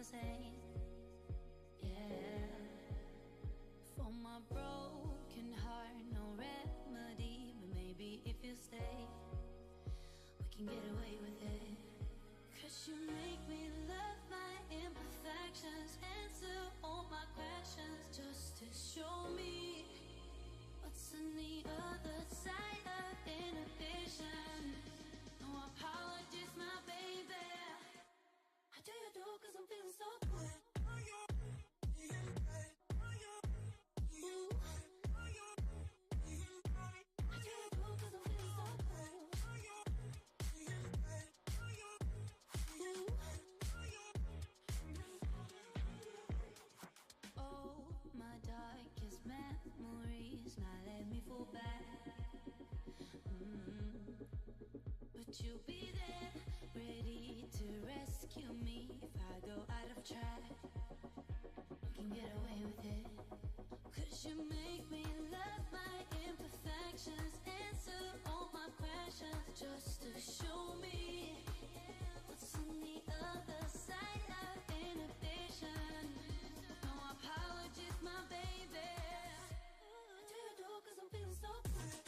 insane. Yeah. For my broken heart, no remedy. But maybe if you stay, we can get away with it. 'Cause you make me love my imperfections, answer all my questions, just to show me what's on the other side of inhibition. No apologies, my baby. I do you do 'cause I'm feeling so good. Ooh. Darkest memories now let me fall back. But you'll be there, ready to rescue me if I go out of track. You can get away with it. 'Cause you make me love my imperfections, answer all my questions, just to show me what's on the other side of inhibition. No apologies, my baby. I do you do 'cause I'm feeling so good.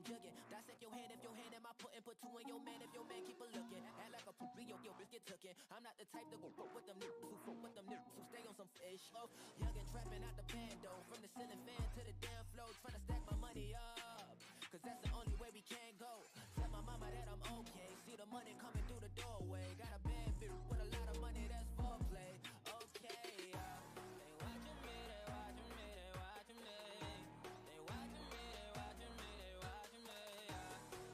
jugging. Dissect your hand if your hand in my putting. Put two in your man if your man keep a looking. Act like a poopy, your bitch get tookin'. I'm not the type to go fuck with them niggas who fuck with them niggas who stay on some fish. Oh, young and trapping out the bando. From the ceiling fan to the damn floor. Trying to stack my money up. Cause that's the only way we can go. Tell my mama that I'm okay. See the money coming through the doorway. Got a bad bitch with a lot of money, that's foreplay. Okay, they watching me, they watching me, they watching me. They watching me, they watching me, they watching me.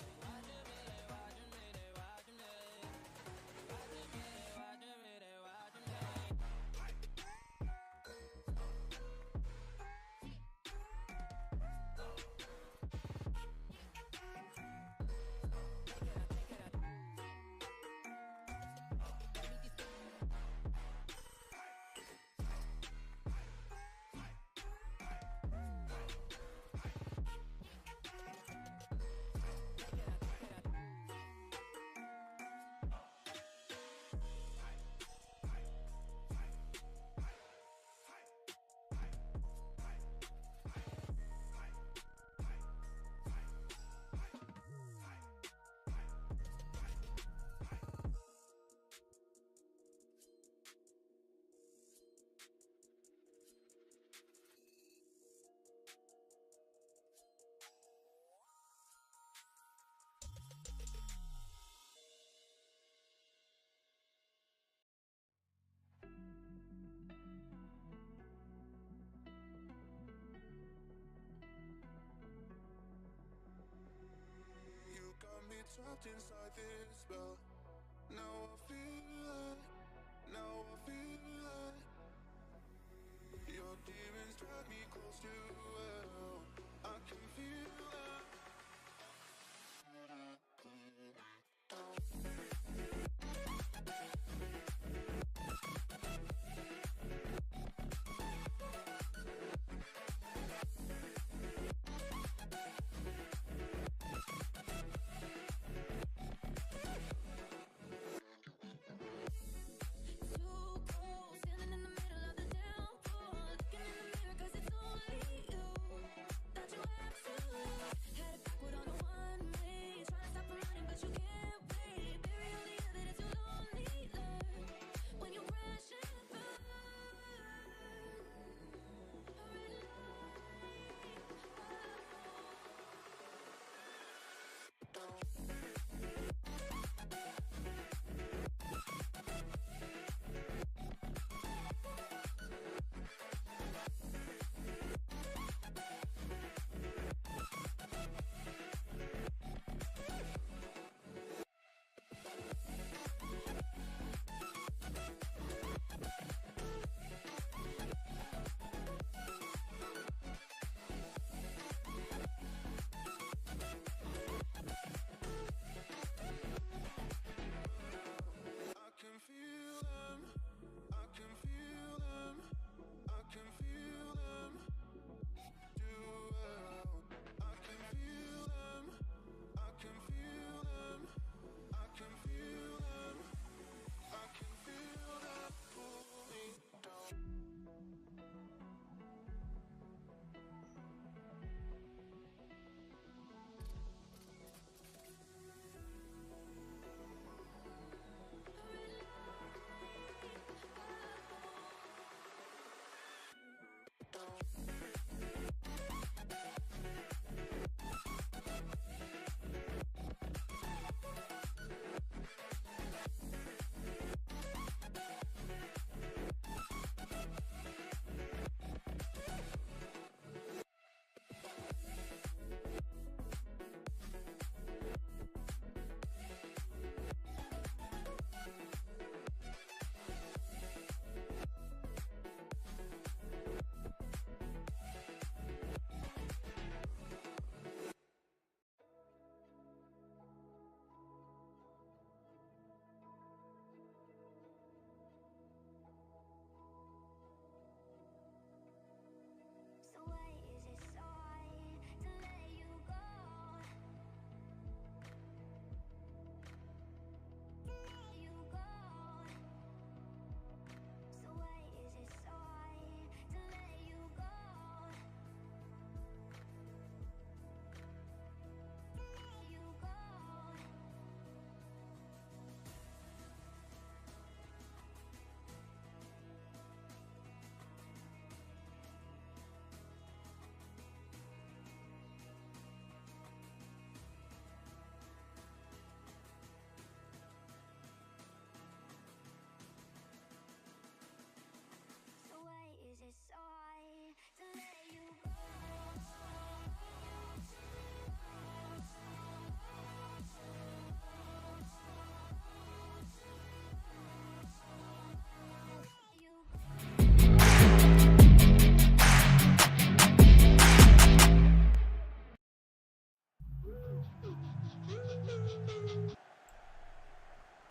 They watching me, they watching me, they watching me. They watching me, they watching me, they watching me. You got me trapped inside this spell. Now I feel like, now I feel like your demons drag me close to hell. I can feel that. Too cold, standing in the middle of the downpour, looking in the mirror 'cause it's only you.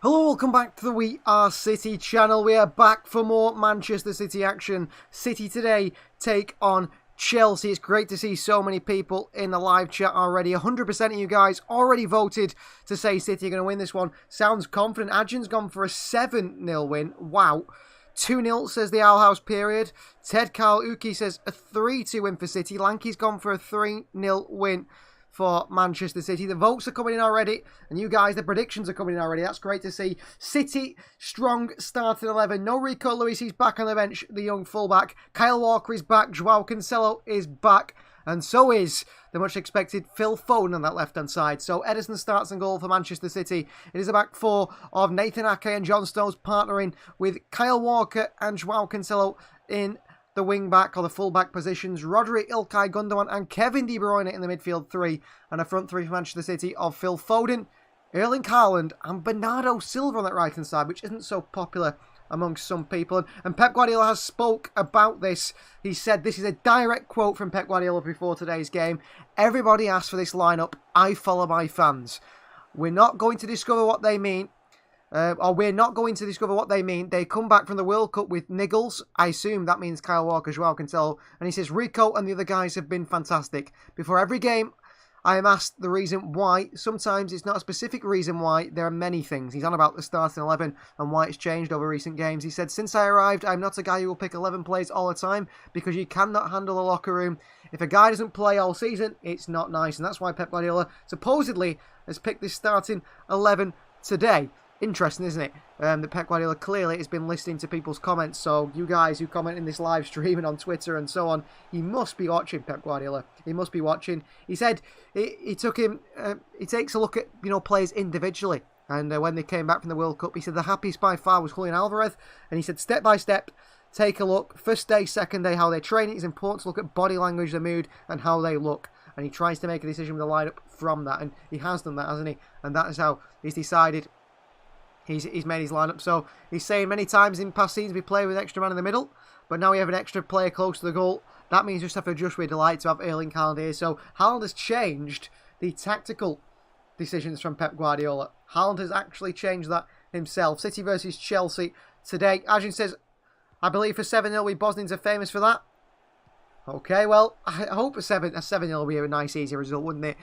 Hello, welcome back to the We Are City channel. We are back for more Manchester City action. City today take on Chelsea. It's great to see so many people in the live chat already. 100% of you guys already voted to say City are going to win this one. Sounds confident. Adjun's gone for a 7-0 win. Wow. 2-0 says the Owl House period. Ted Carl Uki says a 3-2 win for City. Lanky's gone for a 3-0 win for Manchester City. The votes are coming in already, and you guys, the predictions are coming in already. That's great to see. City, strong starting 11. No Rico Lewis, he's back on the bench, the young fullback. Kyle Walker is back. Joao Cancelo is back. And so is the much expected Phil Foden on that left-hand side. So Ederson starts in goal for Manchester City. It is a back four of Nathan Ake and John Stones partnering with Kyle Walker and Joao Cancelo in the wing-back or the full-back positions. Rodri, Ilkay Gundogan and Kevin De Bruyne in the midfield three. And a front three for Manchester City of Phil Foden, Erling Haaland and Bernardo Silva on that right-hand side, which isn't so popular amongst some people. And Pep Guardiola has spoke about this. He said, this is a direct quote from Pep Guardiola before today's game. Everybody asked for this lineup. I follow my fans. We're not going to discover what they mean. We're not going to discover what they mean. They come back from the World Cup with niggles. I assume that means Kyle Walker, Joao Cancelo. And he says, Rico and the other guys have been fantastic. Before every game, I am asked the reason why. Sometimes it's not a specific reason why. There are many things. He's on about the starting 11 and why it's changed over recent games. He said, since I arrived, I'm not a guy who will pick 11 players all the time because you cannot handle a locker room. If a guy doesn't play all season, it's not nice. And that's why Pep Guardiola supposedly has picked this starting 11 today. Interesting, isn't it? That Pep Guardiola clearly has been listening to people's comments. So you guys who comment in this live stream and on Twitter and so on, he must be watching Pep Guardiola. He must be watching. He said he takes a look at players individually. And when they came back from the World Cup, he said the happiest by far was Julian Alvarez. And he said step by step, take a look. First day, second day, how they train. It's important to look at body language, the mood, and how they look. And he tries to make a decision with the lineup from that. And he has done that, hasn't he? And that is how he's decided. He's made his lineup. So he's saying many times in past seasons we play with an extra man in the middle, but now we have an extra player close to the goal. That means we just have to adjust. We're delighted to have Erling Haaland here. So Haaland has changed the tactical decisions from Pep Guardiola. Haaland has actually changed that himself. City versus Chelsea today. Ajin says, I believe for 7-0 we Bosnians are famous for that. Okay, well, I hope a 7-0 will be a nice easy result, wouldn't it?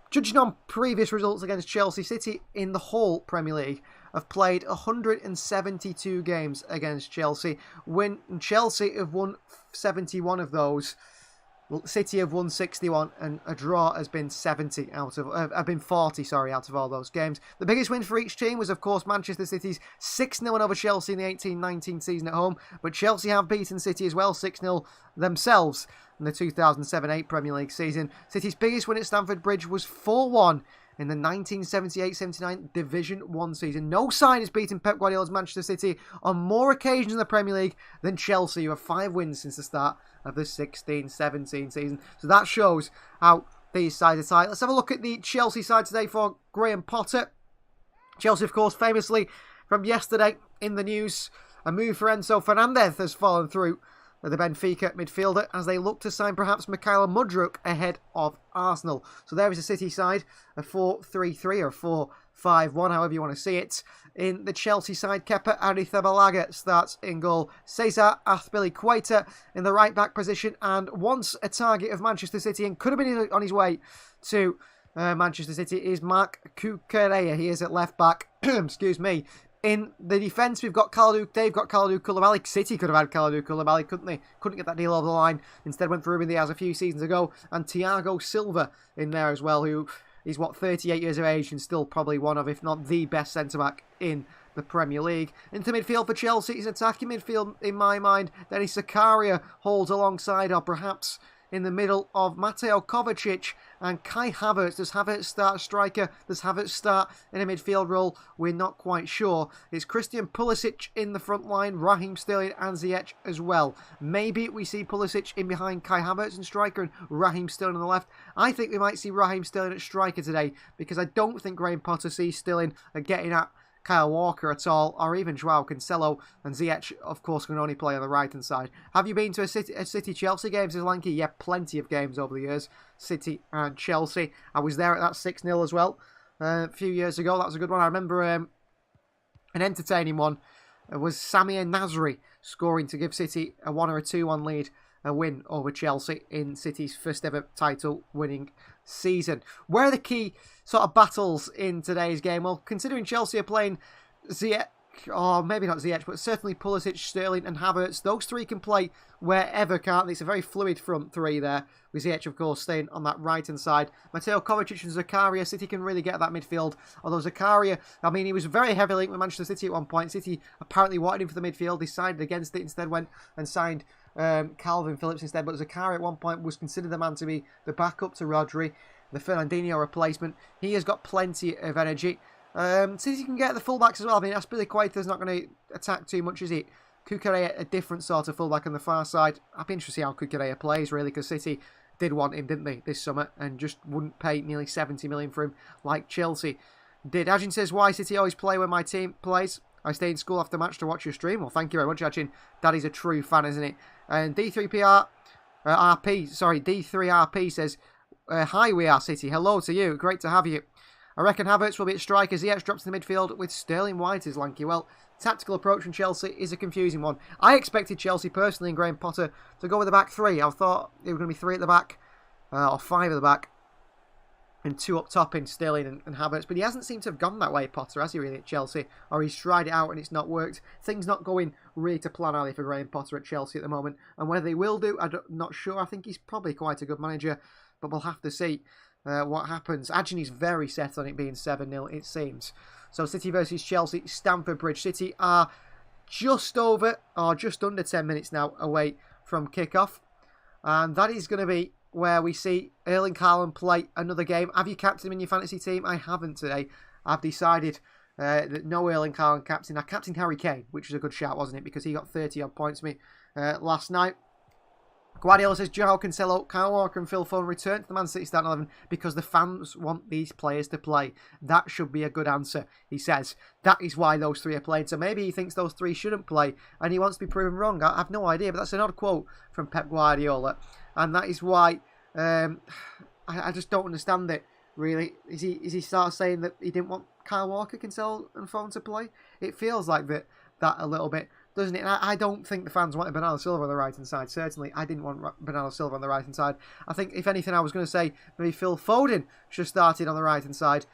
Judging on previous results against Chelsea, City in the whole Premier League have played 172 games against Chelsea. When Chelsea have won 71 of those, City have won 61, and a draw has been 40 out of all those games. The biggest win for each team was, of course, Manchester City's 6-0 over Chelsea in the 18-19 season at home. But Chelsea have beaten City as well, 6-0 themselves in the 2007-8 Premier League season. City's biggest win at Stamford Bridge was 4-1 in the 1978-79 Division 1 season. No side has beaten Pep Guardiola's Manchester City on more occasions in the Premier League than Chelsea, who have 5 wins since the start of the 16-17 season. So that shows how these sides are tight. Let's have a look at the Chelsea side today for Graham Potter. Chelsea, of course, famously from yesterday in the news, a move for Enzo Fernandez has fallen through the Benfica midfielder as they look to sign perhaps Mikhailo Mudryk ahead of Arsenal. So there is a City side, a 4-3-3 or 4-5-1, however you want to see it. In the Chelsea side, Kepa Arrizabalaga starts in goal. Cesar Azpilicueta in the right-back position, and once a target of Manchester City and could have been on his way to Manchester City is Marc Cucurella. He is at left-back. Excuse me. In the defence, they've got Kalidou Koulibaly. City could have had Kalidou Koulibaly, couldn't they? Couldn't get that deal over the line. Instead went for Ruben Diaz a few seasons ago. And Thiago Silva in there as well, who is, 38 years of age and still probably one of, if not the best centre-back in the Premier League. Into midfield for Chelsea, it's attacking midfield in my mind. Dennis Zakaria holds alongside, or perhaps in the middle of Mateo Kovacic and Kai Havertz. Does Havertz start striker? Does Havertz start in a midfield role? We're not quite sure. It's Christian Pulisic in the front line, Raheem Sterling and Ziyech as well. Maybe we see Pulisic in behind Kai Havertz in striker and Raheem Sterling on the left. I think we might see Raheem Sterling at striker today because I don't think Graham Potter sees Sterling getting at Kyle Walker at all, or even Joao Cancelo, and Ziyech, of course, can only play on the right-hand side. Have you been to a City-Chelsea game, says Lanky? Yeah, plenty of games over the years, City and Chelsea. I was there at that 6-0 as well a few years ago. That was a good one. I remember An entertaining one was Samir Nasri scoring to give City a 1 or a 2-1 lead, a win over Chelsea in City's first ever title winning season. Where are the key sort of battles in today's game? Well, considering Chelsea are playing Ziyech, or maybe not Ziyech, but certainly Pulisic, Sterling and Havertz, those three can play wherever, can't they? It's a very fluid front three there, with Ziyech, of course, staying on that right-hand side. Mateo Kovacic and Zakaria, City can really get at that midfield, although Zakaria, I mean, he was very heavily linked with Manchester City at one point. City apparently wanted him for the midfield, decided against it, instead went and signed Calvin Phillips instead, but Zakaria at one point was considered the man to be the backup to Rodri, the Fernandinho replacement. He has got plenty of energy. City can get the fullbacks as well. I mean, Aspilicueta's not going to attack too much, is he? Cucurella, a different sort of fullback on the far side. I'd be interested to see how Cucurella plays, really, because City did want him, didn't they, this summer, and just wouldn't pay nearly 70 million for him like Chelsea did. Ajin says, why City always play when my team plays? I stay in school after match to watch your stream. Well, thank you very much, Ajin. That is a true fan, isn't it? And D3RP says, hi, we are City. Hello to you. Great to have you. I reckon Havertz will be at striker. Ziyech drops in the midfield with Sterling White as lanky. Well, tactical approach from Chelsea is a confusing one. I expected Chelsea personally and Graham Potter to go with the back three. I thought it was going to be 3 at the back, or 5 at the back, and 2 up top in Sterling and Havertz. But he hasn't seemed to have gone that way, Potter, has he really, at Chelsea? Or he's tried it out and it's not worked. Things not going really to plan, are they, for Graham Potter at Chelsea at the moment? And whether they will do, I'm not sure. I think he's probably quite a good manager, but we'll have to see what happens. Ajin is very set on it being 7-0, it seems. So City versus Chelsea, Stamford Bridge. City are just over, or just under 10 minutes now away from kickoff. And that is going to be where we see Erling Haaland play another game. Have you captained him in your fantasy team? I haven't today. I've decided that no Erling Haaland captain. I captained Harry Kane, which was a good shout, wasn't it? Because he got 30-odd points for me last night. Guardiola says, Joao Cancelo, Kyle Walker and Phil Foden return to the Man City starting 11 because the fans want these players to play. That should be a good answer, he says. That is why those 3 are playing. So maybe he thinks those 3 shouldn't play and he wants to be proven wrong. I have no idea, but that's an odd quote from Pep Guardiola. And that is why I just don't understand it, really. Is he start saying that he didn't want Kyle Walker, Cancelo and Foden to play? It feels like that a little bit, doesn't it? And I don't think the fans wanted Bernardo Silva on the right-hand side. Certainly, I didn't want Bernardo Silva on the right-hand side. I think, if anything, I was going to say maybe Phil Foden should have started on the right-hand side.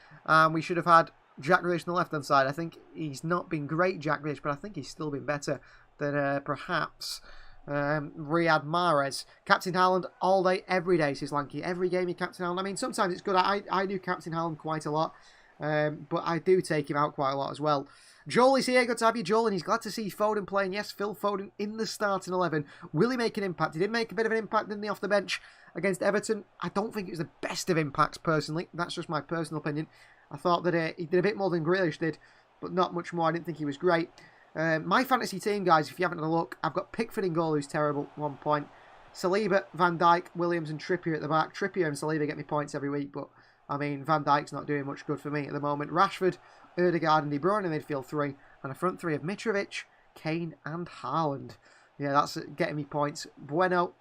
We should have had Jack Grealish on the left-hand side. I think he's not been great, Jack Grealish, but I think he's still been better than perhaps Riyad Mahrez. Captain Haaland all day, every day, says Lanky. Every game you captain Haaland. I mean, sometimes it's good. I do captain Haaland quite a lot, but I do take him out quite a lot as well. Joel is here, good to have you, Joel, and he's glad to see Foden playing. Yes, Phil Foden in the starting 11. Will he make an impact? He did make a bit of an impact, didn't he, off the bench against Everton? I don't think it was the best of impacts, personally. That's just my personal opinion. I thought that he did a bit more than Grealish did, but not much more. I didn't think he was great. My fantasy team, guys, if you haven't had a look, I've got Pickford in goal, who's terrible, 1 point. Saliba, Van Dijk, Williams and Trippier at the back. Trippier and Saliba get me points every week, but, I mean, Van Dijk's not doing much good for me at the moment. Rashford, Ødegaard and De Bruyne in midfield 3, and a front 3 of Mitrovic, Kane and Haaland. Yeah, that's getting me points. Bueno,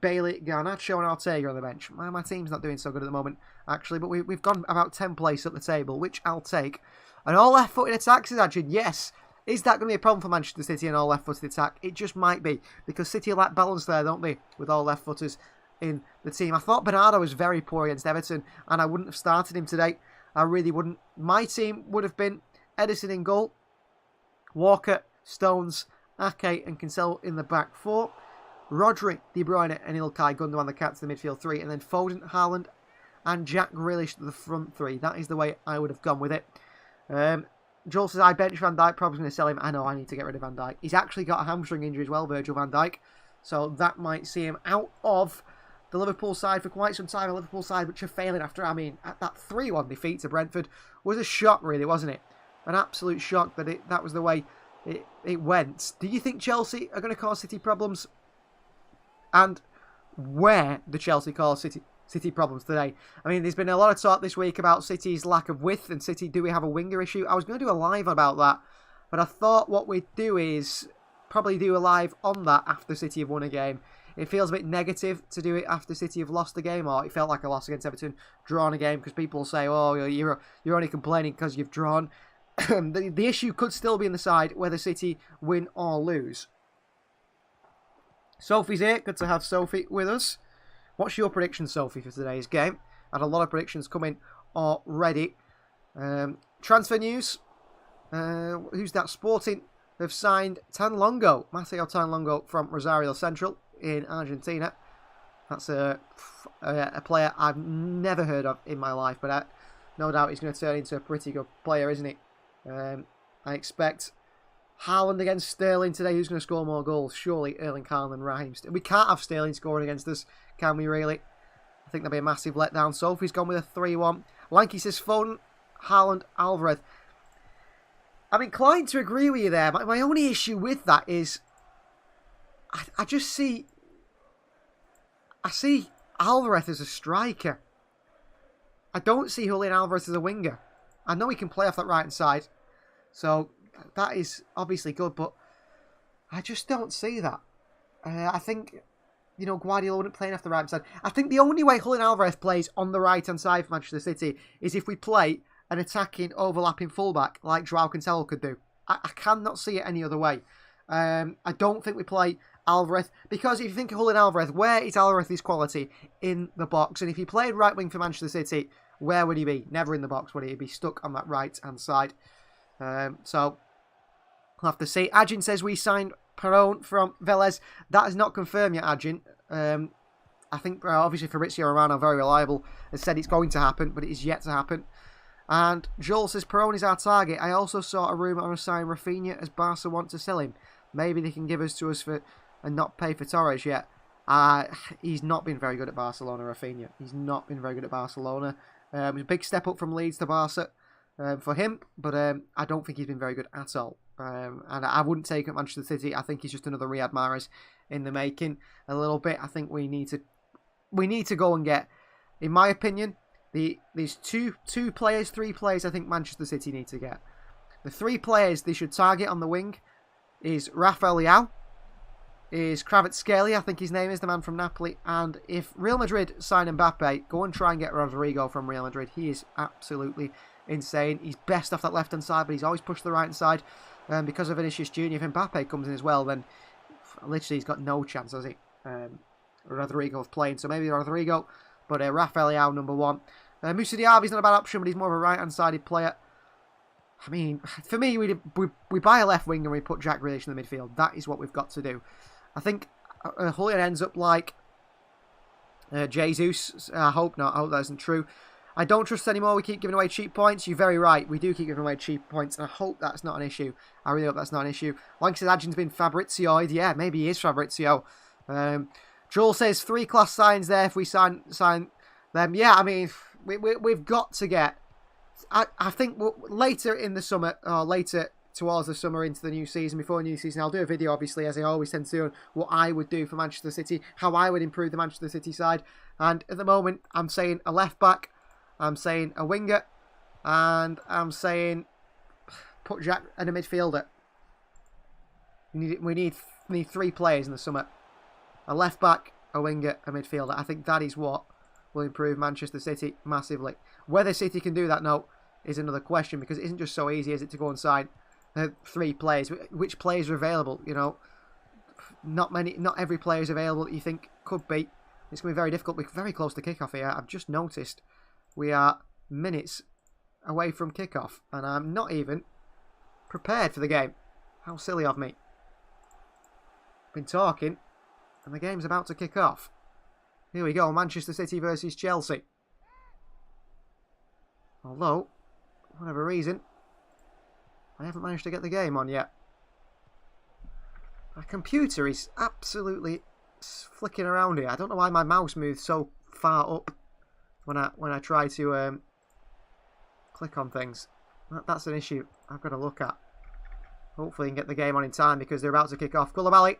Bailey, Garnacho and Ortega on the bench. My team's not doing so good at the moment, actually, but we've gone about 10 places up the table, which I'll take. And all left-footed attacks is actually, yes. Is that going to be a problem for Manchester City and all left-footed attack? It just might be, because City lack balance there, don't they, with all left-footers in the team. I thought Bernardo was very poor against Everton, and I wouldn't have started him today. I really wouldn't. My team would have been Edison in goal, Walker, Stones, Ake and Cancelo in the back 4, Rodri, De Bruyne and Ilkay Gundogan the cats in the midfield 3, and then Foden, Haaland and Jack Grealish the front 3. That is the way I would have gone with it. Joel says, I bench Van Dijk, probably going to sell him. I know, I need to get rid of Van Dijk. He's actually got a hamstring injury as well, Virgil van Dijk. So that might see him out of the Liverpool side for quite some time. A Liverpool side which are failing after, I mean, that 3-1 defeat to Brentford was a shock, really, wasn't it? An absolute shock that was the way it went. Do you think Chelsea are going to cause City problems? And where do Chelsea cause City problems today? I mean, there's been a lot of talk this week about City's lack of width and City, do we have a winger issue? I was going to do a live about that, but I thought what we'd do is probably do a live on that after City have won a game. It feels a bit negative to do it after City have lost a game, or it felt like a loss against Everton, drawn a game, because people say, oh, you're only complaining because you've drawn. the issue could still be in the side whether City win or lose. Sophie's here. Good to have Sophie with us. What's your prediction, Sophie, for today's game? Had a lot of predictions coming already. Transfer news. Who's that? Sporting have signed Tanlongo. Mateo Tanlongo from Rosario Central in Argentina. That's a player I've never heard of in my life, but no doubt he's going to turn into a pretty good player, isn't he? I expect Haaland against Sterling today. Who's going to score more goals? Surely Erling Haaland rhymes. We can't have Sterling scoring against us, can we really? I think there'll be a massive letdown. Sophie's gone with a 3-1. Lanky says Foden, Haaland, Alvarez. I'm inclined to agree with you there. My only issue with that is I see Alvarez as a striker. I don't see Julian Alvarez as a winger. I know he can play off that right-hand side, so that is obviously good, but I just don't see that. I think, Guardiola wouldn't play off the right-hand side. I think the only way Julian Alvarez plays on the right-hand side for Manchester City is if we play an attacking, overlapping fullback like Joao Cancelo could do. I cannot see it any other way. I don't think we play Alvarez, because if you think of Julian Alvarez, where is Alvarez's quality? In the box. And if he played right wing for Manchester City, where would he be? Never in the box, would he? He'd be stuck on that right-hand side. So, we'll have to see. Ajin says we signed Perón from Vélez. That is not confirmed yet, Ajin. I think, obviously, Fabrizio Romano, very reliable, has said it's going to happen, but it is yet to happen. And Joel says Perón is our target. I also saw a rumour on a sign Rafinha as Barca want to sell him. Maybe they can give us to us for and not pay for Torres yet. He's not been very good at Barcelona, Rafinha. He's not been very good at Barcelona. It was a big step up from Leeds to Barca for him, but I don't think he's been very good at all. And I wouldn't take it Manchester City. I think he's just another Riyad Mahrez in the making a little bit. I think we need to go and get, in my opinion, these three players I think Manchester City need to get. The three players they should target on the wing is Rafael Leao, is Kvaratskhelia, I think his name is, the man from Napoli, and if Real Madrid sign Mbappe, go and try and get Rodrigo from Real Madrid. He is absolutely insane. He's best off that left-hand side, but he's always pushed to the right-hand side because of Vinicius Junior. If Mbappe comes in as well, then literally he's got no chance, has he? Rodrigo of playing, so maybe Rodrigo, but Rafael Leao number one. Moussa Diaby's not a bad option, but he's more of a right-hand-sided player. I mean, for me, we buy a left wing and we put Jack Grealish in the midfield. That is what we've got to do. I think Julian ends up like Jesus. I hope not. I hope that isn't true. I don't trust anymore. We keep giving away cheap points. You're very right. We do keep giving away cheap points, and I hope that's not an issue. I really hope that's not an issue. Like says, Adjin's been Fabrizio'd. Yeah, maybe he is Fabrizio. Joel says 3 class signs there if we sign them. Yeah, I mean, we've got to get. I think later in the summer, or later towards the summer into the new season, before the new season, I'll do a video, obviously, as I always tend to do, on what I would do for Manchester City, how I would improve the Manchester City side. And at the moment, I'm saying a left back, I'm saying a winger, and I'm saying put Jack and a midfielder. We need 3 players in the summer. A left back, a winger, a midfielder. I think that is what will improve Manchester City massively. Whether City can do that now is another question, because it isn't just so easy, is it, to go and sign 3 players? Which players are available? Not every player is available that you think could be. It's going to be very difficult. We're very close to kickoff here. I've just noticed we are minutes away from kickoff, and I'm not even prepared for the game. How silly of me. Been talking, and the game's about to kick off. Here we go, Manchester City versus Chelsea. Although, for whatever reason, I haven't managed to get the game on yet. My computer is absolutely flicking around here. I don't know why my mouse moves so far up when I try to click on things. That's an issue I've got to look at. Hopefully I can get the game on in time, because they're about to kick off. Koulibaly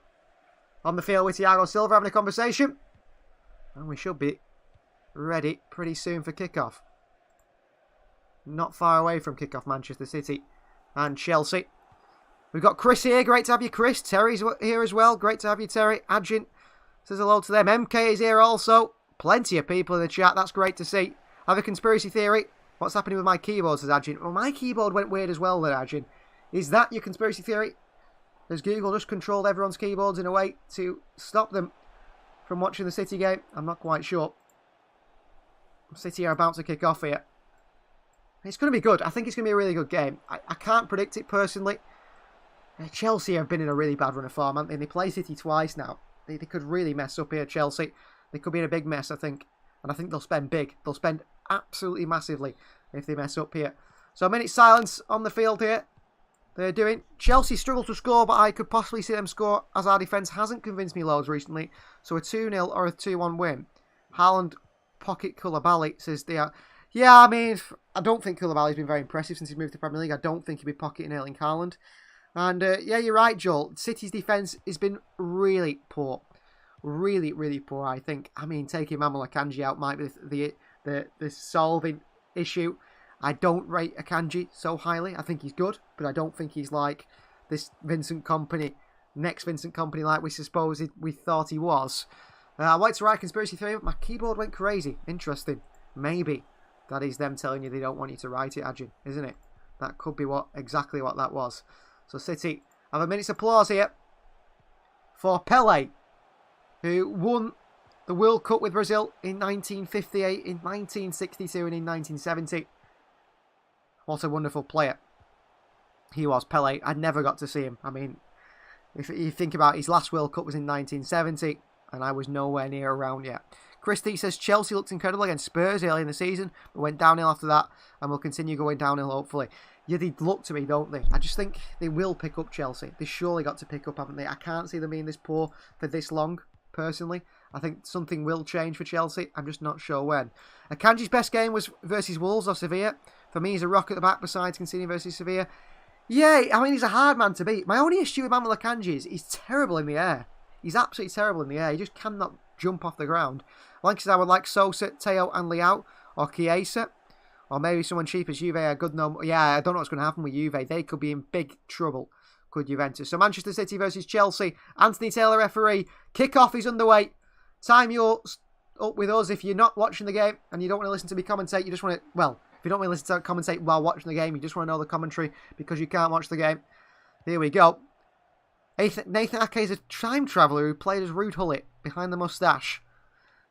on the field with Thiago Silva having a conversation. And we should be ready pretty soon for kickoff. Not far away from kickoff, Manchester City and Chelsea. We've got Chris here. Great to have you, Chris. Terry's here as well. Great to have you, Terry. Adjin says hello to them. MK is here also. Plenty of people in the chat. That's great to see. I have a conspiracy theory. What's happening with my keyboard, says Ajin. Well, my keyboard went weird as well then, Ajin. Is that your conspiracy theory? Has Google just controlled everyone's keyboards in a way to stop them from watching the City game? I'm not quite sure. City are about to kick off here. It's going to be good. I think it's going to be a really good game. I can't predict it personally. Chelsea have been in a really bad run of form, haven't they? They play City twice now. They could really mess up here, Chelsea. They could be in a big mess, I think. And I think they'll spend big. They'll spend absolutely massively if they mess up here. So a minute's silence on the field here. They're doing. Chelsea struggle to score, but I could possibly see them score as our defence hasn't convinced me loads recently. So a 2-0 or a 2-1 win. Haaland, pocket Koulibaly says they are. Yeah, I mean, I don't think Koulibaly's been very impressive since he's moved to Premier League. I don't think he'll be pocketing Erling Haaland. And yeah, you're right, Joel. City's defence has been really poor. Really, really poor, I think. I mean, taking Manuel Akanji out might be the solving issue. I don't rate Akanji so highly. I think he's good, but I don't think he's like this Vincent Kompany, next Vincent Kompany like we thought he was. I'd like to write a conspiracy theory, but my keyboard went crazy. Interesting. Maybe that is them telling you they don't want you to write it, Ajin, isn't it? That could be exactly what that was. So City have a minute's applause here for Pelé, who won the World Cup with Brazil in 1958, in 1962 and in 1970. What a wonderful player he was, Pelé. I never got to see him. I mean, if you think about it, his last World Cup was in 1970, and I was nowhere near around yet. Christie says Chelsea looked incredible against Spurs early in the season, but went downhill after that, and will continue going downhill, hopefully. Yeah, they look to me, don't they? I just think they will pick up Chelsea. They surely got to pick up, haven't they? I can't see them being this poor for this long, personally. I think something will change for Chelsea. I'm just not sure when. Akanji's best game was versus Wolves or Sevilla. For me, he's a rock at the back besides conceding versus Sevilla. Yeah, I mean, he's a hard man to beat. My only issue with Manuel Akanji is he's terrible in the air. He's absolutely terrible in the air. He just cannot jump off the ground. Like I said, I would like Sosa, Teo and Leao, or Chiesa. Or maybe someone cheap as Juve. A good no. Yeah, I don't know what's going to happen with Juve. They could be in big trouble, could Juventus. So Manchester City versus Chelsea. Anthony Taylor referee. Kickoff is underway. Time you're up with us. If you're not watching the game and you don't want to listen to me commentate, you just want to, well, if you don't want to listen to commentate while watching the game, you just want to know the commentary because you can't watch the game. Here we go. Nathan Ake is a time traveller who played as Ruud Gullit behind the moustache.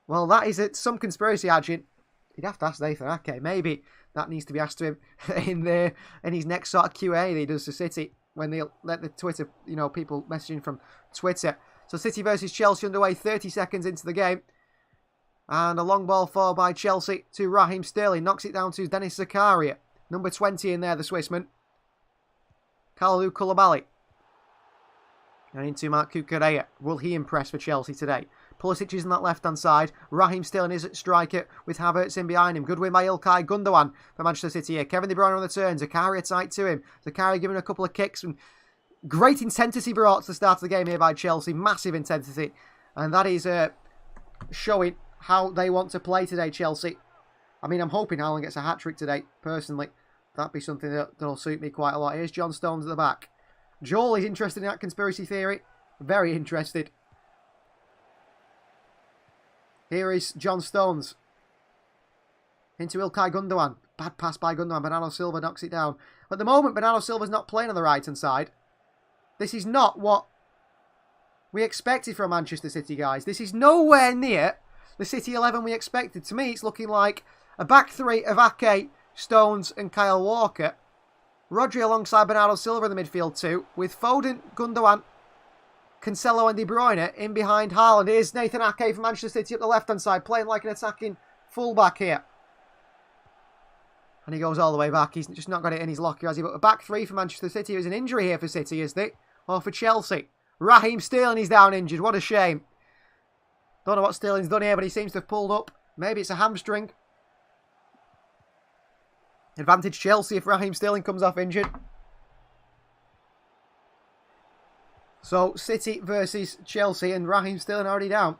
Well, that is some conspiracy agent. You'd have to ask Nathan Ake. Maybe that needs to be asked to him in his next sort of QA that he does to City when they let the Twitter, people messaging from Twitter. So City versus Chelsea underway, 30 seconds into the game. And a long ball forward by Chelsea to Raheem Sterling. Knocks it down to Denis Zakaria. Number 20 in there, the Swissman. Kalidou Koulibaly. And into Marc Cucurella. Will he impress for Chelsea today? Pulisic is on that left-hand side. Raheem Sterling is at striker with Havertz in behind him. Good win by Ilkay Gundogan for Manchester City here. Kevin De Bruyne on the turn. Zakaria tight to him. Zakaria giving a couple of kicks. And great intensity brought to the start of the game here by Chelsea. Massive intensity. And that is showing how they want to play today, Chelsea. I mean, I'm hoping Haaland gets a hat-trick today, personally. That'd be something that'll suit me quite a lot. Here's John Stones at the back. Joel is interested in that conspiracy theory. Very interested. Here is John Stones. Into Ilkay Gundogan. Bad pass by Gundogan. Bernardo Silva knocks it down. At the moment, Bernardo Silva's not playing on the right-hand side. This is not what we expected from Manchester City, guys. This is nowhere near the City 11 we expected. To me, it's looking like a back three of Ake, Stones and Kyle Walker. Rodri alongside Bernardo Silva in the midfield too, with Foden, Gundogan, Cancelo and De Bruyne in behind Haaland. Here's Nathan Ake from Manchester City up the left-hand side, playing like an attacking fullback here. And he goes all the way back. He's just not got it in his locker, has he? But a back three for Manchester City. There's an injury here for City, isn't it? Or for Chelsea. Raheem Sterling is down injured. What a shame. Don't know what Sterling's done here, but he seems to have pulled up. Maybe it's a hamstring. Advantage Chelsea if Raheem Sterling comes off injured. So, City versus Chelsea and Raheem Sterling already down.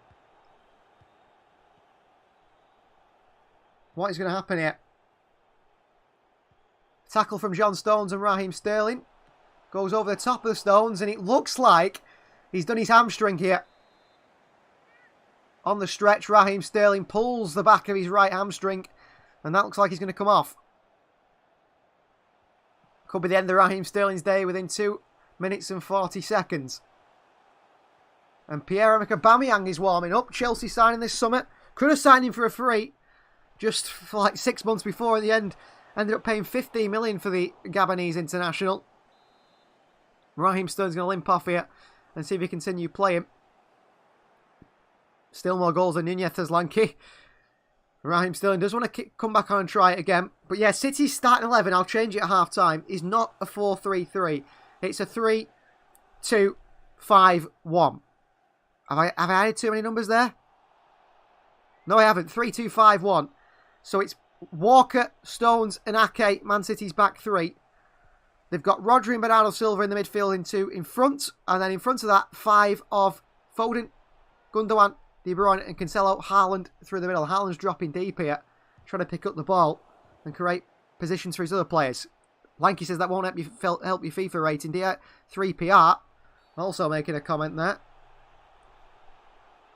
What is going to happen here? Tackle from John Stones and Raheem Sterling. Goes over the top of the Stones and it looks like he's done his hamstring here. On the stretch, Raheem Sterling pulls the back of his right hamstring and that looks like he's going to come off. Could be the end of Raheem Sterling's day within 2 minutes and 40 seconds. And Pierre-Emerick Aubameyang is warming up. Chelsea signing this summer. Could have signed him for a free just for like 6 months before. In the end, ended up paying 15 million for the Gabonese international. Raheem Sterling's going to limp off here and see if he can continue playing. Still more goals than Nunez Lanky. Raheem Sterling does want to come back on and try it again. But yeah, City's starting 11, I'll change it at half time, is not a 4-3-3. It's a 3-2-5-1. Have I added too many numbers there? No, I haven't. 3-2-5-1. So it's Walker, Stones and Ake, Man City's back three. They've got Rodri and Bernardo Silva in the midfield in two in front. And then in front of that, five of Foden, Gundogan, De Bruyne and Cancelo. Haaland through the middle. Haaland's dropping deep here, trying to pick up the ball and create positions for his other players. Lanky says that won't help your FIFA rating, dear. 3PR. Also making a comment there.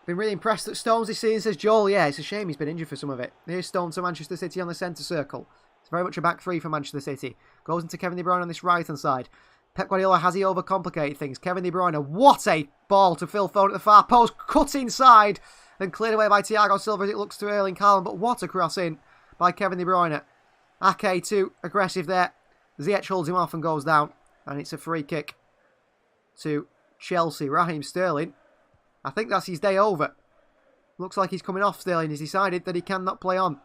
Been really impressed that Stones this season, says Joel. Yeah, it's a shame he's been injured for some of it. Here's Stones to Manchester City on the centre circle. It's very much a back three for Manchester City. Goes into Kevin De Bruyne on this right-hand side. Pep Guardiola, has he overcomplicated things? Kevin De Bruyne, what a ball to Phil Foden at the far post. Cut inside and cleared away by Thiago Silva as it looks to Erling Haaland. But what a cross in by Kevin De Bruyne. Ake too aggressive there. Ziyech holds him off and goes down. And it's a free kick to Chelsea. Raheem Sterling, I think that's his day over. Looks like he's coming off. Sterling has decided that he cannot play on.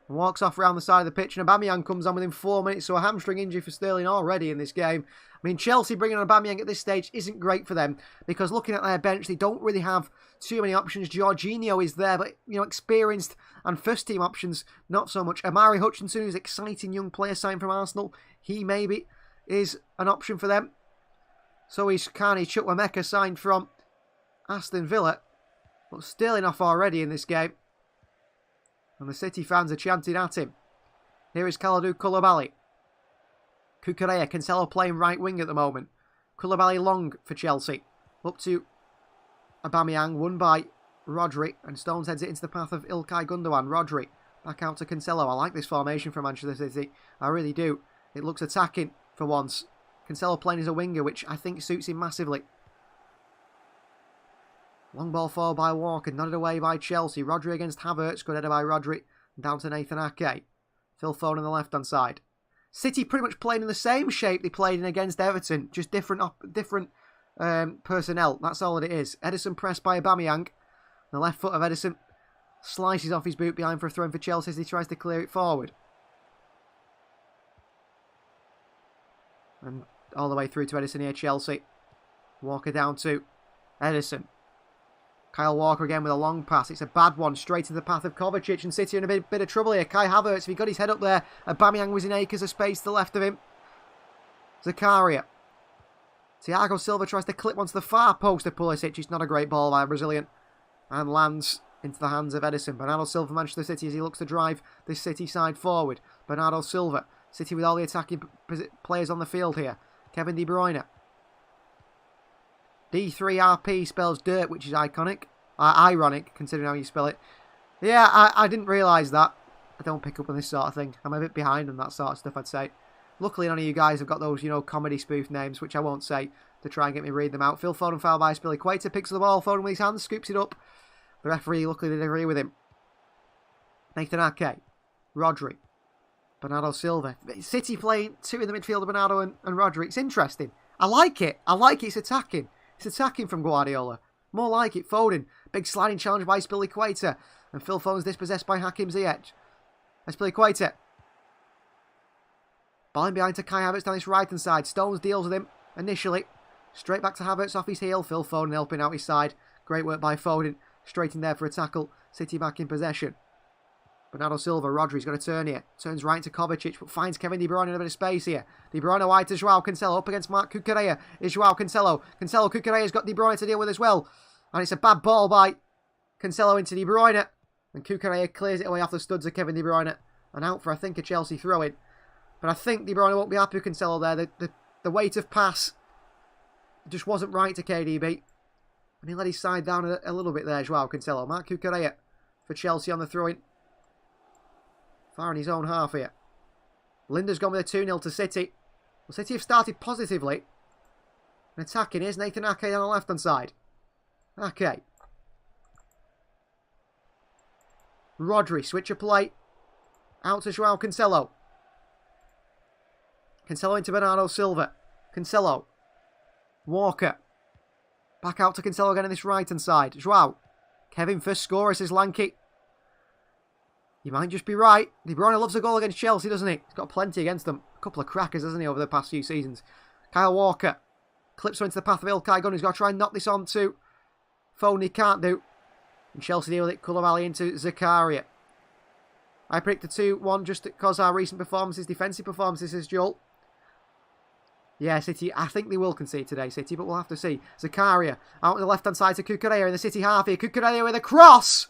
And walks off around the side of the pitch, and Aubameyang comes on within 4 minutes, so a hamstring injury for Sterling already in this game. I mean, Chelsea bringing on Aubameyang at this stage isn't great for them, because looking at their bench, they don't really have too many options. Jorginho is there, but, you know, experienced and first-team options, not so much. Amari Hutchinson, who's an exciting young player signed from Arsenal, he maybe is an option for them. So is Carney Chukwuemeka, signed from Aston Villa. But Sterling off already in this game. And the City fans are chanting at him. Here is Kalidou Koulibaly. Cucurella, Cancelo playing right wing at the moment. Koulibaly long for Chelsea. Up to Aubameyang, won by Rodri. And Stones heads it into the path of Ilkay Gundogan. Rodri, back out to Cancelo. I like this formation from Manchester City. I really do. It looks attacking for once. Cancelo playing as a winger, which I think suits him massively. Long ball forward by Walker, nodded away by Chelsea. Rodri against Havertz, good header by Rodri. Down to Nathan Ake. Phil Foden on the left-hand side. City pretty much playing in the same shape they played in against Everton, just different personnel. That's all that it is. Ederson pressed by Aubameyang. The left foot of Ederson slices off his boot behind for a throw in for Chelsea as he tries to clear it forward. And all the way through to Ederson here, Chelsea. Walker down to Ederson. Kyle Walker again with a long pass. It's a bad one, straight to the path of Kovacic, and City in a bit of trouble here. Kai Havertz, if he got his head up there, Aubameyang was in acres of space to the left of him. Zakaria. Thiago Silva tries to clip onto the far post of Pulisic. It's not a great ball by a Brazilian. And lands into the hands of Ederson. Bernardo Silva, Manchester City, as he looks to drive this City side forward. Bernardo Silva. City with all the attacking players on the field here. Kevin De Bruyne. D3RP spells dirt, which is iconic. Ironic, considering how you spell it. Yeah, I didn't realise that. I don't pick up on this sort of thing. I'm a bit behind on that sort of stuff, I'd say. Luckily, none of you guys have got those, you know, comedy spoof names, which I won't say, to try and get me read them out. Phil Foden fouled by Spilicueta, picks up the ball. Foden with his hands, scoops it up. The referee, luckily, didn't agree with him. Nathan Ake. Rodri. Bernardo Silva. City playing two in the midfield, Bernardo and Rodri. It's interesting. I like it. It's attacking. It's attacking from Guardiola. More like it. Foden. Big sliding challenge by Spilicueta. And Phil Foden's dispossessed by Hakim Ziyech. And Spilicueta. Ball in behind to Kai Havertz down this right-hand side. Stones deals with him initially. Straight back to Havertz off his heel. Phil Foden helping out his side. Great work by Foden. Straight in there for a tackle. City back in possession. Bernardo Silva, Rodri's got a turn here. Turns right to Kovacic, but finds Kevin De Bruyne in a bit of space here. De Bruyne wide to Joao Cancelo, up against Marc Cucurella. Is Joao Cancelo. Cucurella's got De Bruyne to deal with as well. And it's a bad ball by Cancelo into De Bruyne. And Cucurella clears it away off the studs of Kevin De Bruyne. And out for, I think, a Chelsea throw-in. But I think De Bruyne won't be happy with Cancelo there. The weight of pass just wasn't right to KDB. And he let his side down a little bit there, Joao Cancelo. Marc Cucurella for Chelsea on the throw-in. Far in his own half here. Linda's gone with a 2-0 to City. Well, City have started positively. And attacking. Here's Nathan Ake on the left-hand side. Ake. Rodri, switch of play. Out to Joao Cancelo. Cancelo into Bernardo Silva. Cancelo. Walker. Back out to Cancelo again on this right-hand side. Joao. Kevin, first scorer, says Lanky. You might just be right. De Bruyne loves a goal against Chelsea, doesn't he? He's got plenty against them. A couple of crackers, hasn't he, over the past few seasons. Kyle Walker. Clips her into the path of Ilkay Gunn, who's got to try and knock this on to Foden. He can't do. And Chelsea deal with it. Koulibaly into Zakaria. I predicted 2-1 just because our recent performances, defensive performances, says Joel. Yeah, City, I think they will concede today, City, but we'll have to see. Zakaria out on the left-hand side to Cucurella in the City half here. Cucurella with a cross!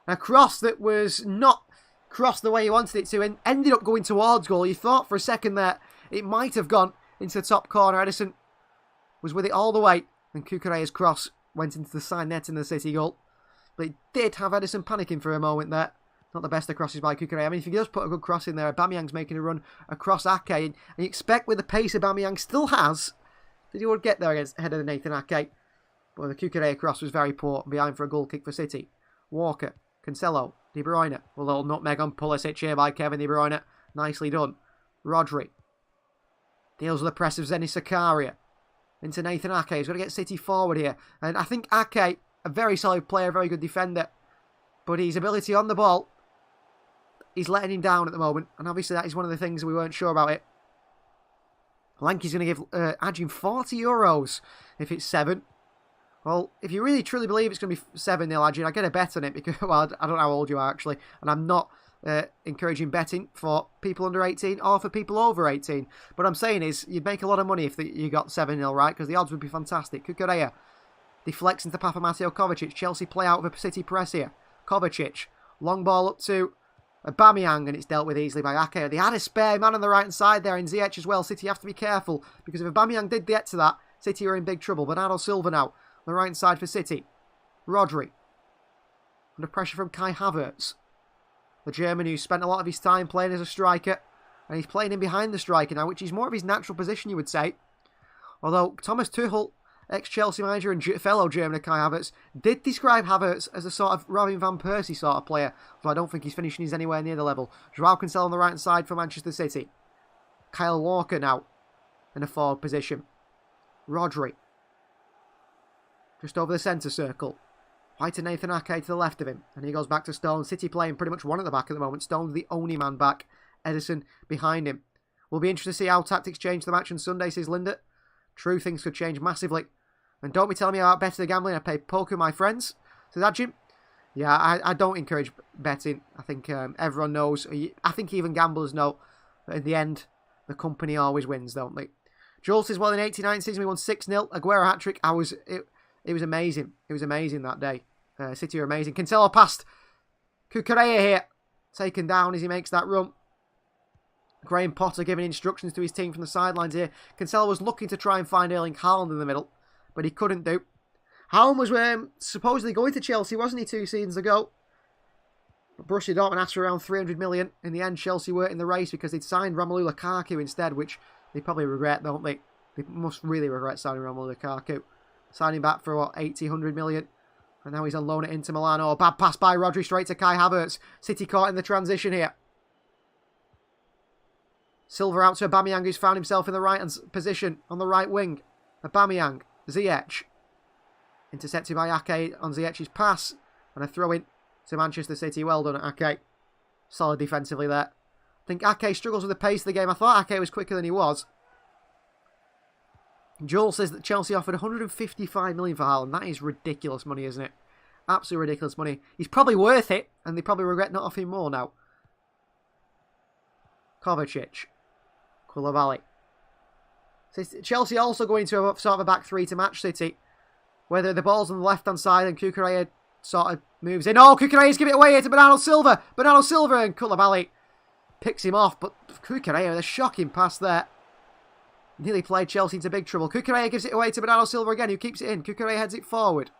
A cross that was not crossed the way he wanted it to and ended up going towards goal. You thought for a second that it might have gone into the top corner. Edison was with it all the way, and Cucurella's cross went into the side net in the City goal. But it did have Edison panicking for a moment there. Not the best of crosses by Cucurella. I mean, if he does put a good cross in there, Aubameyang's making a run across Ake, and you expect with the pace Aubameyang still has that he would get there against ahead of the Nathan Ake. But the Cucurella cross was very poor, behind for a goal kick for City. Walker, Cancelo, De Bruyne. A little nutmeg on Pulisic here by Kevin De Bruyne. Nicely done. Rodri deals with the press of Zenit Zakaria into Nathan Ake. He's got to get City forward here. And I think Ake, a very solid player, a very good defender, but his ability on the ball, he's letting him down at the moment. And obviously that is one of the things we weren't sure about it. Lanky's going to give Ajin €40 if it's 7. Well, if you really truly believe it's going to be 7-0, Ajin, I get a bet on it because, well, I don't know how old you are actually. And I'm not encouraging betting for people under 18 or for people over 18. But what I'm saying is you'd make a lot of money if you got 7-0 right, because the odds would be fantastic. Cucurella deflects into Papa Mateo Kovacic. Chelsea play out of a City press here. Kovacic, long ball up to Aubameyang, and it's dealt with easily by Ake. They had a spare man on the right-hand side there in Ziyech as well. City have to be careful, because if Aubameyang did get to that, City are in big trouble. Bernardo Silva now, on the right-hand side for City. Rodri, under pressure from Kai Havertz. The German who spent a lot of his time playing as a striker, and he's playing in behind the striker now, which is more of his natural position, you would say. Although Thomas Tuchel, ex-Chelsea manager and fellow German Kai Havertz, did describe Havertz as a sort of Robin Van Persie sort of player, although I don't think his finishing is anywhere near the level. Joao Cancelo on the right side for Manchester City. Kyle Walker now in a forward position. Rodri just over the centre circle. White to Nathan Ake to the left of him, and he goes back to Stones. City playing pretty much one at the back at the moment. Stones the only man back. Edison behind him. We'll be interested to see how tactics change the match on Sunday, says Linda. True, things could change massively. And don't be telling me about better the gambling. I pay poker, my friends. Says Ajim. Yeah, I don't encourage betting. I think everyone knows. I think even gamblers know that in the end, the company always wins, don't they? Joel says, well, in 89 season, we won 6-0. Aguero hat-trick. It was amazing. It was amazing that day. City were amazing. Cancelo passed Cucurella here. Taken down as he makes that run. Graham Potter giving instructions to his team from the sidelines here. Cancelo was looking to try and find Erling Haaland in the middle, but he couldn't do. Haaland was supposedly going to Chelsea, wasn't he, 2 seasons ago? But Borussia Dortmund asked for around 300 million. In the end, Chelsea were in the race because they'd signed Romelu Lukaku instead, which they probably regret, don't they? They must really regret signing Romelu Lukaku. Signing back for, what, 80, 100 million? And now he's on loan at Inter Milan. Oh, bad pass by Rodri straight to Kai Havertz. City caught in the transition here. Silva out to Aubameyang, who's found himself in the right position on the right wing. Aubameyang, Ziyech. Intercepted by Ake on Ziyech's pass. And a throw in to Manchester City. Well done, Ake. Solid defensively there. I think Ake struggles with the pace of the game. I thought Ake was quicker than he was. Joel says that Chelsea offered 155 million for Haaland. That is ridiculous money, isn't it? Absolutely ridiculous money. He's probably worth it, and they probably regret not offering more now. Kovacic. Koulibaly. So Chelsea also going into a sort of a back 3 to match City, whether the ball's on the left-hand side and Cucurella sort of moves in. Oh, Cucurella's giving it away here to Bernardo Silva. Bernardo Silva, and Koulibaly picks him off, but Cucurella with a shocking pass there. Nearly played Chelsea into big trouble. Cucurella gives it away to Bernardo Silva again, who keeps it in. Cucurella heads it forward.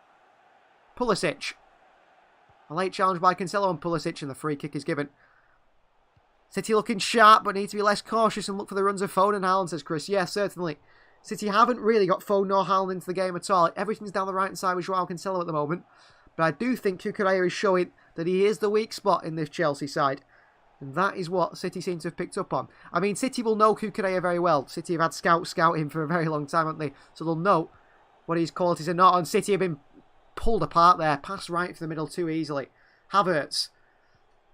Pulisic. A late challenge by Cancelo on Pulisic, and the free kick is given. City looking sharp, but need to be less cautious and look for the runs of Foden and Haaland, says Chris. Yes, certainly. City haven't really got Foden nor Haaland into the game at all. Everything's down the right-hand side with Joao Cancelo at the moment. But I do think Cucurella is showing that he is the weak spot in this Chelsea side. And that is what City seem to have picked up on. I mean, City will know Cucurella very well. City have had scouts scout him for a very long time, haven't they? So they'll know what his qualities are not. And City have been pulled apart there. Passed right for the middle too easily. Havertz.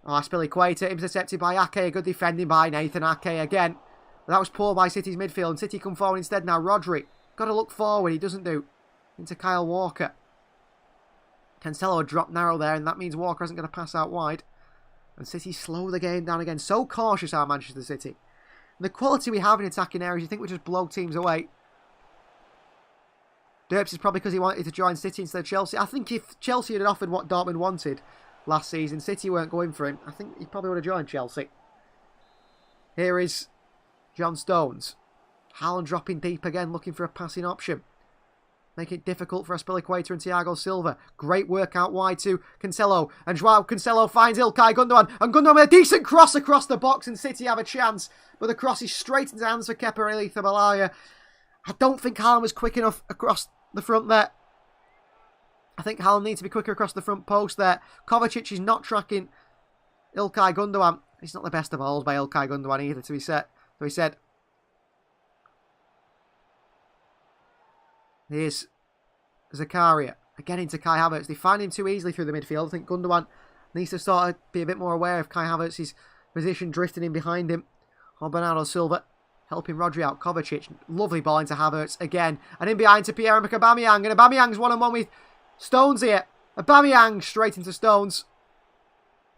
Oh, Aspilicueta intercepted by Ake. Good defending by Nathan Ake again. But that was poor by City's midfield. And City come forward instead now. Rodri. Got to look forward. He doesn't do. Into Kyle Walker. Cancelo dropped narrow there. And that means Walker isn't going to pass out wide. And City slow the game down again. So cautious are Manchester City. And the quality we have in attacking areas, you think we just blow teams away. Derps is probably because he wanted to join City instead of Chelsea. I think if Chelsea had offered what Dortmund wanted last season, City weren't going for him, I think he probably would have joined Chelsea. Here is John Stones. Haaland dropping deep again, looking for a passing option. Making it difficult for Aspilicueta and Thiago Silva. Great work out wide to Cancelo. And Joao Cancelo finds Ilkay Gundogan. And Gundogan with a decent cross across the box. And City have a chance. But the cross is straight into the hands for Kepa Arrizabalaga. I don't think Haaland was quick enough across the front there. I think Haaland needs to be quicker across the front post there. Kovacic is not tracking Ilkay Gundogan. It's not the best of balls by Ilkay Gundogan either, to be said. Here's Zakaria. Again into Kai Havertz. They find him too easily through the midfield. I think Gundogan needs to sort of be a bit more aware of Kai Havertz's position, drifting in behind him. Or Bernardo Silva helping Rodri out. Kovacic. Lovely ball into Havertz again. And in behind to Pierre-Emerick Aubameyang. And Aubameyang's one-on-one with Stones here. Aubameyang straight into Stones.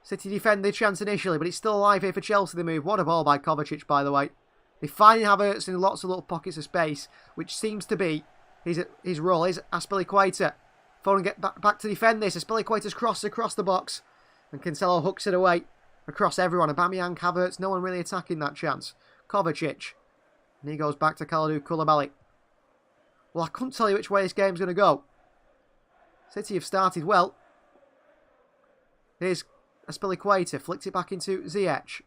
City defend the chance initially, but it's still alive here for Chelsea, the move. What a ball by Kovacic, by the way. They find Havertz in lots of little pockets of space, which seems to be his role. Is Aspilicueta. Foden get back to defend this. Aspilicueta's cross across the box. And Cancelo hooks it away across everyone. Aubameyang, Havertz, no one really attacking that chance. Kovacic. And he goes back to Kalidou Koulibaly. Well, I couldn't tell you which way this game's going to go. City have started well. Here's Aspilicueta. Flicks it back into Ziyech.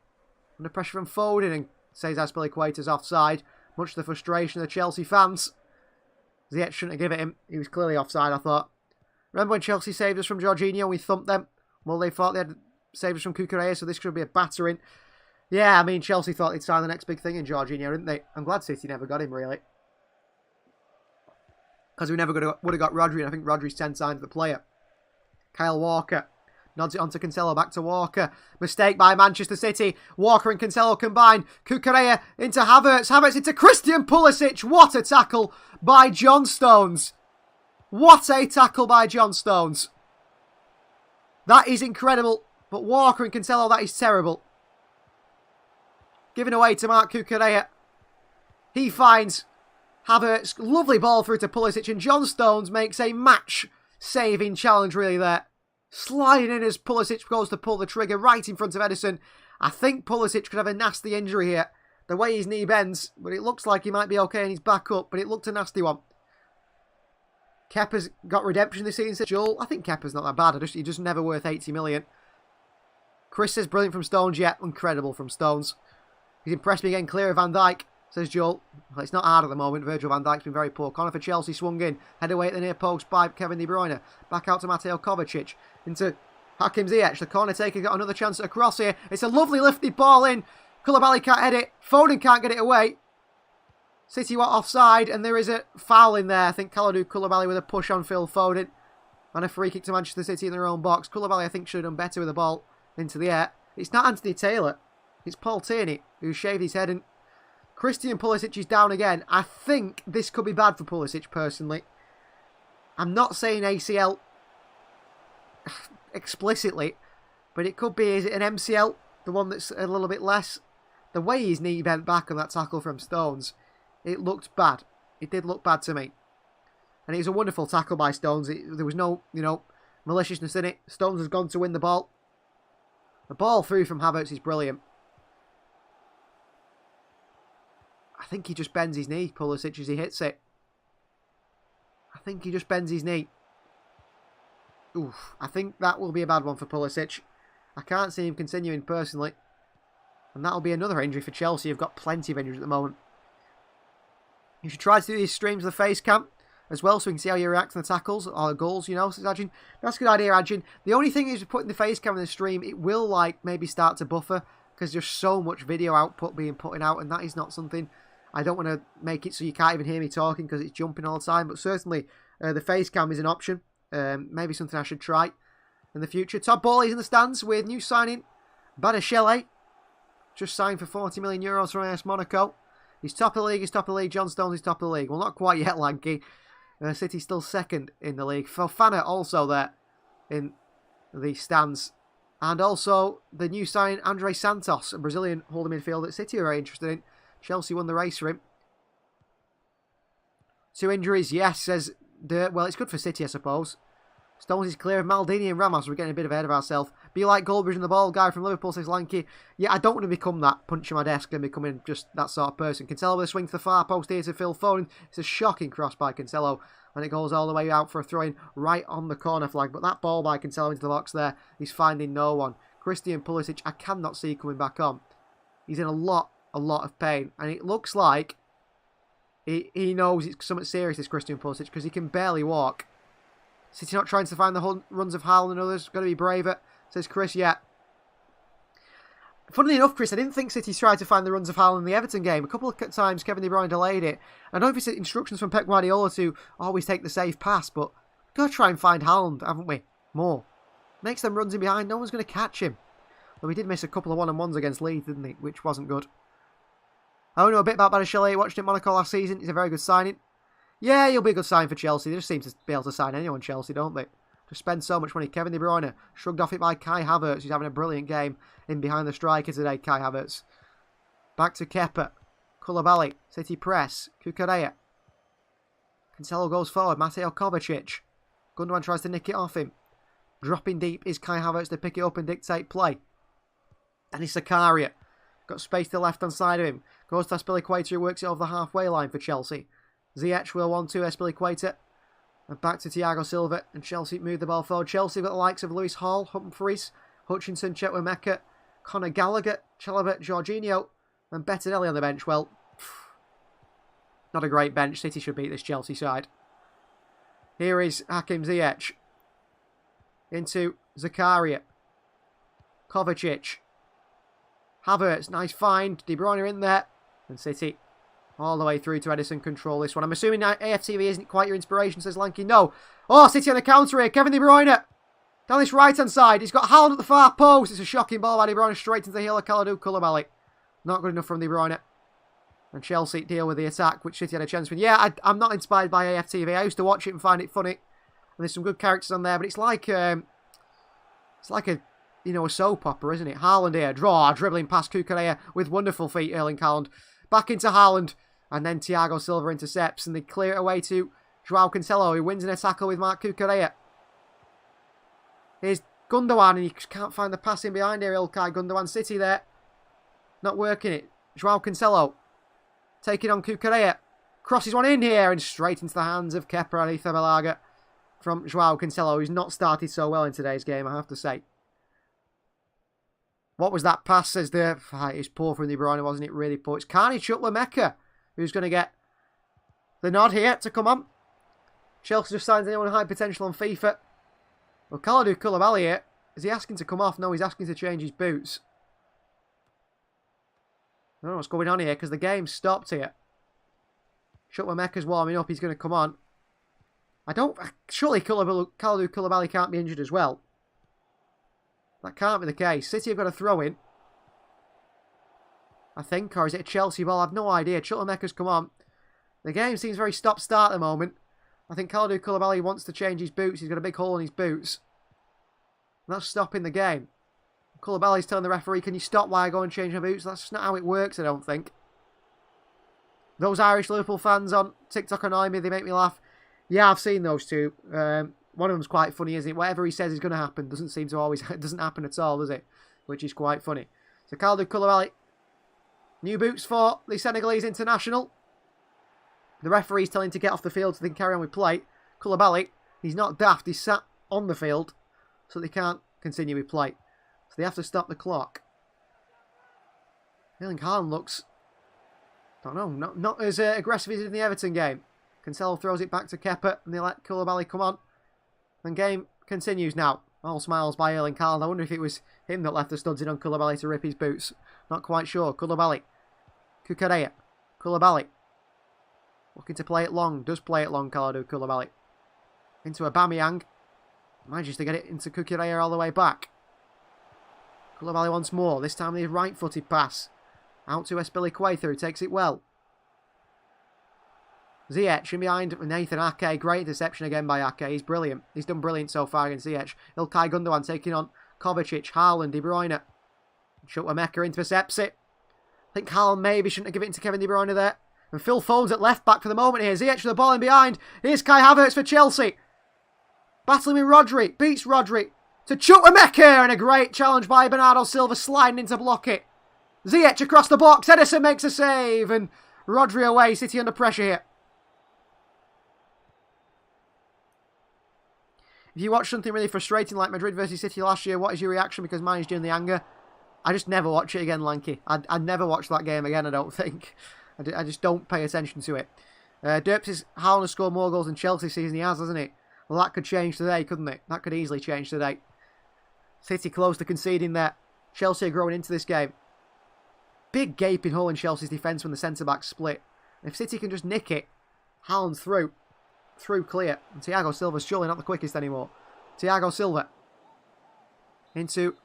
Under pressure from Foden. And says Aspilicueta's offside. Much to the frustration of the Chelsea fans. Ziyech shouldn't have given it him. He was clearly offside, I thought. Remember when Chelsea saved us from Jorginho and we thumped them? Well, they thought they had saved us from Cucurella, so this should be a battering. Yeah, I mean, Chelsea thought they'd sign the next big thing in Jorginho, didn't they? I'm glad City never got him, really. Because we never would have got Rodri, and I think Rodri's 10 times the player. Kyle Walker. Nods it onto Cancelo, back to Walker. Mistake by Manchester City. Walker and Cancelo combine. Cucurella into Havertz. Havertz into Christian Pulisic. What a tackle by John Stones. What a tackle by John Stones. That is incredible. But Walker and Cancelo, that is terrible. Given away to Marc Cucurella. He finds Havertz. Lovely ball through to Pulisic. And John Stones makes a match-saving challenge really there. Sliding in as Pulisic goes to pull the trigger right in front of Ederson. I think Pulisic could have a nasty injury here. The way his knee bends. But it looks like he might be okay and he's back up. But it looked a nasty one. Kepa's got redemption this season, said Joel. I think Kepa's not that bad. He's just never worth 80 million. Chris says brilliant from Stones. Yeah, incredible from Stones. He's impressed me getting clear of Van Dijk, says Joel. Well, it's not hard at the moment. Virgil van Dijk's been very poor. Corner for Chelsea swung in. Head away at the near post by Kevin De Bruyne. Back out to Mateo Kovacic. Into Hakim Ziyech. The corner taker got another chance at a cross here. It's a lovely lifted ball in. Koulibaly can't head it. Foden can't get it away. City were offside and there is a foul in there. I think Kalidou Koulibaly with a push on Phil Foden. And a free kick to Manchester City in their own box. Koulibaly I think should have done better with the ball into the air. It's not Anthony Taylor. It's Paul Tierney who shaved his head and Christian Pulisic is down again. I think this could be bad for Pulisic personally. I'm not saying ACL explicitly, but it could be, is it an MCL? The one that's a little bit less? The way his knee bent back on that tackle from Stones, it looked bad. It did look bad to me. And it was a wonderful tackle by Stones. There was no, maliciousness in it. Stones has gone to win the ball. The ball through from Havertz is brilliant. I think he just bends his knee, Pulisic, as he hits it. I think he just bends his knee. Oof. I think that will be a bad one for Pulisic. I can't see him continuing personally. And that'll be another injury for Chelsea. You've got plenty of injuries at the moment. You should try to do these streams with the face cam as well, so we can see how you react to the tackles or the goals, you know, says Ajin. That's a good idea, Ajin. The only thing is, putting the face cam in the stream, it will, like, maybe start to buffer, because there's so much video output being put out, and that is not something... I don't want to make it so you can't even hear me talking, because it's jumping all the time, but certainly the face cam is an option. Maybe something I should try in the future. Todd Bowley's in the stands with new signing, Badashele. Just signed for €40 million from AS Monaco. He's top of the league, he's top of the league. John Stones is top of the league. Well, not quite yet, Lanky. City's still second in the league. Fofana also there in the stands. And also the new signing, Andre Santos, a Brazilian holding midfielder that City are very interested in. Chelsea won the race for him. 2 injuries, yes, says Dirt. Well, it's good for City, I suppose. Stones is clear of Maldini and Ramos. We're getting a bit ahead of ourselves. Be like Goldbridge and the ball guy from Liverpool, says Lanky. Yeah, I don't want to become that, punching my desk and becoming just that sort of person. Cancelo with a swing to the far post here to Phil Foden. It's a shocking cross by Cancelo, and it goes all the way out for a throw-in right on the corner flag. But that ball by Cancelo into the box there, he's finding no one. Christian Pulisic, I cannot see coming back on. He's in a lot of pain, and it looks like he knows it's something serious, this Christian Pulisic, because he can barely walk. City not trying to find the runs of Haaland and others. Got to be braver, says Chris. Yeah. Funnily enough, Chris, I didn't think City tried to find the runs of Haaland in the Everton game. A couple of times Kevin De Bruyne delayed it. I don't know if it's instructions from Pep Guardiola to always take the safe pass, but we've got to try and find Haaland, haven't we? More. Makes them runs in behind. No one's going to catch him. Though he did miss a couple of one-on-ones against Leeds, didn't he? Which wasn't good. I know a bit about Badashele. Watched him at Monaco last season. He's a very good signing. Yeah, he'll be a good sign for Chelsea. They just seem to be able to sign anyone, Chelsea, don't they? Just spend so much money. Kevin De Bruyne shrugged off it by Kai Havertz, who's having a brilliant game in behind the striker today, Kai Havertz. Back to Kepa. Koulibaly. City press. Kukureya. Cancelo goes forward. Mateo Kovacic. Gundogan tries to nick it off him. Dropping deep is Kai Havertz to pick it up and dictate play. Then it's Zakaria. Got space to the left-hand side of him. Goes to Azpilicueta, who works it over the halfway line for Chelsea. Ziyech will 1-2 Azpilicueta. And back to Thiago Silva. And Chelsea move the ball forward. Chelsea got the likes of Lewis Hall, Humphries, Hutchinson, Chetwemeka, Conor Gallagher, Chalobah, Jorginho, and Bettinelli on the bench. Well, not a great bench. City should beat this Chelsea side. Here is Hakim Ziyech. Into Zakaria. Kovacic. Havertz, nice find. De Bruyne in there. And City all the way through to Edison control this one. I'm assuming AFTV isn't quite your inspiration, says Lanky. No. Oh, City on the counter here. Kevin De Bruyne. Down this right-hand side. He's got Haaland at the far post. It's a shocking ball by De Bruyne straight into the heel of Kalidou Koulibaly. Not good enough from De Bruyne. And Chelsea deal with the attack, which City had a chance with. Yeah, I'm not inspired by AFTV. I used to watch it and find it funny. And there's some good characters on there, but it's like a soap opera, isn't it? Haaland here, dribbling past Kukureya with wonderful feet, Erling Haaland. Back into Haaland, and then Thiago Silva intercepts, and they clear it away to Joao Cancelo, who wins in a tackle with Marc Kukureya. Here's Gundogan, and you just can't find the passing behind here, Ilkay Gundogan. City there, not working it. Joao Cancelo, taking on Kukureya. Crosses one in here, and straight into the hands of Kepa Arrizabalaga from Joao Cancelo, who's not started so well in today's game, I have to say. What was that pass, says the... It's poor from De Bruyne, wasn't it? Really poor. It's Carney Chukwuemeka who's going to get the nod here to come on. Chelsea just signed anyone with high potential on FIFA. Well, Kalidou Koulibaly here. Is he asking to come off? No, he's asking to change his boots. I don't know what's going on here because the game stopped here. Chukwuemeka's warming up. He's going to come on. Surely Kalidou Koulibaly can't be injured as well. That can't be the case. City have got a throw in, I think, or is it a Chelsea ball? I've no idea. Chukwuemeka's come on. The game seems very stop-start at the moment. I think Kalidou Koulibaly wants to change his boots. He's got a big hole in his boots. And that's stopping the game. Koulibaly's telling the referee, can you stop while I go and change my boots? That's just not how it works, I don't think. Those Irish Liverpool fans on TikTok annoy me. They make me laugh. Yeah, I've seen those two. One of them's quite funny, isn't it? Whatever he says is going to happen. Doesn't seem to always... It doesn't happen at all, does it? Which is quite funny. So Kalidou Koulibaly. New boots for the Senegalese international. The referee's telling him to get off the field so they can carry on with play. Koulibaly, he's not daft. He's sat on the field so they can't continue with play. So they have to stop the clock. Erling Haaland looks, I don't know, not as aggressive as in the Everton game. Cancelo throws it back to Kepa and they let Koulibaly come on. And game continues now. All smiles by Erling Haaland. I wonder if it was him that left the studs in on Koulibaly to rip his boots. Not quite sure. Koulibaly. Kukureya. Koulibaly. Looking to play it long. Does play it long, Kalidou Koulibaly. Into Aubameyang. Manages to get it into Kukureya all the way back. Koulibaly once more. This time the right-footed pass. Out to Azpilicueta, who takes it well. Ziyech in behind Nathan Ake. Great interception again by Ake. He's brilliant. He's done brilliant so far against Ziyech. Ilkay Gundogan taking on Kovacic, Haaland, De Bruyne. Chukwuemeka intercepts it. I think Haaland maybe shouldn't have given it to Kevin De Bruyne there. And Phil Foden's at left back for the moment here. Ziyech with the ball in behind. Here's Kai Havertz for Chelsea. Battling with Rodri. Beats Rodri. To Chukwuemeka. And a great challenge by Bernardo Silva sliding in to block it. Ziyech across the box. Ederson makes a save. And Rodri away. City under pressure here. If you watch something really frustrating like Madrid versus City last year, what is your reaction? Because mine is doing the anger. I just never watch it again, Lanky. I'd never watch that game again, I don't think. I just don't pay attention to it. Derps is Haaland has scored more goals than Chelsea season he has, hasn't it? Well, that could change today, couldn't it? That could easily change today. City close to conceding there. Chelsea are growing into this game. Big gaping hole in Chelsea's defence when the centre-backs split. And if City can just nick it, Haaland's through. Through clear. And Thiago Silva's surely not the quickest anymore. Thiago Silva. Into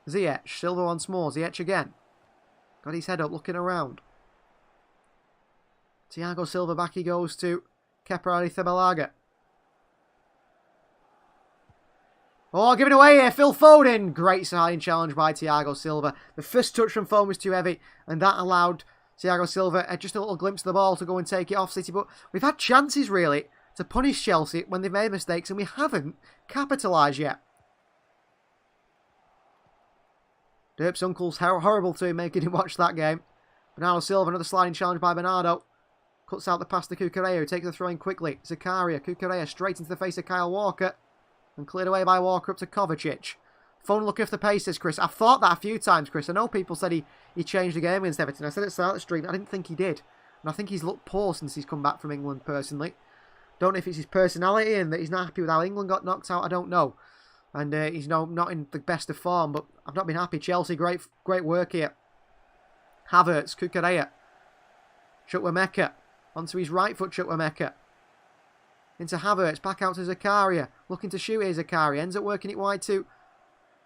Ziyech. Silva once more. Ziyech again. Got his head up looking around. Thiago Silva back he goes to Kepa Arrizabalaga. Oh, giving away here. Phil Foden. Great sliding challenge by Thiago Silva. The first touch from Foden was too heavy. And that allowed Thiago Silva just a little glimpse of the ball to go and take it off City. But we've had chances, really, to punish Chelsea when they've made mistakes. And we haven't capitalised yet. Derp's uncle's horrible to him, making him watch that game. Bernardo Silva, another sliding challenge by Bernardo. Cuts out the pass to Kukureya, who takes the throw in quickly. Zakaria, Kukureya straight into the face of Kyle Walker. And cleared away by Walker up to Kovacic. Phone looking for the paces, Chris. I've thought that a few times, Chris. I know people said he changed the game against Everton. I said at the start of the stream. I didn't think he did. And I think he's looked poor since he's come back from England, personally. Don't know if it's his personality and that he's not happy with how England got knocked out. I don't know. And he's not in the best of form, but I've not been happy. Chelsea, great work here. Havertz, Kukureya. Chukwuemeka. Onto his right foot, Chukwuemeka. Into Havertz, back out to Zakaria. Looking to shoot here, Zakaria. Ends up working it wide to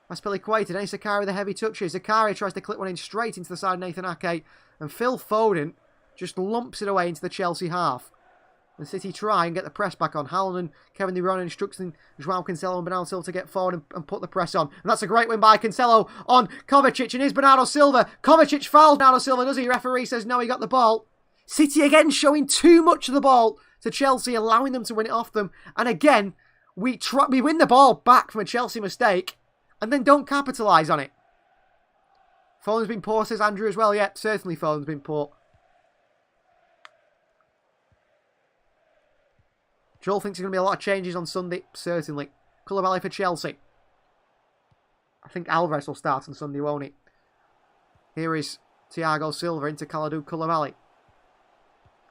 Azpilicueta. Then Zakaria the heavy touches. Zakaria tries to clip one in straight into the side of Nathan Ake. And Phil Foden just lumps it away into the Chelsea half. And City try and get the press back on. Haaland and Kevin De Bruyne instructing João Cancelo and Bernardo Silva to get forward and put the press on. And that's a great win by Cancelo on Kovacic. And here's Bernardo Silva. Kovacic fouls Bernardo Silva, does he? Referee says no, he got the ball. City again showing too much of the ball to Chelsea, allowing them to win it off them. And again, we win the ball back from a Chelsea mistake and then don't capitalise on it. Foden's been poor, says Andrew as well. Yep, certainly Foden's been poor. Joel thinks there's going to be a lot of changes on Sunday. Certainly. Koulibaly for Chelsea. I think Alvarez will start on Sunday, won't he? Here is Thiago Silva into Kalidou Koulibaly.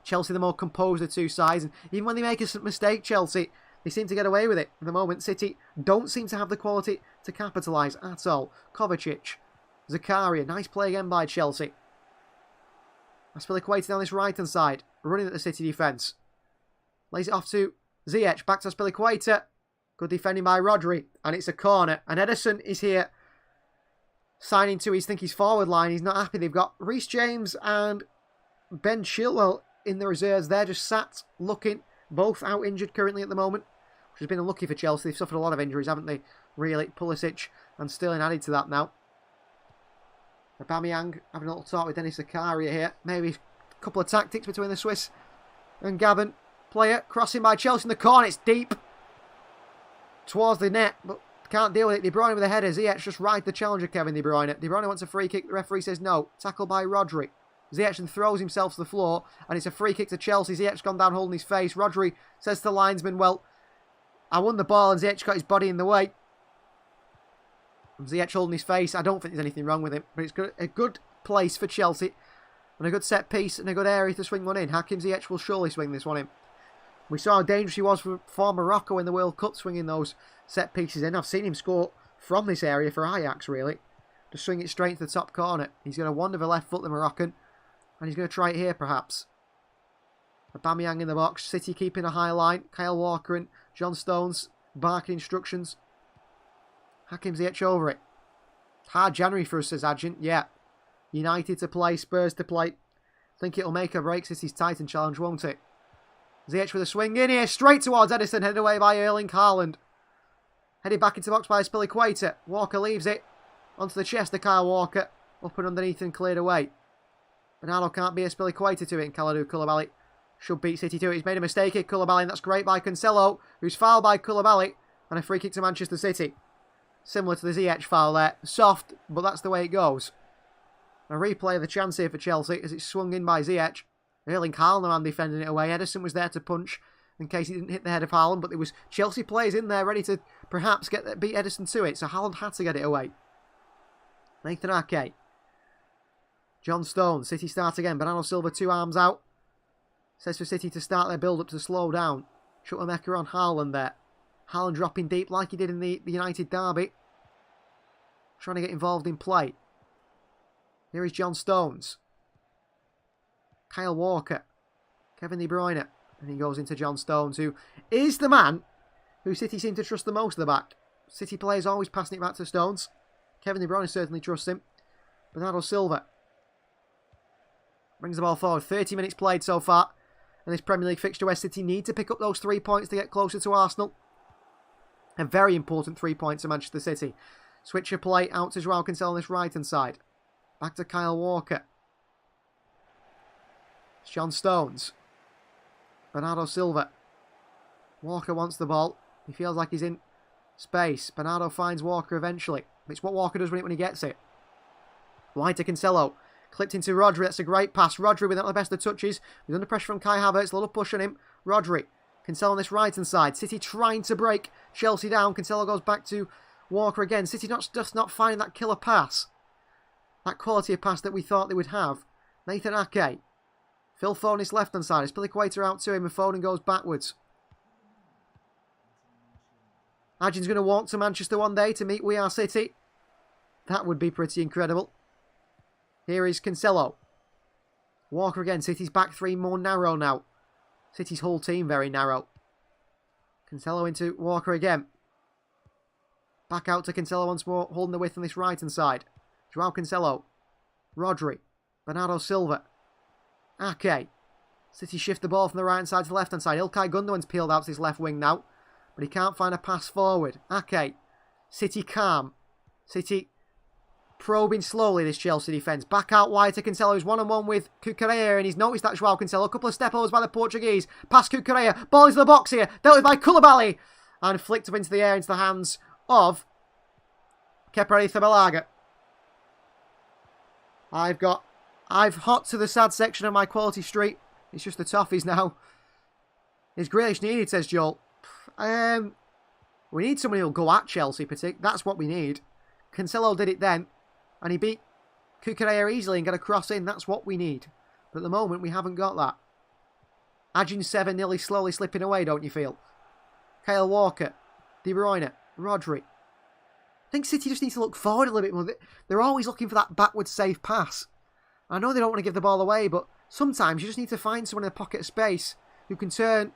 Chelsea the more composed of two sides. And even when they make a mistake, Chelsea, they seem to get away with it. At the moment, City don't seem to have the quality to capitalise at all. Kovacic. Zakaria. Nice play again by Chelsea. Azpilicueta down this right-hand side. Running at the City defence. Lays it off to Ziyech. Back to Azpilicueta. Good defending by Rodri. And it's a corner. And Ederson is here. Signing to his forward line. He's not happy. They've got Reece James and Ben Chilwell in the reserves. They're just sat looking. Both out injured currently at the moment. Which has been unlucky for Chelsea. They've suffered a lot of injuries, haven't they? Really. Pulisic and Sterling added to that now. Aubameyang having a little talk with Dennis Zakaria here. Maybe a couple of tactics between the Swiss and Gabon player. Crossing by Chelsea in the corner. It's deep towards the net, but can't deal with it. De Bruyne with a header. Ziyech just right the challenger, Kevin De Bruyne. De Bruyne wants a free kick. The referee says no. Tackle by Rodri. Ziyech then throws himself to the floor, and it's a free kick to Chelsea. Ziyech's gone down holding his face. Rodri says to the linesman, well, I won the ball, and Ziyech got his body in the way. And Ziyech holding his face. I don't think there's anything wrong with him, but it's a good place for Chelsea. And a good set piece and a good area to swing one in. Hakim Ziyech will surely swing this one in. We saw how dangerous he was for Morocco in the World Cup, swinging those set pieces in. I've seen him score from this area for Ajax, really. Just swing it straight to the top corner. He's going to wander the left foot, the Moroccan. And he's going to try it here, perhaps. Aubameyang in the box. City keeping a high line. Kyle Walker and John Stones barking instructions. Hakim Ziyech over it. Hard January for us, says Adjun. Yeah. United to play, Spurs to play. Think it'll make or break City's Titan challenge, won't it? Ziyech with a swing in here, straight towards Edison, headed away by Erling Haaland. Headed back into the box by Spilicueta. Walker leaves it. Onto the chest of Kyle Walker. Up and underneath and cleared away. Bernardo can't be a Spilicueta to it, and Kalidou Koulibaly should beat City to it. He's made a mistake here, Koulibaly, and that's great by Cancelo, who's fouled by Koulibaly, and a free kick to Manchester City. Similar to the Ziyech foul there. Soft, but that's the way it goes. A replay of the chance here for Chelsea as it's swung in by Ziyech. Erling Haaland defending it away. Edison was there to punch in case he didn't hit the head of Haaland, but there was Chelsea players in there ready to perhaps beat Edison to it, so Haaland had to get it away. Nathan Ake. John Stones. City start again. Bernardo Silva 2 arms out. Says for City to start their build-up to slow down. Chukwuemeka on Haaland there. Haaland dropping deep like he did in the United derby. Trying to get involved in play. Here is John Stones. Kyle Walker. Kevin De Bruyne. And he goes into John Stones, who is the man who City seem to trust the most at the back. City players always passing it back to Stones. Kevin De Bruyne certainly trusts him. Bernardo Silva brings the ball forward. 30 minutes played so far in this Premier League fixture where City need to pick up those 3 points to get closer to Arsenal. A very important 3 points to Manchester City. Switch of play out to Joao Cancelo on this right-hand side. Back to Kyle Walker. John Stones. Bernardo Silva. Walker wants the ball. He feels like he's in space. Bernardo finds Walker eventually. It's what Walker does when he gets it. Wide to Cancelo. Clipped into Rodri. That's a great pass. Rodri without the best of touches. He's under pressure from Kai Havertz. A little push on him. Rodri. Cancelo on this right-hand side. City trying to break Chelsea down. Cancelo goes back to Walker again. City just not finding that killer pass. That quality of pass that we thought they would have. Nathan Ake. Phil Foden is left-hand side. Spilicueta out to him and Foden goes backwards. Adjun's going to walk to Manchester one day to meet We Are City. That would be pretty incredible. Here is Cancelo. Walker again. City's back three more narrow now. City's whole team very narrow. Cancelo into Walker again. Back out to Cancelo once more, holding the width on this right-hand side. Joao Cancelo. Rodri. Bernardo Silva. Ake. City shift the ball from the right-hand side to the left-hand side. Ilkay Gundogan's peeled out to his left wing now. But he can't find a pass forward. Ake. City calm. City probing slowly this Chelsea defence. Back out wide to Cancelo, who's one-on-one with Cucurella, and he's noticed that Joao Cancelo. A couple of step-overs by the Portuguese. Past Cucurella. Ball into the box here. Dealt with by Koulibaly. And flicked up into the air into the hands of Kepa Arrizabalaga. I've hot to the sad section of my quality street. It's just the toffees now. Is Grealish needed, says Joel. We need somebody who'll go at Chelsea, that's what we need. Cancelo did it then, and he beat Cucurella easily and got a cross in. That's what we need. But at the moment, we haven't got that. Adjun 7 nearly slowly slipping away, don't you feel? Kyle Walker, De Bruyne, Rodri. I think City just needs to look forward a little bit more. They're always looking for that backward safe pass. I know they don't want to give the ball away, but sometimes you just need to find someone in a pocket of space who can turn.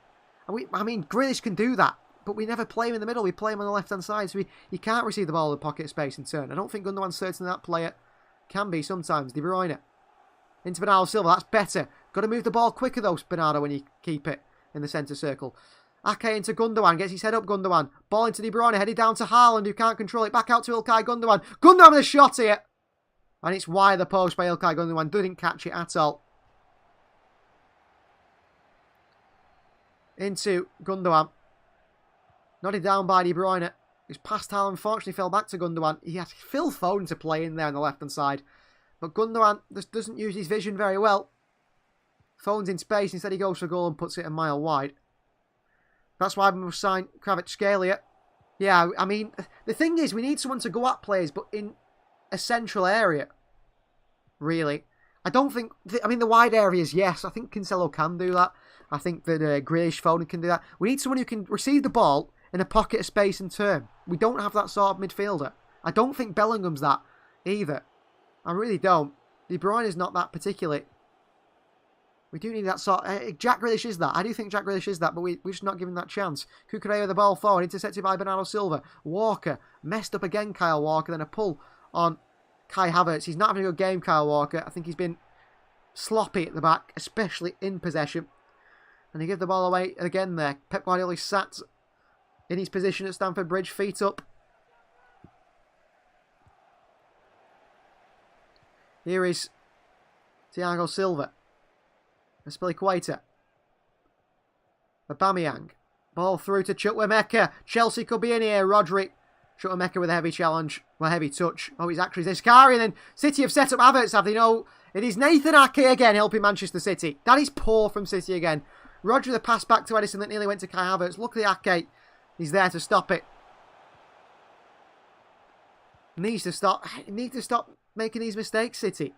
I mean, Grealish can do that, but we never play him in the middle. We play him on the left-hand side, so he can't receive the ball in the pocket of space and turn. I don't think Gundogan's certainly that player. Can be sometimes. De Bruyne. Into Bernardo Silva. That's better. Got to move the ball quicker, though, Bernardo, when you keep it in the centre circle. Ake into Gundogan. Gets his head up, Gundogan. Ball into De Bruyne. Headed down to Haaland, who can't control it. Back out to Ilkay Gundogan. Gundogan with a shot here. And it's wide the post by Ilkay Gundogan. Didn't catch it at all. Into Gundogan. Nodded down by De Bruyne. His past Haaland unfortunately fell back to Gundogan. He had Phil Foden to play in there on the left-hand side. But Gundogan just doesn't use his vision very well. Foden's in space. Instead he goes for goal and puts it a mile wide. That's why we must sign Kvaratskhelia. Yeah, I mean, the thing is, we need someone to go at players, but in a central area. really. I don't think... I mean, the wide areas, yes. I think Cancelo can do that. I think that Grealish, Foden can do that. We need someone who can receive the ball in a pocket of space and turn. We don't have that sort of midfielder. I don't think Bellingham's that either. I really don't. De Bruyne is not that particularly. We do need that sort. Jack Grealish is that. I do think Jack Grealish is that, but we're just not giving that chance. Cucurella with the ball forward, intercepted by Bernardo Silva. Walker, messed up again, Kyle Walker. Then a pull on Kai Havertz. He's not having a good game, Kyle Walker. I think he's been sloppy at the back, especially in possession. And he gave the ball away again there. Pep Guardiola sat in his position at Stamford Bridge, feet up. Here is Thiago Silva. Aspilicueta. Aubameyang. Ball through to Chukwuemeka. Chelsea could be in here. Rodri. Chukwuemeka with a heavy challenge. Well, heavy touch. Oh, it's actually Zeskari. And then City have set up Havertz, have they? No, it is Nathan Ake again helping Manchester City. That is poor from City again. Rodri the pass back to Edison that nearly went to Kai Havertz. Look at the Ake. He's there to stop it. Needs to stop making these mistakes, City.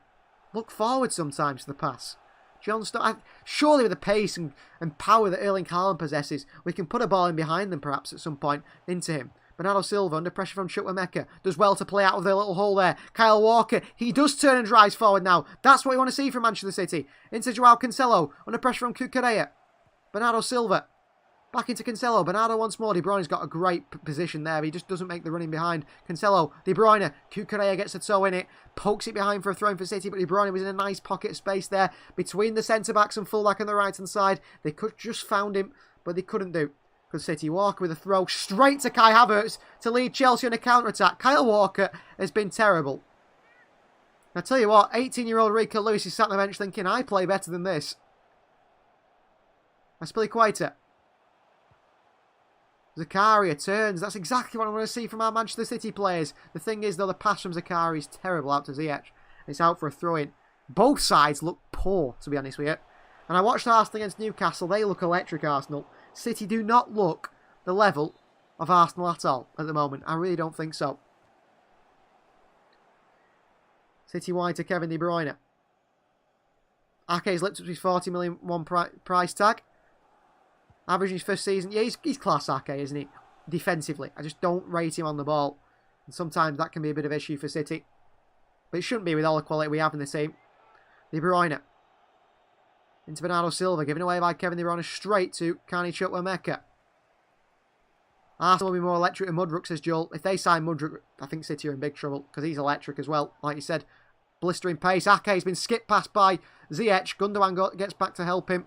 Look forward sometimes to the pass. Surely with the pace and power that Erling Haaland possesses, we can put a ball in behind them perhaps at some point into him. Bernardo Silva under pressure from Chukwuemeka. Does well to play out of their little hole there. Kyle Walker, he does turn and drives forward now. That's what we want to see from Manchester City. Into Joao Cancelo, under pressure from Cucurella. Bernardo Silva. Back into Cancelo. Bernardo once more. De Bruyne's got a great position there. He just doesn't make the running behind. Cancelo. De Bruyne. Cucurella gets a toe in it. Pokes it behind for a throw in for City. But De Bruyne was in a nice pocket of space there. Between the centre-backs and full-back on the right-hand side. They could just found him. But they couldn't do. Because City Walker with a throw straight to Kai Havertz to lead Chelsea on a counter-attack. Kyle Walker has been terrible. I tell you what. 18-year-old Rico Lewis is sat on the bench thinking, I play better than this. Aspilicueta. Zakaria turns. That's exactly what I want to see from our Manchester City players. The thing is, though, the pass from Zakaria is terrible out to Ziyech. It's out for a throw-in. Both sides look poor, to be honest with you. And I watched Arsenal against Newcastle. They look electric, Arsenal. City do not look the level of Arsenal at all at the moment. I really don't think so. City wide to Kevin De Bruyne. Ake's lipped up his £40 million price tag. Average in his first season. Yeah, he's class, Ake, isn't he? Defensively. I just don't rate him on the ball. And sometimes that can be a bit of an issue for City. But it shouldn't be with all the quality we have in the team. De Bruyne. Into Bernardo Silva. Given away by Kevin De Bruyne straight to Carney Chukwuemeka. Arsenal will be more electric than Mudryk, says Joel. If they sign Mudryk, I think City are in big trouble. Because he's electric as well. Like you said. Blistering pace. Ake's been skipped past by Ziyech. Gundogan gets back to help him.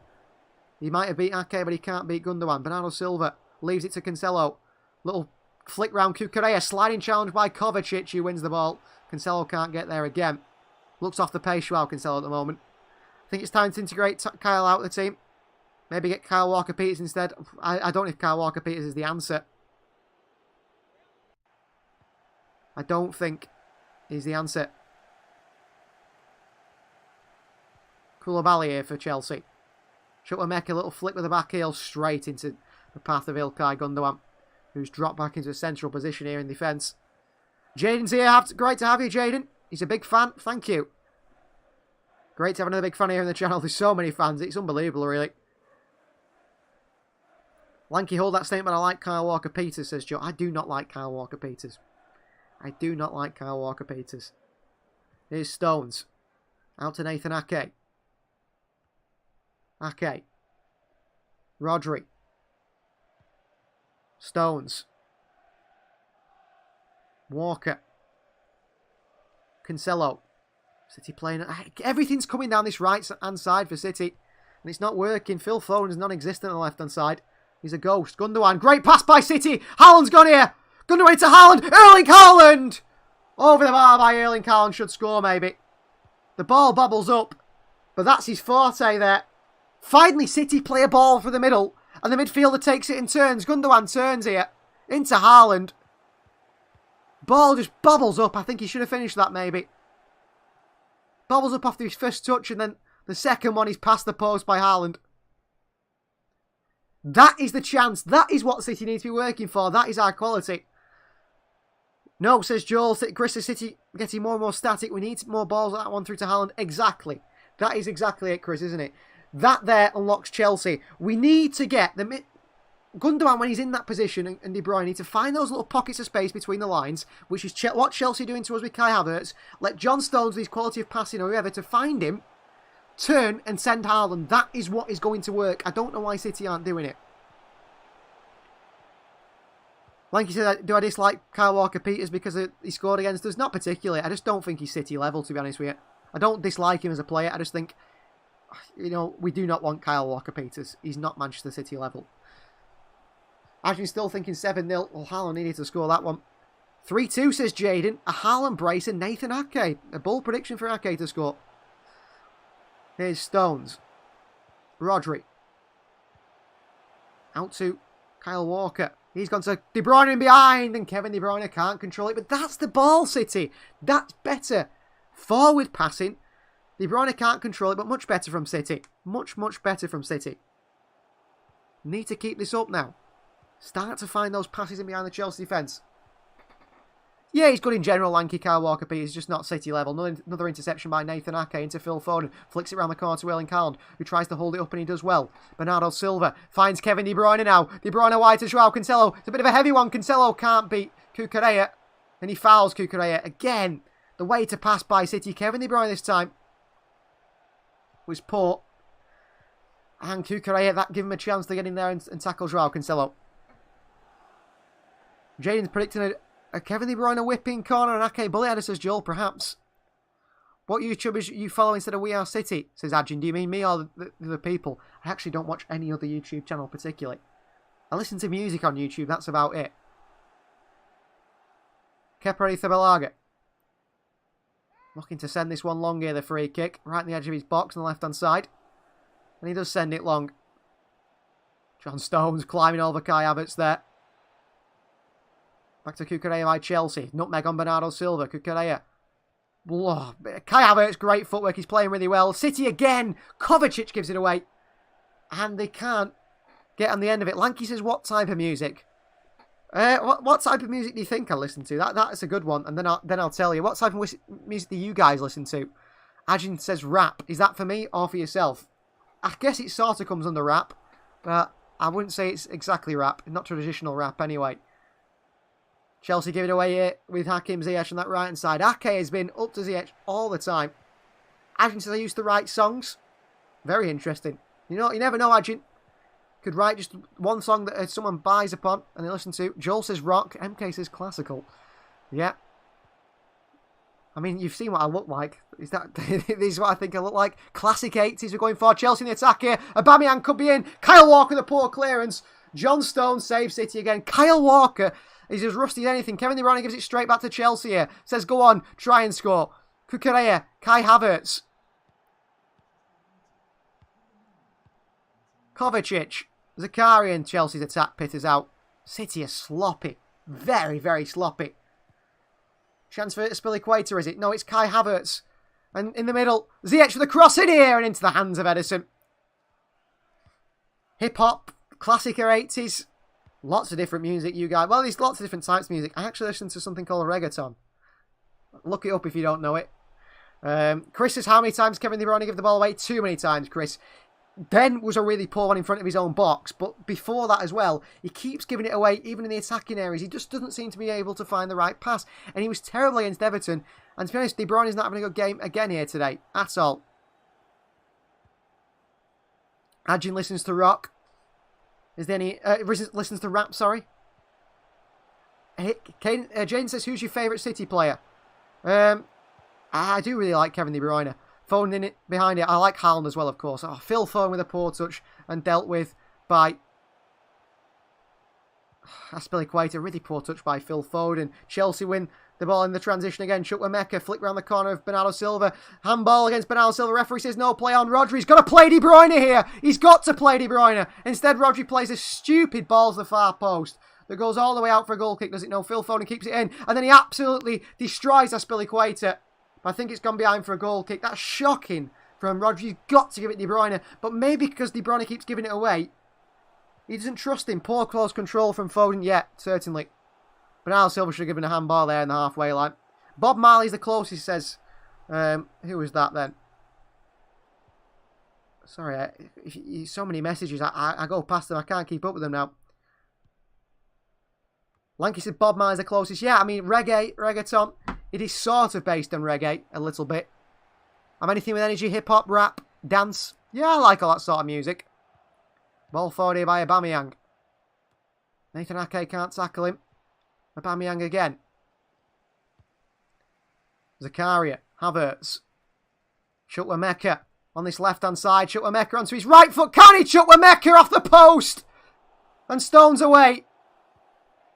He might have beat Ake, but he can't beat Gundogan. Bernardo Silva leaves it to Cancelo. Little flick round Cucurella. Sliding challenge by Kovacic, who wins the ball. Cancelo can't get there again. Looks off the pace, Joao Cancelo at the moment. I think it's time to integrate Kyle out of the team. Maybe get Kyle Walker-Peters instead. I don't know if Kyle Walker-Peters is the answer. I don't think he's the answer. Koulibaly here for Chelsea. Chukwuemeka, a little flick with the back heel straight into the path of Ilkay Gundogan, who's dropped back into a central position here in defence. Jaden's here. Great to have you, Jaden. He's a big fan. Thank you. Great to have another big fan here in the channel. There's so many fans. It's unbelievable, really. Lanky, hold that statement. I like Kyle Walker-Peters, says Joe. I do not like Kyle Walker-Peters. I do not like Kyle Walker-Peters. Here's Stones. Out to Nathan Ake. Ake. Rodri. Stones. Walker. Cancelo. City playing. Everything's coming down this right-hand side for City. And it's not working. Phil Foden is non-existent on the left-hand side. He's a ghost. Gundogan. Great pass by City. Haaland's gone here. Gundogan to Haaland. Erling Haaland. Over the bar by Erling Haaland. Should score maybe. The ball bubbles up. But that's his forte there. Finally, City play a ball for the middle. And the midfielder takes it and turns. Gundogan turns here. Into Haaland. Ball just bubbles up. I think he should have finished that maybe. Bobbles up after his first touch, and then the second one is past the post by Haaland. That is the chance. That is what City needs to be working for. That is our quality. No, says Joel. Chris, the City getting more and more static. We need more balls like that one through to Haaland. Exactly. That is exactly it, Chris, isn't it? That there unlocks Chelsea. We need to get the Gundogan, when he's in that position, and De Bruyne need to find those little pockets of space between the lines, which is what Chelsea are doing to us with Kai Havertz. Let John Stones, his quality of passing or whoever, to find him, turn and send Haaland. That is what is going to work. I don't know why City aren't doing it. Lanky said, do I dislike Kyle Walker-Peters because he scored against us? Not particularly. I just don't think he's City level, to be honest with you. I don't dislike him as a player. I just think, you know, we do not want Kyle Walker-Peters. He's not Manchester City level. Actually, still thinking 7-0. Well, Haaland needed to score that one. 3-2, says Jaden. A Haaland brace and Nathan Ake. A bold prediction for Ake to score. Here's Stones. Rodri. Out to Kyle Walker. He's gone to De Bruyne in behind, and Kevin De Bruyne can't control it. But that's the ball, City. That's better. Forward passing. De Bruyne can't control it, but much better from City. Much, much better from City. Need to keep this up now. Start to find those passes in behind the Chelsea defence. Yeah, he's good in general, Lanky Kyle Walker-Peters, just not City level. Another interception by Nathan Ake into Phil Foden. Flicks it around the corner to Erling Haaland, who tries to hold it up and he does well. Bernardo Silva finds Kevin De Bruyne now. De Bruyne wide to Joao Cancelo. It's a bit of a heavy one. Cancelo can't beat Cucurella. And he fouls Cucurella again. The way to pass by City. Kevin De Bruyne this time was poor. And Cucurella, that gave him a chance to get in there and tackle Joao Cancelo. Jaden's predicting a Kevin De Bruyne whipping corner and Ake bully header, says Joel, perhaps. What YouTubers you follow instead of We Are City, says Adjin. Do you mean me or the people? I actually don't watch any other YouTube channel particularly. I listen to music on YouTube, that's about it. Kepa Arrizabalaga. Looking to send this one long here, the free kick. Right in the edge of his box on the left-hand side. And he does send it long. John Stones climbing over Kai Havertz there. Back to Cucurella by Chelsea. Nutmeg on Bernardo Silva. Cucurella. Whoa. Kai Havertz, great footwork. He's playing really well. City again. Kovacic gives it away. And they can't get on the end of it. Lanky says, what type of music? What type of music do you think I listen to? That's a good one. And then I'll tell you. What type of music do you guys listen to? Ajin says rap. Is that for me or for yourself? I guess it sort of comes under rap. But I wouldn't say it's exactly rap. Not traditional rap anyway. Chelsea give it away here with Hakim Ziyech on that right-hand side. Ake has been up to Ziyech all the time. Ajin says I used to write songs. Very interesting. You know, you never know, Ajin. Could write just one song that someone buys upon and they listen to. Joel says rock. MK says classical. Yeah. I mean, you've seen what I look like. This is what I think I look like. Classic 80s. We're going for Chelsea in the attack here. Aubameyang could be in. Kyle Walker, the poor clearance. John Stones saves City again. Kyle Walker is as rusty as anything. Kevin De Bruyne gives it straight back to Chelsea here. Says, go on, try and score. Cucurella, Kai Havertz. Kovacic. Zakarian, Chelsea's attack pitters out. City are sloppy. Very, very sloppy. Chance for Spiliqueta, is it? No, it's Kai Havertz. And in the middle, Ziyech with a cross in here and into the hands of Ederson. Hip-hop, classicer 80s. Lots of different music, you guys. Well, there's lots of different types of music. I actually listen to something called reggaeton. Look it up if you don't know it. Chris says, how many times Kevin De Bruyne give the ball away? Too many times, Chris. Ben was a really poor one in front of his own box, but before that as well, he keeps giving it away, even in the attacking areas. He just doesn't seem to be able to find the right pass, and he was terrible against Everton. And to be honest, De Bruyne is not having a good game again here today, at all. Ajin listens to rock. Is there any... listens to rap, sorry. Jane says, who's your favourite City player? I do really like Kevin De Bruyne. Foden in it, behind it. I like Haaland as well, of course. Oh, Phil Foden with a poor touch and dealt with by Aspilicueta. Really poor touch by Phil Foden. Chelsea win the ball in the transition again. Chukwuemeka flick round the corner of Bernardo Silva. Handball against Bernardo Silva. Referee says no play on Rodri. He's got to play De Bruyne here. He's got to play De Bruyne. Instead, Rodri plays a stupid ball to the far post that goes all the way out for a goal kick. Does it know? Phil Foden keeps it in. And then he absolutely destroys Aspilicueta. I think it's gone behind for a goal kick. That's shocking from Rodri. He's got to give it De Bruyne. But maybe because De Bruyne keeps giving it away, he doesn't trust him. Poor close control from Foden. Yeah, certainly. Bernardo Silva should have given a handball there in the halfway line. Bob Marley's the closest, says. Who was that then? Sorry, so many messages. I go past them. I can't keep up with them now. Lanky said Bob Marley's the closest. Yeah, I mean, reggaeton. It is sort of based on reggae, a little bit. I'm anything with energy, hip-hop, rap, dance. Yeah, I like all that sort of music. Ball forward here by Aubameyang. Nathan Ake can't tackle him. Aubameyang again. Zakaria, Havertz. Chukwuemeka on this left-hand side. Chukwuemeka onto his right foot. Can he? Chukwuemeka off the post! And Stones away.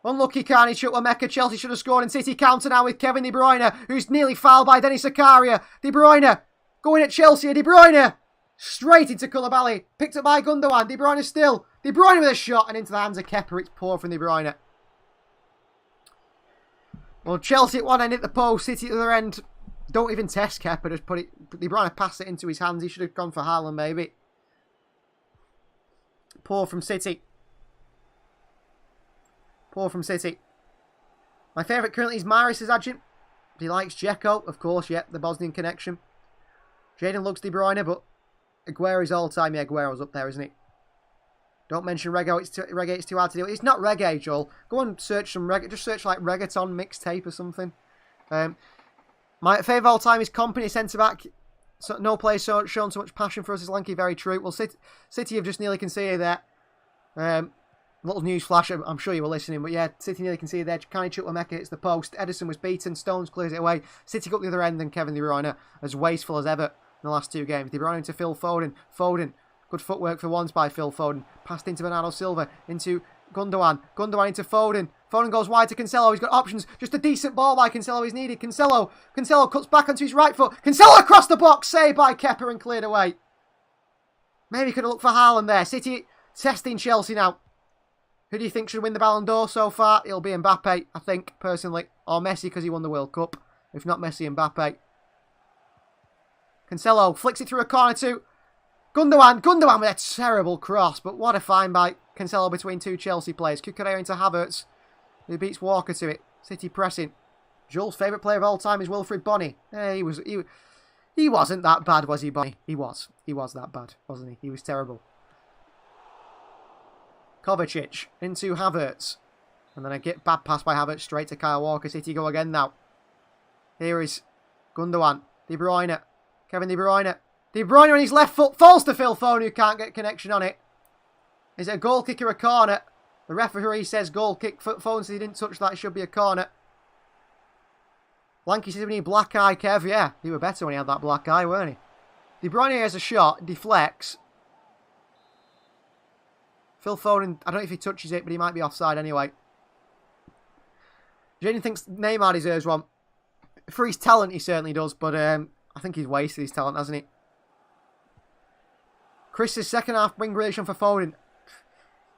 Unlucky Carney Chukwuemeka. Chelsea should have scored in City. Counter now with Kevin De Bruyne, who's nearly fouled by Denis Zakaria. De Bruyne going at Chelsea. De Bruyne straight into Koulibaly. Picked up by Gundogan. De Bruyne still. De Bruyne with a shot and into the hands of Kepa. It's poor from De Bruyne. Well, Chelsea at one end hit the post. City at the other end. Don't even test Kepa. Just put it. De Bruyne passed it into his hands. He should have gone for Haaland, maybe. Poor from City. Poor from City. My favourite currently is Maris as agent. He likes Dzeko, of course, yeah, the Bosnian connection. Jadon looks De Bruyne, but Aguero's all-time. Yeah, Aguero's up there, isn't he? Don't mention reggae, it's too hard to do. It's not reggae, Joel. Go and search some reggae. Just search like reggaeton mixtape or something. My favourite all-time is Kompany, centre-back. So, no player shown so much passion for us as Lanky, very true. Well, City have just nearly conceded there. Little news flash, I'm sure you were listening, but yeah, City nearly conceded there. Carney Chukwuemeka hits the post. Edison was beaten. Stones clears it away. City got the other end, and Kevin De Bruyne as wasteful as ever in the last two games. De Bruyne into Phil Foden. Foden, good footwork for once by Phil Foden. Passed into Bernardo Silva, into Gundogan. Gundogan into Foden. Foden goes wide to Cancelo. He's got options. Just a decent ball by Cancelo is needed. Cancelo cuts back onto his right foot. Cancelo across the box. Saved by Kepa and cleared away. Maybe could have looked for Haaland there. City testing Chelsea now. Who do you think should win the Ballon d'Or so far? It'll be Mbappe, I think, personally. Or Messi, because he won the World Cup. If not Messi, Mbappe. Cancelo flicks it through a corner to Gundogan. Gundogan with a terrible cross. But what a find by Cancelo between two Chelsea players. Cucurella into Havertz, who beats Walker to it. City pressing. Joel's favourite player of all time is Wilfried Bony. He wasn't that bad, was he, Bony? He was. He was that bad, wasn't he? He was terrible. Kovacic into Havertz. And then a bad pass by Havertz straight to Kyle Walker. City go again now. Here is Gundogan. De Bruyne. Kevin De Bruyne. De Bruyne on his left foot. Falls to Phil Foden, who can't get connection on it. Is it a goal kick or a corner? The referee says goal kick. Foden says he didn't touch that. It should be a corner. Lanky says we need black eye, Kev. Yeah, he were better when he had that black eye, weren't he? De Bruyne has a shot. Deflects. Phil Foden, I don't know if he touches it, but he might be offside anyway. Jaden thinks Neymar deserves one. For his talent, he certainly does, but I think he's wasted his talent, hasn't he? Chris's second half bring Grealish on for Foden.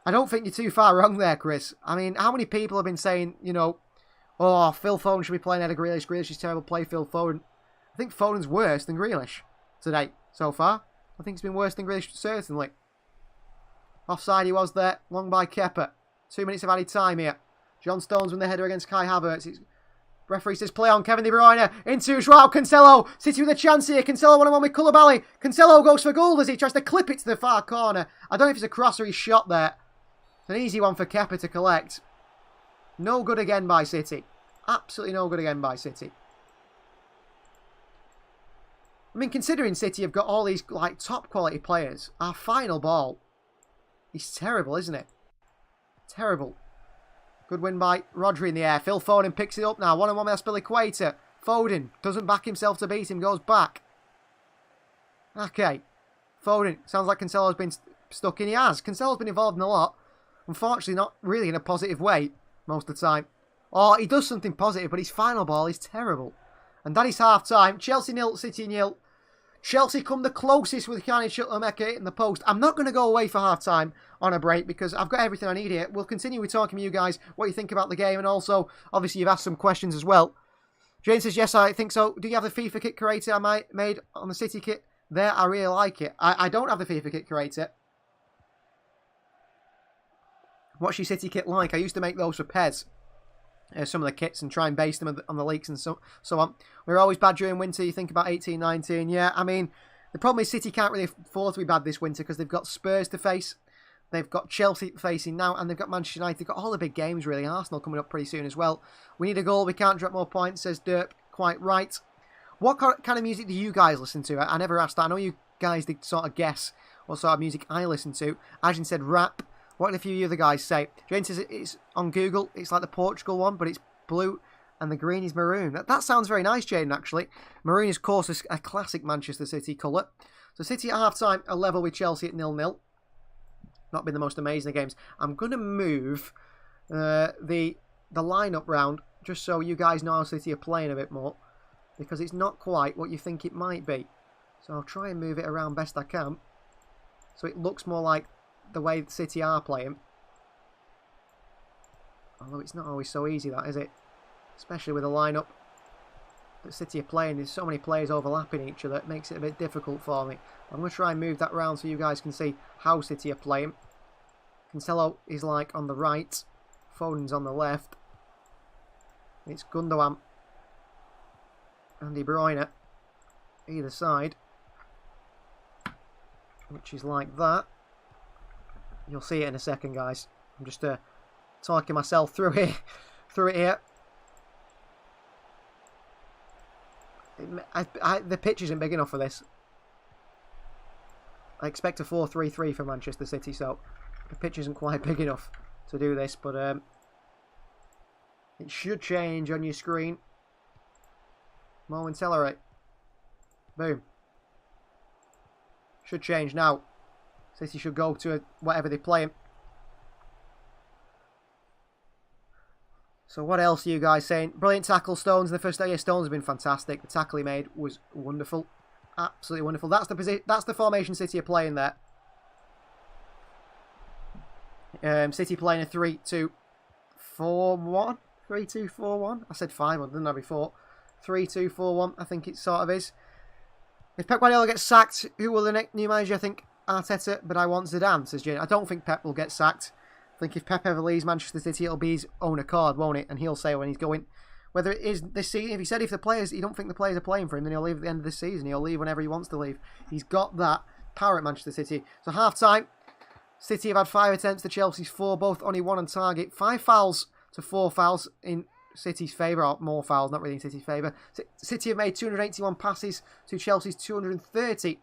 I don't think you're too far wrong there, Chris. I mean, how many people have been saying, you know, oh, Phil Foden should be playing ahead of Grealish. Grealish is terrible. Play Phil Foden. I think Foden's worse than Grealish today, so far. I think it's been worse than Grealish, certainly. Offside he was there. Long by Kepa. 2 minutes of added time here. John Stones with the header against Kai Havertz. Referee says play on. Kevin De Bruyne into Joao Cancelo. City with a chance here. Cancelo 1-on-1 with Koulibaly. Cancelo goes for goal as he tries to clip it to the far corner. I don't know if it's a cross or he's shot there. It's an easy one for Kepa to collect. No good again by City. Absolutely no good again by City. I mean, considering City have got all these like top quality players, our final ball is terrible, isn't it? Terrible. Good win by Rodri in the air. Phil Foden picks it up now. 1-on-1 with Aspilicueta. Foden doesn't back himself to beat him. Goes back. Okay. Foden. Sounds like Cancelo's been stuck in. He has. Cancelo's been involved in a lot. Unfortunately, not really in a positive way most of the time. Or he does something positive, but his final ball is terrible. And that is half-time. Chelsea 0, City 0. Chelsea come the closest with Carney Chukwuemeka in the post. I'm not going to go away for half-time on a break because I've got everything I need here. We'll continue with talking to you guys, what you think about the game, and also, obviously, you've asked some questions as well. Jane says, yes, I think so. Do you have the FIFA kit creator I made on the City kit? There, I really like it. I don't have the FIFA kit creator. What's your City kit like? I used to make those for Pez. some of the kits and try and base them on the leaks and so on. We're always bad during winter. You think about 18, 19. Yeah, I mean, the problem is City can't really afford to be bad this winter because they've got Spurs to face. They've got Chelsea facing now, and they've got Manchester United. They've got all the big games, really. Arsenal coming up pretty soon as well. We need a goal. We can't drop more points, says Derp. Quite right. What kind of music do you guys listen to? I never asked that. I know you guys did sort of guess what sort of music I listen to. Ajin said rap. What did a few of the other guys say? Jane says it's on Google. It's like the Portugal one, but it's blue, and the green is maroon. That sounds very nice, Jaden, actually. Maroon is, of course, a classic Manchester City colour. So City at half-time are level with Chelsea at 0-0. Not been the most amazing games. I'm going to move the lineup round just so you guys know how City are playing a bit more, because it's not quite what you think it might be. So I'll try and move it around best I can so it looks more like the way City are playing. Although it's not always so easy, that, is it? Especially with a lineup that City are playing. There's so many players overlapping each other. It makes it a bit difficult for me. I'm going to try and move that around so you guys can see how City are playing. Cancelo is like on the right. Foden's on the left. It's Gundogan and De Bruyne either side, which is like that. You'll see it in a second, guys. I'm just talking myself through it here. The pitch isn't big enough for this. I expect a 4-3-3 for Manchester City, so the pitch isn't quite big enough to do this, but it should change on your screen momentarily. Boom. Should change now. City should go to whatever they're playing. So what else are you guys saying? Brilliant tackle, Stones. The first day, Stones have been fantastic. The tackle he made was wonderful. Absolutely wonderful. That's the formation City are playing there. City playing a 3-2-4-1. 3-2-4-1. I said 5, didn't I, before? 3-2-4-1, I think it sort of is. If Pep Guardiola gets sacked, who will the next new manager? I think Arteta, but I want Zidane, says Jane. I don't think Pep will get sacked. I think if Pep ever leaves Manchester City, it'll be his own accord, won't it? And he'll say when he's going. Whether it is this season, if he said if the players, you don't think the players are playing for him, then he'll leave at the end of the season. He'll leave whenever he wants to leave. He's got that power at Manchester City. So half-time, City have had 5 attempts to Chelsea's 4, both only 1 on target. 5 fouls to 4 fouls in City's favour, or more fouls, not really in City's favour. City have made 281 passes to Chelsea's 230.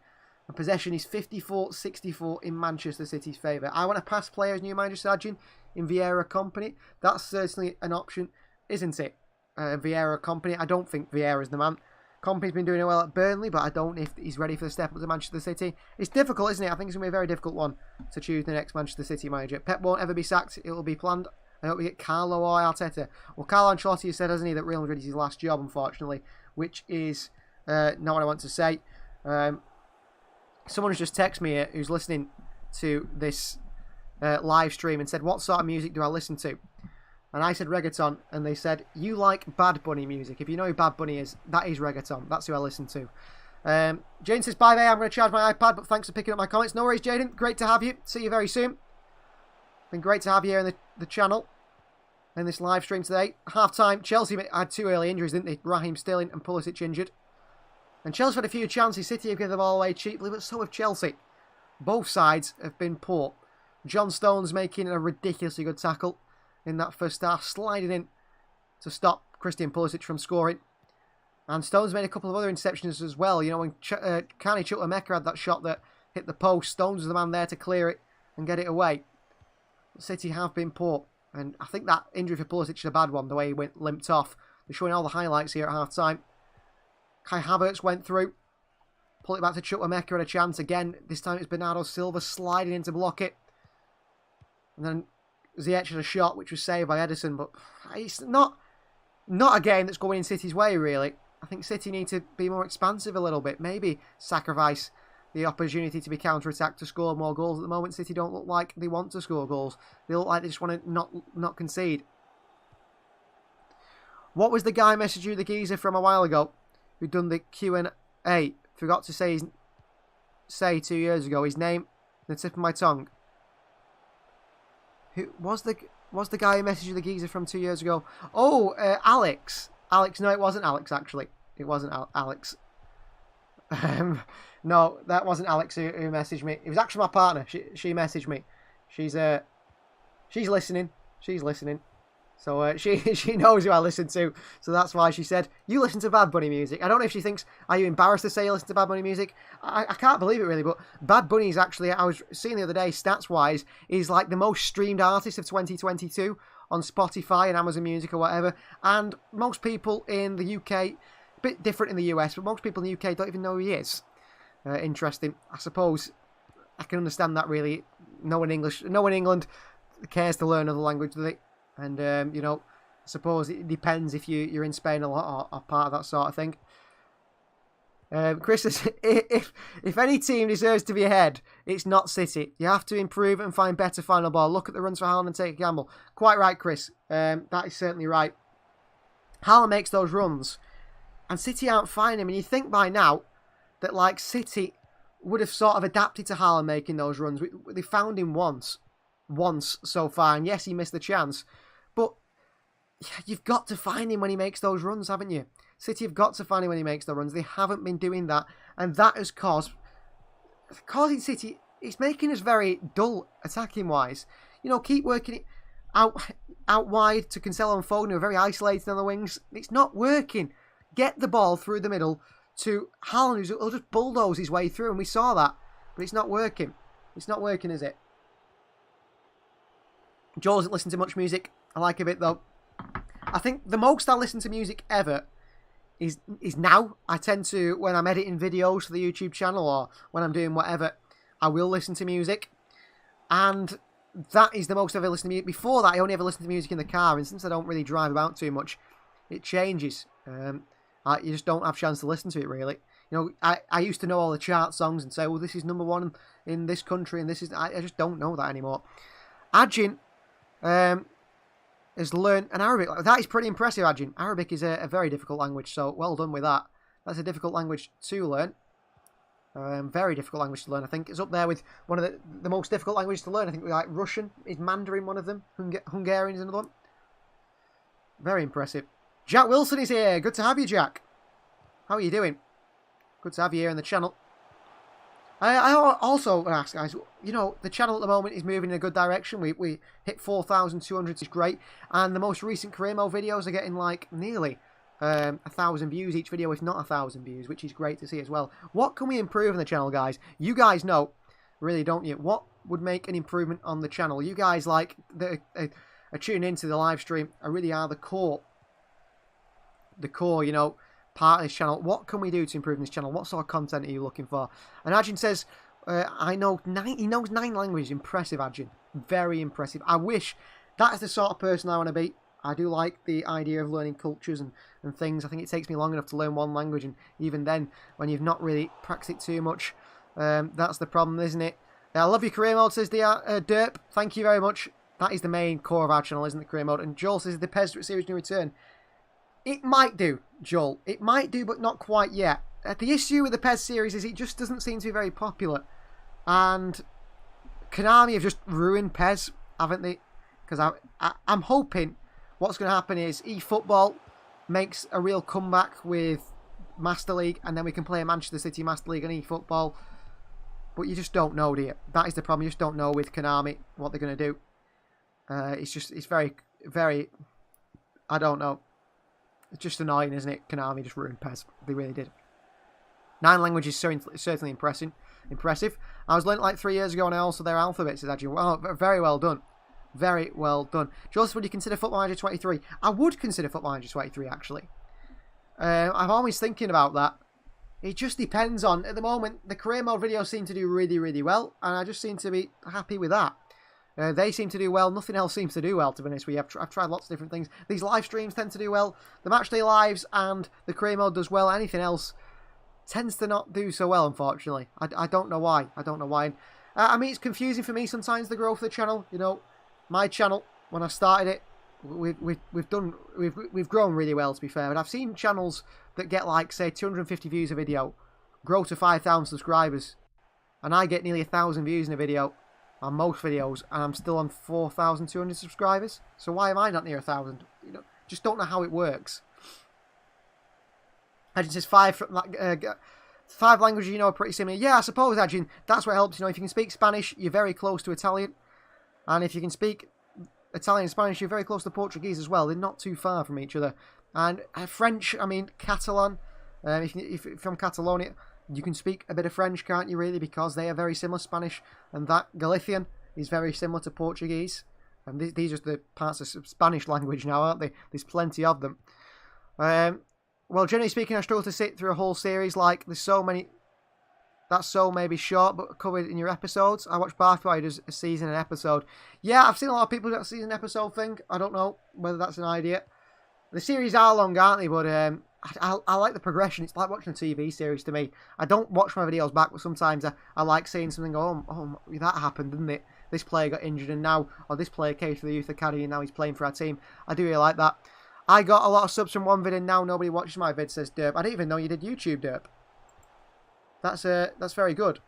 And possession is 54-64 in Manchester City's favour. I want to pass players, new manager Sajin, in Vieira company. That's certainly an option, isn't it? Vieira company. I don't think Vieira's the man. Company's been doing well at Burnley, but I don't know if he's ready for the step up to Manchester City. It's difficult, isn't it? I think it's going to be a very difficult one to choose the next Manchester City manager. Pep won't ever be sacked. It will be planned. I hope we get Carlo or Arteta. Well, Carlo Ancelotti has said, hasn't he, that Real Madrid is his last job, unfortunately, which is not what I want to say. Someone has just texted me who's listening to this live stream and said, what sort of music do I listen to? And I said reggaeton, and they said, you like Bad Bunny music. If you know who Bad Bunny is, that is reggaeton. That's who I listen to. Jane says, bye, I'm going to charge my iPad, but thanks for picking up my comments. No worries, Jaden. Great to have you. See you very soon. Been great to have you here in the channel, in this live stream today. Half-time, Chelsea had 2 early injuries, didn't they? Raheem Sterling and Pulisic injured. And Chelsea had a few chances. City have given the ball away cheaply, but so have Chelsea. Both sides have been poor. John Stones making a ridiculously good tackle in that first half, sliding in to stop Christian Pulisic from scoring. And Stones made a couple of other interceptions as well. You know, when Kani Chukwuemeka had that shot that hit the post, Stones was the man there to clear it and get it away. But City have been poor. And I think that injury for Pulisic is a bad one, the way he limped off. They're showing all the highlights here at half-time. Kai Havertz went through. Pull it back to Chukwuemeka and a chance again. This time it's Bernardo Silva sliding in to block it. And then Ziyech had a shot which was saved by Ederson. But it's not a game that's going in City's way, really. I think City need to be more expansive a little bit. Maybe sacrifice the opportunity to be counter-attacked to score more goals. At the moment, City don't look like they want to score goals. They look like they just want to not concede. What was the guy messaged you, the geezer from a while ago, who'd done the Q&A? Forgot to say 2 years ago his name, the tip of my tongue. Who was the... What's the guy who messaged you the geezer from 2 years ago? Oh, Alex. Alex, no, it wasn't Alex, actually. It wasn't Alex. No, that wasn't Alex who messaged me. It was actually my partner. She messaged me. She's listening. She's listening. So she knows who I listen to. So that's why she said, you listen to Bad Bunny music. I don't know if she thinks, are you embarrassed to say you listen to Bad Bunny music? I can't believe it really, but Bad Bunny is actually, I was seeing the other day, stats-wise, is like the most streamed artist of 2022 on Spotify and Amazon Music or whatever. And most people in the UK, a bit different in the US, but most people in the UK don't even know who he is. Interesting. I suppose I can understand that really. No one in England cares to learn another language, do they? And, you know, I suppose it depends if you're in Spain a lot or part of that sort of thing. Chris says, if any team deserves to be ahead, it's not City. You have to improve and find better final ball. Look at the runs for Haaland and take a gamble. Quite right, Chris. That is certainly right. Haaland makes those runs, and City aren't finding him. And you think by now that, like, City would have sort of adapted to Haaland making those runs. They found him once so far, and yes, he missed the chance. But you've got to find him when he makes those runs, haven't you? City have got to find him when he makes the runs. They haven't been doing that, and that has causing City. It's making us very dull attacking wise. You know, keep working it out wide to Cancelo and Foden, who are very isolated on the wings. It's not working. Get the ball through the middle to Haaland, who'll just bulldoze his way through, and we saw that, but it's not working. It's not working, is it? Joel doesn't listen to much music. I like a bit though. I think the most I listen to music ever is now. I tend to, when I'm editing videos for the YouTube channel or when I'm doing whatever, I will listen to music. And that is the most I've ever listened to music. Before that, I only ever listened to music in the car, and since I don't really drive about too much, it changes. You just don't have a chance to listen to it, really. You know, I used to know all the chart songs and say, well, this is number one in this country, and this is... I just don't know that anymore. Ajin has learned an Arabic. That is pretty impressive, Ajin. Arabic is a very difficult language, so well done with that. That's a difficult language to learn. Very difficult language to learn, I think. It's up there with one of the most difficult languages to learn. I think we like Russian. Is Mandarin one of them? Hungarian is another one. Very impressive. Jack Wilson is here. Good to have you, Jack. How are you doing? Good to have you here on the channel. I also want to ask, guys, you know, the channel at the moment is moving in a good direction. We hit 4,200, which is great. And the most recent career mode videos are getting, like, nearly 1,000 views each video, if not 1,000 views, which is great to see as well. What can we improve on the channel, guys? You guys know, really, don't you? What would make an improvement on the channel? You guys, like, are tuning into the live stream, really are the core, you know, part of this channel. What can we do to improve this channel? What sort of content are you looking for? And Ajin says, he knows 9 languages. Impressive, Ajin. Very impressive. I wish that is the sort of person I want to be. I do like the idea of learning cultures and things. I think it takes me long enough to learn one language, and even then, when you've not really practiced it too much, that's the problem, isn't it? I love your career mode, says the Derp. Thank you very much. That is the main core of our channel, isn't the career mode? And Joel says the PES series new return. It might do, Joel. It might do, but not quite yet. The issue with the PES series is it just doesn't seem to be very popular. And Konami have just ruined PES, haven't they? Because I'm hoping what's going to happen is eFootball makes a real comeback with Master League, and then we can play a Manchester City Master League and eFootball. But you just don't know, do you? That is the problem. You just don't know with Konami what they're going to do. It's very, very... I don't know. It's just annoying, isn't it? Konami just ruined PES. They really did. 9 languages is certainly impressive. I was learnt like 3 years ago, and I also their alphabet, says Adrian. Well, very well done. Very well done. Joseph, would you consider Football Manager 23? I would consider Football Manager 23, actually. I'm always thinking about that. It just depends on... At the moment, the career mode videos seem to do really, really well, and I just seem to be happy with that. They seem to do well. Nothing else seems to do well, to be honest with you. I've tried lots of different things. These live streams tend to do well. The matchday lives and the career mode does well. Anything else tends to not do so well, unfortunately. I don't know why. I don't know why. I mean, it's confusing for me sometimes, the growth of the channel. You know, my channel, when I started it, we've grown really well, to be fair. But I've seen channels that get, like, say, 250 views a video grow to 5,000 subscribers. And I get nearly 1,000 views in a video. on most videos, and I'm still on 4,200 subscribers. So why am I not near 1,000? You know, just don't know how it works. Ajin says five languages you know are pretty similar. Yeah, I suppose, Ajin, that's what helps. You know, if you can speak Spanish, you're very close to Italian. And if you can speak Italian and Spanish, you're very close to Portuguese as well. They're not too far from each other. And French, I mean, Catalan, if you're from Catalonia, you can speak a bit of French, can't you, really? Because they are very similar, Spanish. And that Galician is very similar to Portuguese. And these are the parts of Spanish language now, aren't they? There's plenty of them. Well, generally speaking, I struggle to sit through a whole series. Like, there's so many. That's so maybe short, but covered in your episodes. I watch Barfly does a season and episode. Yeah, I've seen a lot of people do that season episode thing. I don't know whether that's an idea. The series are long, aren't they? But I like the progression. It's like watching a TV series to me. I don't watch my videos back, but sometimes I like seeing something go, oh, that happened, didn't it? This player got injured and now, or this player came to the youth academy and now he's playing for our team. I do really like that. I got a lot of subs from one vid and now nobody watches my vid, says Derp. I didn't even know you did YouTube, Derp. That's very good.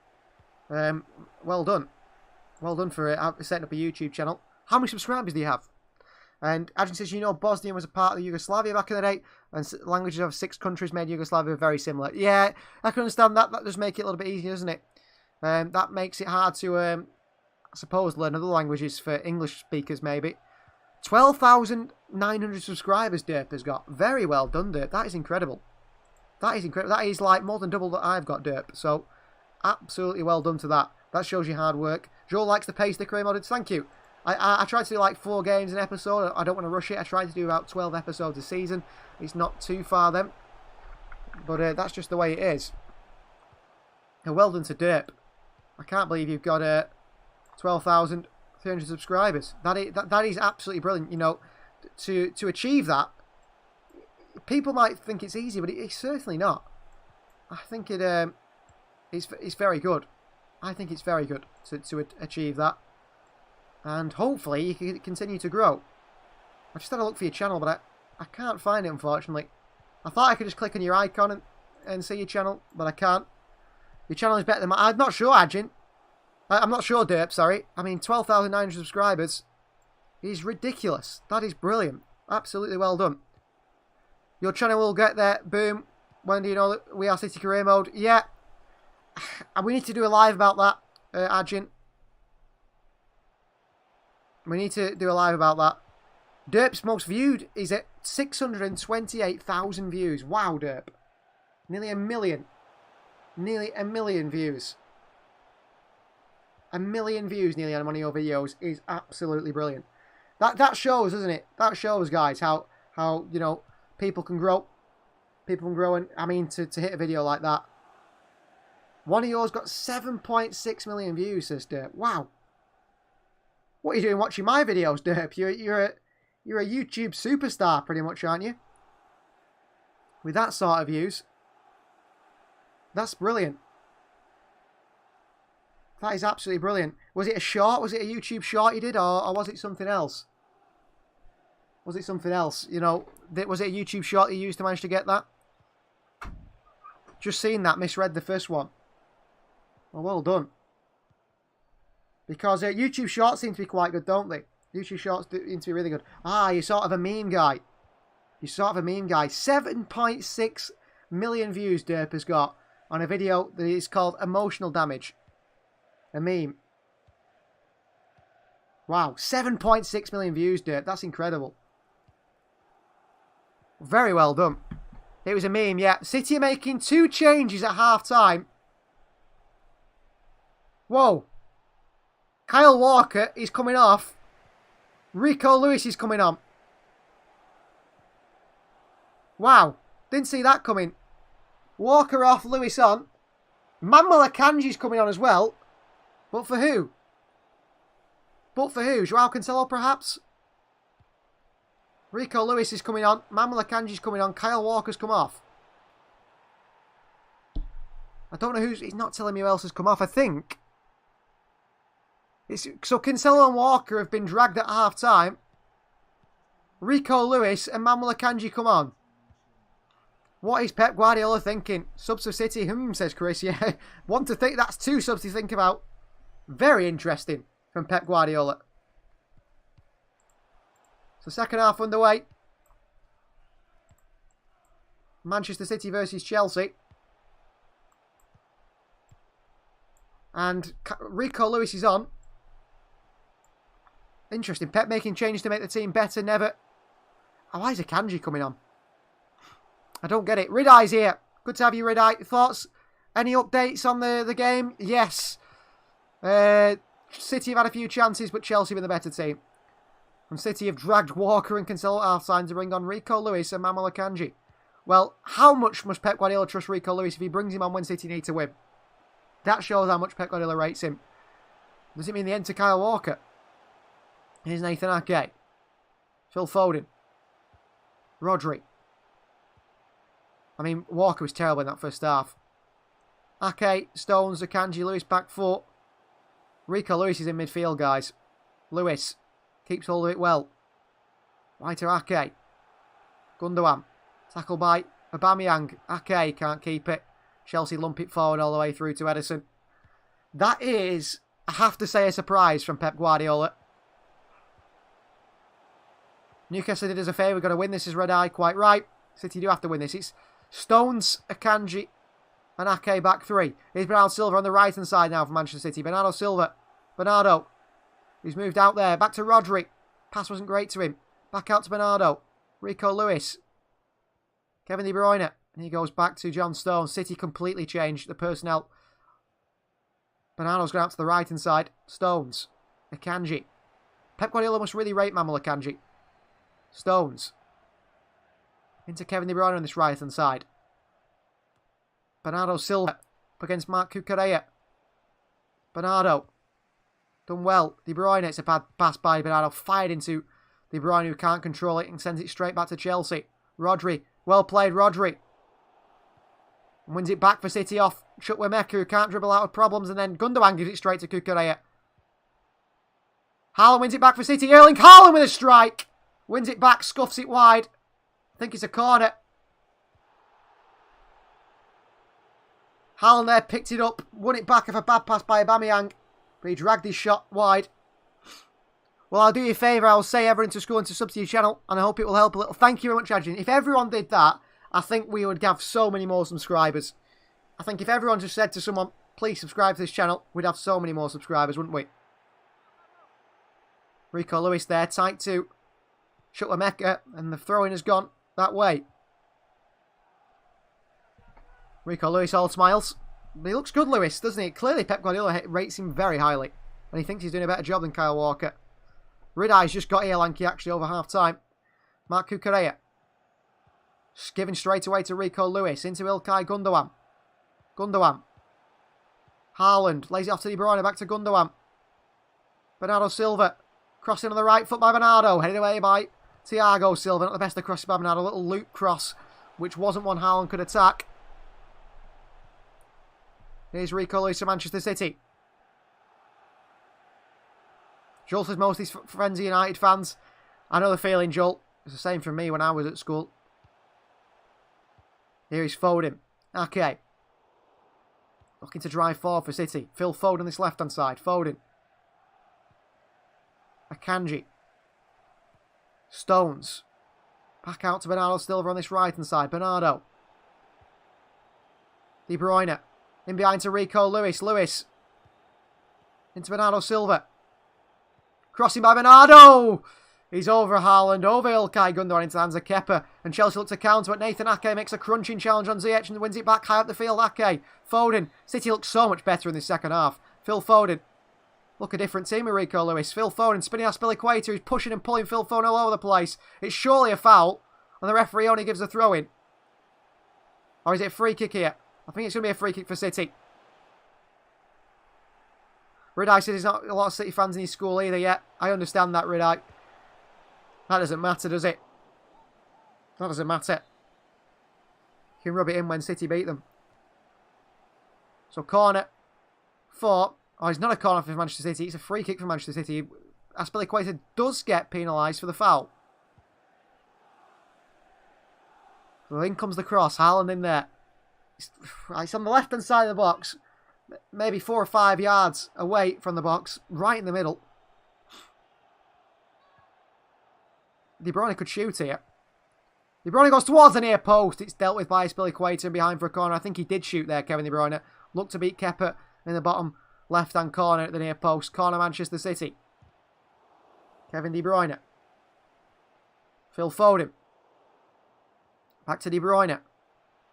Well done. Well done for setting up a YouTube channel. How many subscribers do you have? And Adrian says, you know, Bosnia was a part of Yugoslavia back in the day, and languages of 6 countries made Yugoslavia very similar. Yeah, I can understand that. That does make it a little bit easier, doesn't it? That makes it hard to, I suppose, learn other languages for English speakers, maybe. 12,900 subscribers Derp has got. Very well done, Derp. That is incredible. That is incredible. That is like more than double that I've got, Derp. So, absolutely well done to that. That shows you hard work. Joel likes the pace the career modded. Thank you. I try to do like 4 games an episode. I don't want to rush it. I try to do about 12 episodes a season. It's not too far then. But that's just the way it is. And well done to Derp. I can't believe you've got 12,300 subscribers. That is absolutely brilliant. You know, to achieve that, people might think it's easy, but it's certainly not. I think it's very good. I think it's very good to achieve that. And hopefully you can continue to grow. I've just had a look for your channel, but I can't find it, unfortunately. I thought I could just click on your icon and see your channel, but I can't. Your channel is better than mine. I'm not sure, Ajin. I'm not sure, Derp, sorry. I mean, 12,900 subscribers is ridiculous. That is brilliant. Absolutely well done. Your channel will get there. Boom. When do you know that we are City Career Mode? Yeah. We need to do a live about that, Ajin. We need to do a live about that. Derp's most viewed is at 628,000 views. Wow, Derp. Nearly 1 million. Nearly 1 million views. 1 million views nearly on one of your videos is absolutely brilliant. That shows, doesn't it? That shows, guys, how you know, people can grow. People can grow, and I mean, to hit a video like that. One of yours got 7.6 million views, says Derp. Wow. What are you doing watching my videos, Derp? You're a YouTube superstar, pretty much, aren't you? With that sort of views. That's brilliant. That is absolutely brilliant. Was it a short? Was it a YouTube short you did, or was it something else? Was it something else? You know, was it a YouTube short you used to manage to get that? Just seen that, misread the first one. Well done. Because YouTube Shorts seem to be quite good, don't they? YouTube Shorts seem to be really good. Ah, you're sort of a meme guy. You're sort of a meme guy. 7.6 million views Derp has got on a video that is called Emotional Damage. A meme. Wow, 7.6 million views, Derp. That's incredible. Very well done. It was a meme, yeah. City are making 2 changes at half-time. Whoa. Kyle Walker is coming off. Rico Lewis is coming on. Wow. Didn't see that coming. Walker off, Lewis on. Manuel Akanji's coming on as well. But for who? But for who? Joao Cancelo, perhaps? Rico Lewis is coming on. Manuel Akanji's coming on. Kyle Walker's come off. I don't know who's... He's not telling me who else has come off, I think. So Cancelo and Walker have been dragged at half-time. Rico Lewis and Manuel Akanji come on. What is Pep Guardiola thinking? Subs of City, says Chris. Yeah, want to think that's 2 subs to think about. Very interesting. from Pep Guardiola. So second half underway. Manchester City versus Chelsea. And Rico Lewis is on. Interesting. Pep making changes to make the team better. Never. Oh, why is Akanji coming on? I don't get it. Ridai's here. Good to have you, Ridai. Thoughts? Any updates on the game? Yes. City have had a few chances, but Chelsea have been the better team. And City have dragged Walker and Cancelo at half-time to bring on Rico Lewis and Manuel Akanji. Well, how much must Pep Guardiola trust Rico Lewis if he brings him on when City need to win? That shows how much Pep Guardiola rates him. Does it mean the end to Kyle Walker? Here's Nathan Ake. Phil Foden. Rodri. I mean, Walker was terrible in that first half. Ake, Stones, Akanji, Lewis back foot. Rico Lewis is in midfield, guys. Lewis keeps hold of it well. Right to Ake. Gundogan. Tackled by Aubameyang. Ake can't keep it. Chelsea lump it forward all the way through to Ederson. That is, I have to say, a surprise from Pep Guardiola. Newcastle did us a favour. We've got to win this as Red Eye. Quite right. City do have to win this. It's Stones, Akanji and Ake back three. Here's Bernardo Silva on the right-hand side now for Manchester City. Bernardo Silva. Bernardo. He's moved out there. Back to Rodri. Pass wasn't great to him. Back out to Bernardo. Rico Lewis. Kevin De Bruyne. And he goes back to John Stones. City completely changed the personnel. Bernardo's gone out to the right-hand side. Stones. Akanji. Pep Guardiola must really rate Manuel Akanji. Stones. Into Kevin De Bruyne on this right-hand side. Bernardo Silva up against Marc Cucurella. Bernardo. Done well. De Bruyne, it's a bad pass by Bernardo. Fired into De Bruyne, who can't control it and sends it straight back to Chelsea. Rodri. Well played, Rodri. And wins it back for City off Chukwuemeka, who can't dribble out of problems. And then Gundogan gives it straight to Cucurella. Haaland wins it back for City. Erling Haaland with a strike. Wins it back, scuffs it wide. I think it's a corner. Haaland there picked it up, won it back off a bad pass by Aubameyang, but he dragged his shot wide. Well, I'll do you a favour. I'll say everyone to school into substitute channel, and I hope it will help a little. Thank you very much, Adrian. If everyone did that, I think we would have so many more subscribers. I think if everyone just said to someone, please subscribe to this channel, we'd have so many more subscribers, wouldn't we? Rico Lewis there, tight to Chukwuemeka, and the throw-in has gone that way. Rico Lewis all smiles. But he looks good, Lewis, doesn't he? Clearly Pep Guardiola rates him very highly, and he thinks he's doing a better job than Kyle Walker. Ridai's just got here, Lanky, actually, over half-time. Marc Cucurella. Given straight away to Rico Lewis. Into Ilkay Gundogan. Gundogan. Haaland. Lays it off to De Bruyne. Back to Gundogan. Bernardo Silva. Crossing on the right foot by Bernardo. Headed away by Thiago Silva. Not the best of crosses by Bernardo. A little loop cross, which wasn't one Haaland could attack. Here's Rico Lewis of Manchester City. Joel says most of his friends are United fans. I know the feeling, Joel. It's the same for me when I was at school. Here is Foden. Okay. Looking to drive forward for City. Phil Foden on this left-hand side. Foden. Akanji. Stones. Back out to Bernardo Silva on this right-hand side. Bernardo. De Bruyne. In behind to Rico Lewis. Lewis. Into Bernardo Silva. Crossing by Bernardo. He's over Haaland, over Ilkay Gundogan into the hands of Kepa. And Chelsea look to counter, but Nathan Ake makes a crunching challenge on Ziyech and wins it back high up the field. Ake. Foden. City looks so much better in the second half. Phil Foden. Look, a different team with Rico Lewis. Phil Foden spinning out Spilicueta, who's pushing and pulling Phil Foden all over the place. It's surely a foul, and the referee only gives a throw-in. Or is it a free kick here? I think it's going to be a free kick for City. Ridai said there's not a lot of City fans in his school either yet. I understand that, Ridai. That doesn't matter, does it? That doesn't matter. You can rub it in when City beat them. So corner for... Oh, it's not a corner for Manchester City. It's a free kick for Manchester City. Aspilicueta does get penalised for the foul. So in comes the cross. Haaland in there. It's on the left-hand side of the box. Maybe 4 or 5 yards away from the box. Right in the middle. De Bruyne could shoot here. De Bruyne goes towards the near post. It's dealt with by Spilicueta and behind for a corner. I think he did shoot there, Kevin De Bruyne. Looked to beat Kepa in the bottom left-hand corner at the near post. Corner Manchester City. Kevin De Bruyne. Phil Foden. Back to De Bruyne.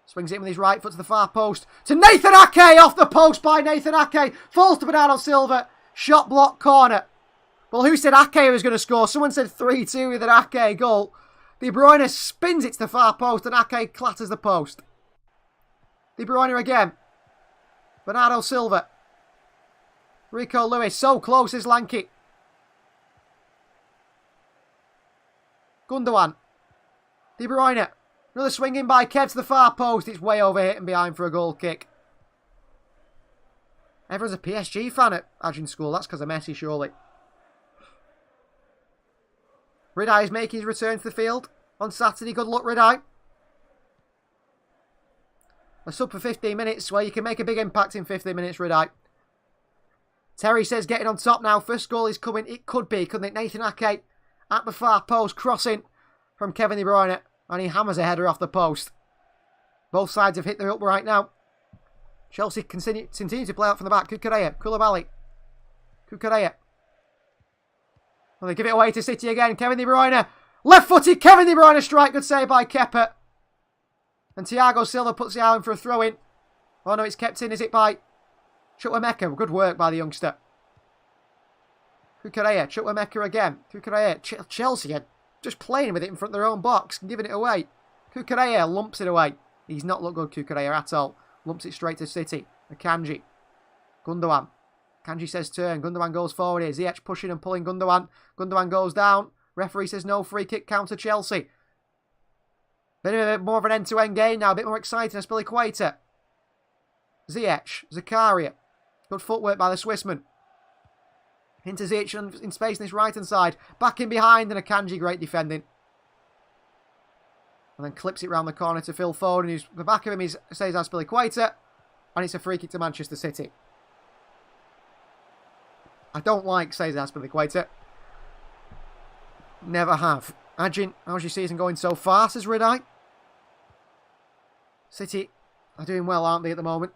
Swings it with his right foot to the far post. To Nathan Ake! Off the post by Nathan Ake. Falls to Bernardo Silva. Shot block corner. Well, who said Ake was going to score? Someone said 3-2 with an Ake goal. De Bruyne spins it to the far post and Ake clatters the post. De Bruyne again. Bernardo Silva. Rico Lewis. So close is lanky. Gundogan. De Bruyne. Another swing in by Kev to the far post. It's way over hit and behind for a goal kick. Everyone's a PSG fan at Adrian School. That's because of Messi, surely. Ridai is making his return to the field on Saturday. Good luck, Ridai. A sub for 15 minutes where you can make a big impact in 15 minutes, Ridai. Terry says getting on top now. First goal is coming. It could be, couldn't it? Nathan Ake at the far post. Crossing from Kevin De Bruyne. And he hammers a header off the post. Both sides have hit their up right now. Chelsea continue to play out from the back. Kukureya. Koulibaly. Kukureya. Well, they give it away to City again. Kevin De Bruyne. Left-footed Kevin De Bruyne strike. Good save by Kepa. And Thiago Silva puts it out in for a throw-in. Oh no, it's kept in. Is it by Chukwuemeka? Good work by the youngster. Kukureya. Chukwuemeka again. Kukureya. Chelsea are just playing with it in front of their own box and giving it away. Kukureya lumps it away. He's not looked good, Kukureya, at all. Lumps it straight to City. Akanji. Gundogan. Akanji says turn. Gundogan goes forward here. Ziyech pushing and pulling Gundogan. Gundogan goes down. Referee says no, free kick, counter Chelsea. Bit more of an end-to-end game now. A bit more exciting. Spilicueta. Ziyech. Zakaria. Good footwork by the Swissman. Into Ziyech in space on his right-hand side. Back in behind and Akanji, great defending. And then clips it round the corner to Phil Foden, who's the back of him is Cesar Spilicueta. And it's a free kick to Manchester City. I don't like Cesar Spilicueta. Never have. Adjin, how's your season going so far, says Ridai. City are doing well, aren't they, at the moment?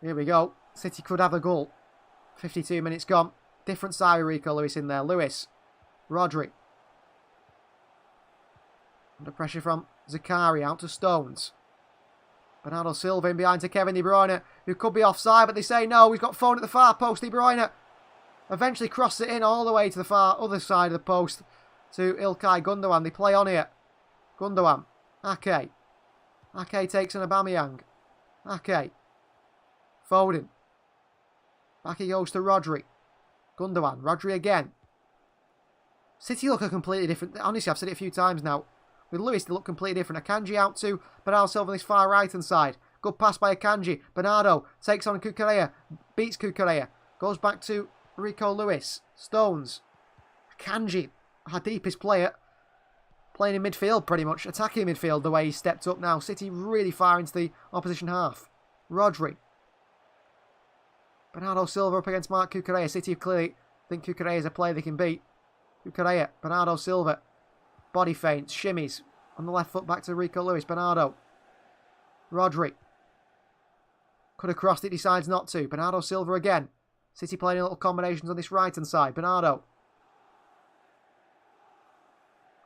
Here we go. City could have a goal. 52 minutes gone. Different side with Rico Lewis in there. Lewis. Rodri. Under pressure from Zakari. Out to Stones. Bernardo Silva in behind to Kevin De Bruyne, who could be offside, but they say no. He's got Foden at the far post. De Bruyne eventually crosses it in all the way to the far other side of the post to Ilkay Gundogan. They play on here. Gundogan. Ake. Ake takes an Aubameyang. Ake. Foden. Back he goes to Rodri. Gundogan. Rodri again. City look a completely different... Honestly, I've said it a few times now. With Lewis, they look completely different. Akanji out to Bernardo Silva on his far right-hand side. Good pass by Akanji. Bernardo takes on Kukureya. Beats Kukureya. Goes back to Rico Lewis. Stones. Akanji, our deepest player. Playing in midfield, pretty much. Attacking midfield the way he stepped up now. City really far into the opposition half. Rodri. Bernardo Silva up against Mark Kukureya. City clearly think Kukureya is a player they can beat. Kukureya. Bernardo Silva. Body feints. Shimmies. On the left foot back to Rico Lewis. Bernardo. Rodri. Could have crossed it. Decides not to. Bernardo Silva again. City playing little combinations on this right hand side. Bernardo.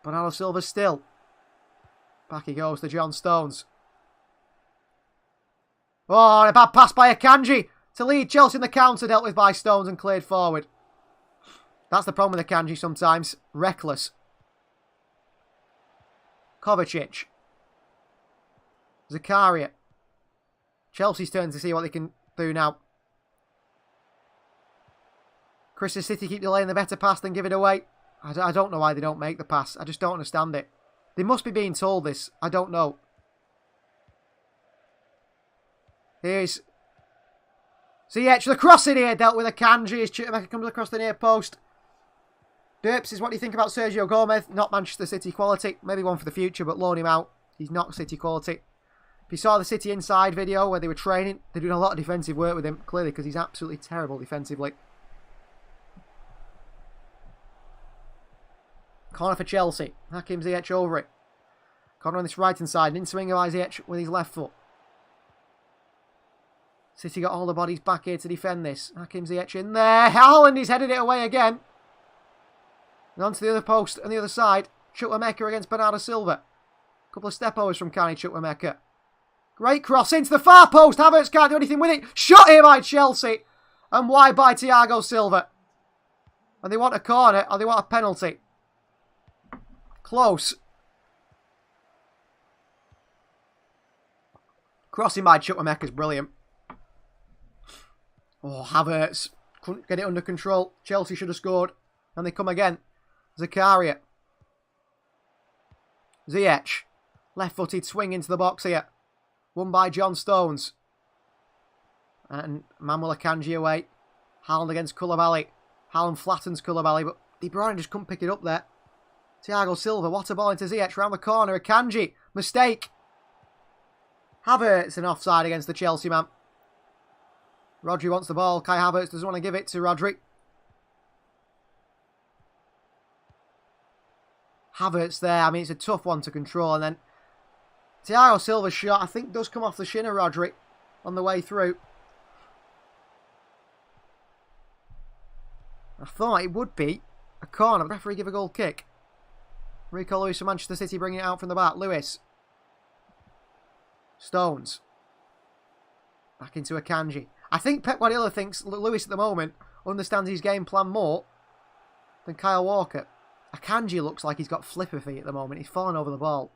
Bernardo Silva still. Back he goes to John Stones. Oh, and a bad pass by Akanji to lead Chelsea in the counter, dealt with by Stones and cleared forward. That's the problem with Akanji sometimes. Reckless. Kovacic. Zakaria. Chelsea's turn to see what they can do now. Crystal City keep delaying the better pass than give it away. I don't know why they don't make the pass. I just don't understand it. They must be being told this. I don't know. Here's Ziyech. The cross in here dealt with Akanji as Chukwuemeka comes across the near post. Derps is what do you think about Sergio Gomez? Not Manchester City quality. Maybe one for the future, but loan him out. He's not City quality. If you saw the City Inside video where they were training, they're doing a lot of defensive work with him, clearly, because he's absolutely terrible defensively. Corner for Chelsea. Hakim Ziyech over it. Corner on this right-hand side. In swing of Ziyech with his left foot. City got all the bodies back here to defend this. Hakim Ziyech in there. Haaland is headed it away again. And onto the other post on the other side. Chukwuemeka against Bernardo Silva. Couple of step-overs from Carney Chukwuemeka. Great cross into the far post. Havertz can't do anything with it. Shot here by Chelsea. And wide by Thiago Silva. And they want a corner or they want a penalty. Close. Crossing by Chukwuemeka is brilliant. Oh, Havertz couldn't get it under control. Chelsea should have scored. And they come again. Zakaria. Ziyech. Left-footed swing into the box here. Won by John Stones. And Manuel Akanji away. Haaland against Koulibaly. Haaland flattens Koulibaly, but De Bruyne just couldn't pick it up there. Thiago Silva, what a ball into Ziyech round the corner. Akanji, mistake. Havertz an offside against the Chelsea man. Rodri wants the ball. Kai Havertz doesn't want to give it to Rodri. Havertz there. I mean, it's a tough one to control. And then Thiago Silva's shot, I think, does come off the shin of Rodri on the way through. I thought it would be a corner. The referee give a goal kick. Rico Lewis for Manchester City bringing it out from the back. Lewis. Stones. Back into Akanji. I think Pep Guardiola thinks Lewis at the moment understands his game plan more than Kyle Walker. Akanji looks like he's got flipper feet at the moment. He's fallen over the ball.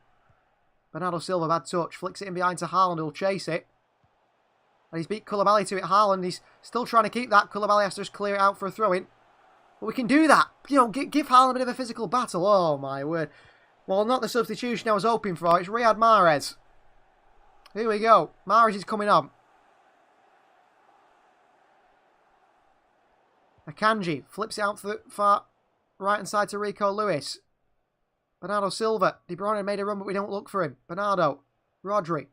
Bernardo Silva, bad touch. Flicks it in behind to Haaland, who'll chase it. And he's beat Koulibaly to it. Haaland, he's still trying to keep that. Koulibaly has to just clear it out for a throw-in. But we can do that. You know, give Haaland a bit of a physical battle. Oh, my word. Well, not the substitution I was hoping for. It's Riyad Mahrez. Here we go. Mahrez is coming on. Akanji flips it out to the far right-hand side to Rico Lewis. Bernardo Silva. De Bruyne made a run, but we don't look for him. Bernardo. Rodri.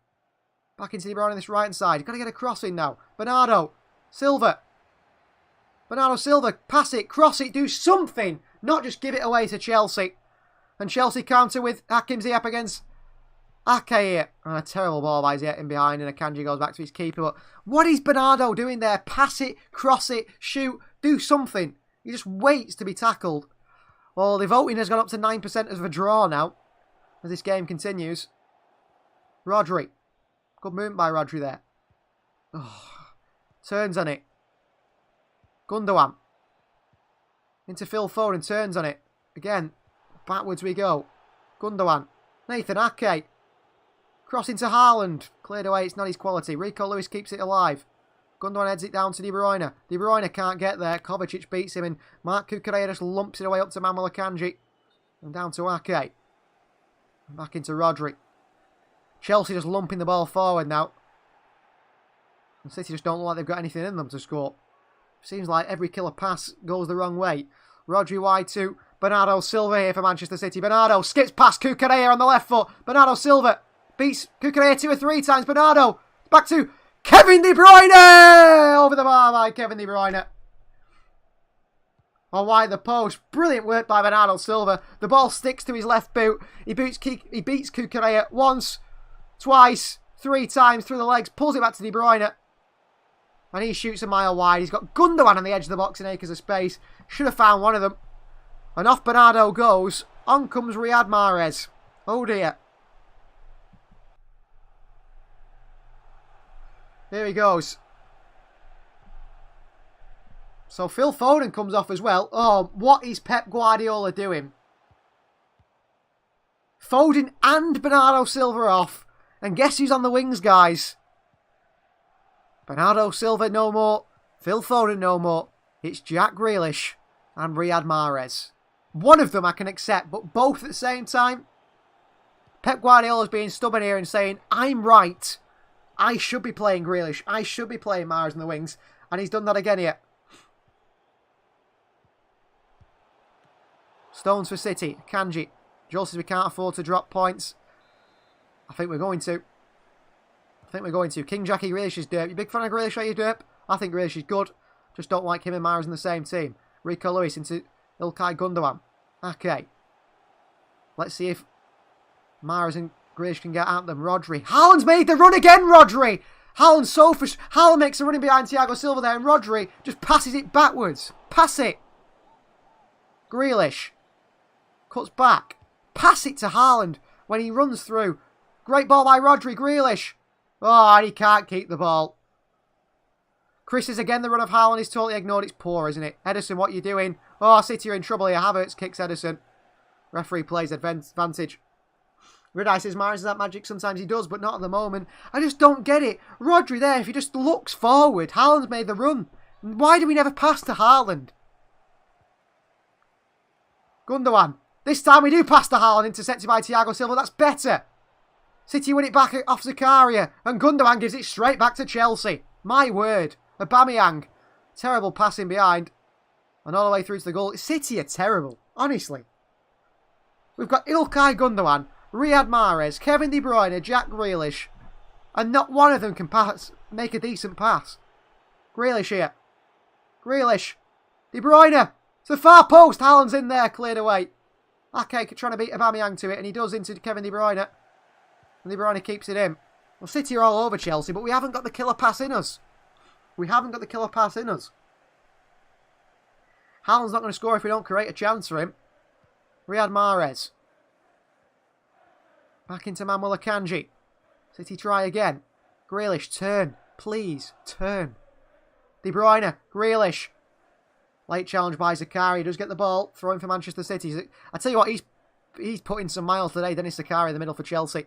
Back into De Bruyne on this right-hand side. You've got to get a cross in now. Bernardo. Silva. Bernardo Silva. Pass it. Cross it. Do something. Not just give it away to Chelsea. And Chelsea counter with Hakim Ziyech against Ake here. And a terrible ball by Ziyech in behind. And Akanji goes back to his keeper. But what is Bernardo doing there? Pass it. Cross it. Shoot. Do something. He just waits to be tackled. Well, the voting has gone up to 9% of a draw now. As this game continues. Rodri. Good movement by Rodri there. Oh, turns on it. Gundogan. Into Phil Foden. Turns on it. Again. Backwards we go. Gundogan. Nathan Ake. Cross into Haaland. Cleared away. It's not his quality. Rico Lewis keeps it alive. Gundogan heads it down to De Bruyne. De Bruyne can't get there. Kovacic beats him and Mark Cucurella just lumps it away up to Manuel Akanji. And down to Ake. And back into Rodri. Chelsea just lumping the ball forward now. And City just don't look like they've got anything in them to score. Seems like every killer pass goes the wrong way. Rodri wide to Bernardo Silva here for Manchester City. Bernardo skips past Cucurella on the left foot. Bernardo Silva beats Cucurella 2 or 3 times. Bernardo back to Kevin De Bruyne! Over the bar by Kevin De Bruyne. On wide the post. Brilliant work by Bernardo Silva. The ball sticks to his left boot. He beats Cucurella once, twice, 3 times through the legs. Pulls it back to De Bruyne. And he shoots a mile wide. He's got Gundogan on the edge of the box in acres of space. Should have found one of them. And off Bernardo goes. On comes Riyad Mahrez. Oh dear. Here he goes. So Phil Foden comes off as well. Oh, what is Pep Guardiola doing? Foden and Bernardo Silva off. And guess who's on the wings, guys? Bernardo Silva no more. Phil Foden no more. It's Jack Grealish and Riyad Mahrez. One of them I can accept, but both at the same time? Pep Guardiola's being stubborn here and saying, I'm right. I should be playing Grealish. I should be playing Mahrez in the wings. And he's done that again here. Stones for City. Kanji. Joel says we can't afford to drop points. I think we're going to. King Jackie Grealish is derp. You big fan of Grealish, are you, derp? I think Grealish is good. Just don't like him and Mahrez in the same team. Rico Lewis into Ilkay Gundogan. Ake. Let's see if Mahrez and Grealish can get at them. Rodri. Haaland's made the run again, Rodri! Haaland's so frustrated. Haaland makes a running behind Thiago Silva there, and Rodri just passes it backwards. Pass it. Grealish. Cuts back. Pass it to Haaland when he runs through. Great ball by Rodri. Grealish. Oh, and he can't keep the ball. Chris is again the run of Haaland is totally ignored. It's poor, isn't it? Ederson, what are you doing? Oh, City are in trouble here. Havertz kicks Ederson. Referee plays advantage. Redeye says Mahrez is that magic. Sometimes he does, but not at the moment. I just don't get it. Rodri there, if he just looks forward, Haaland's made the run. Why do we never pass to Haaland? Gundogan. This time we do pass to Haaland, intercepted by Thiago Silva. That's better. City win it back off Zakaria, and Gundogan gives it straight back to Chelsea. My word. Aubameyang. Terrible passing behind. And all the way through to the goal. City are terrible, honestly. We've got Ilkay Gundogan, Riyad Mahrez, Kevin De Bruyne, Jack Grealish. And not one of them can make a decent pass. Grealish here. Grealish. De Bruyne. It's the far post. Haaland's in there, cleared away. Ake trying to beat Aubameyang to it, and he does into Kevin De Bruyne. And De Bruyne keeps it in. Well, City are all over Chelsea, but we haven't got the killer pass in us. We haven't got the killer pass in us. Haaland's not going to score if we don't create a chance for him. Riyad Mahrez. Back into Manuel Akanji. City try again. Grealish, turn. Please, turn. De Bruyne, Grealish. Late challenge by Zakaria. He does get the ball. Throwing for Manchester City. I tell you what, he's putting some miles today. Dennis Zakaria in the middle for Chelsea.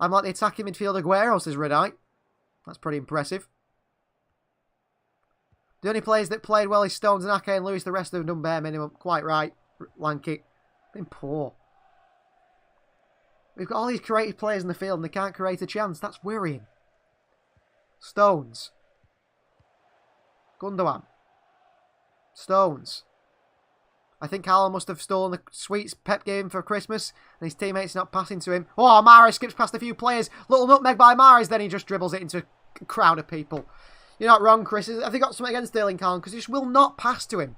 I'm like the attacking midfielder Aguero, says Redeye. That's pretty impressive. The only players that played well is Stones and Ake and Lewis. The rest of them done bare minimum. Quite right. Lanky. Been poor. We've got all these creative players in the field and they can't create a chance. That's worrying. Stones. Gundogan. Stones. I think Haaland must have stolen the sweets Pep gave him for Christmas and his teammates not passing to him. Oh, Mahrez skips past a few players. Little nutmeg by Mahrez. Then he just dribbles it into a crowd of people. You're not wrong, Chris. Have they got something against Erling Haaland? Because he just will not pass to him.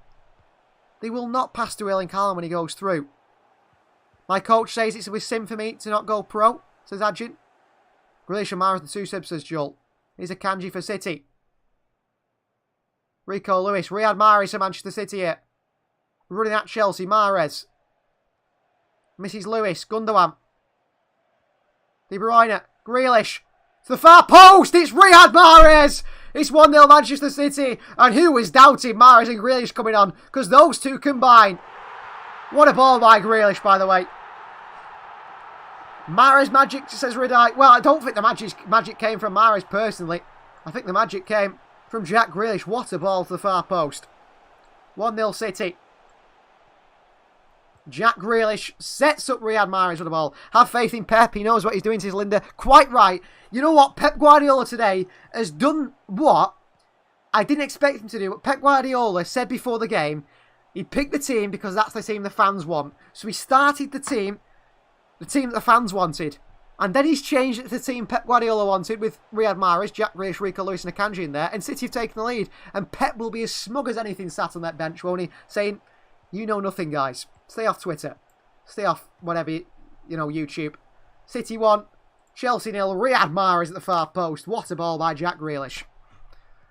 They will not pass to Erling Haaland when he goes through. My coach says it's a sin for me to not go pro, says Adjin. Grealish and Mahrez, the two subs, says Joel. Here's a Kanji for City. Rico Lewis. Riyad Mahrez for Manchester City here. Running at Chelsea. Mahrez. Mrs. Lewis. Gundogan. De Bruyne. Grealish. To the far post. It's Riyad Mahrez. It's 1-0 Manchester City. And who was doubting Mahrez and Grealish coming on? Because those two combine. What a ball by Grealish, by the way. Mahrez magic, says Redeye. Well, I don't think the magic came from Mahrez personally. I think the magic came from Jack Grealish. What a ball to the far post. 1-0 City. Jack Grealish sets up Riyad Mahrez with the ball. Have faith in Pep. He knows what he's doing, says Linda. Quite right. You know what? Pep Guardiola today has done what I didn't expect him to do. But Pep Guardiola said before the game he picked the team because that's the team the fans want. So he started the team that the fans wanted. And then he's changed it to the team Pep Guardiola wanted with Riyad Mahrez, Jack Grealish, Rico Lewis and Akanji in there. And City have taken the lead. And Pep will be as smug as anything sat on that bench, won't he? Saying, you know nothing, guys. Stay off Twitter. Stay off whatever, YouTube. City 1, Chelsea 0, Riyad Mahrez at the far post. What a ball by Jack Grealish.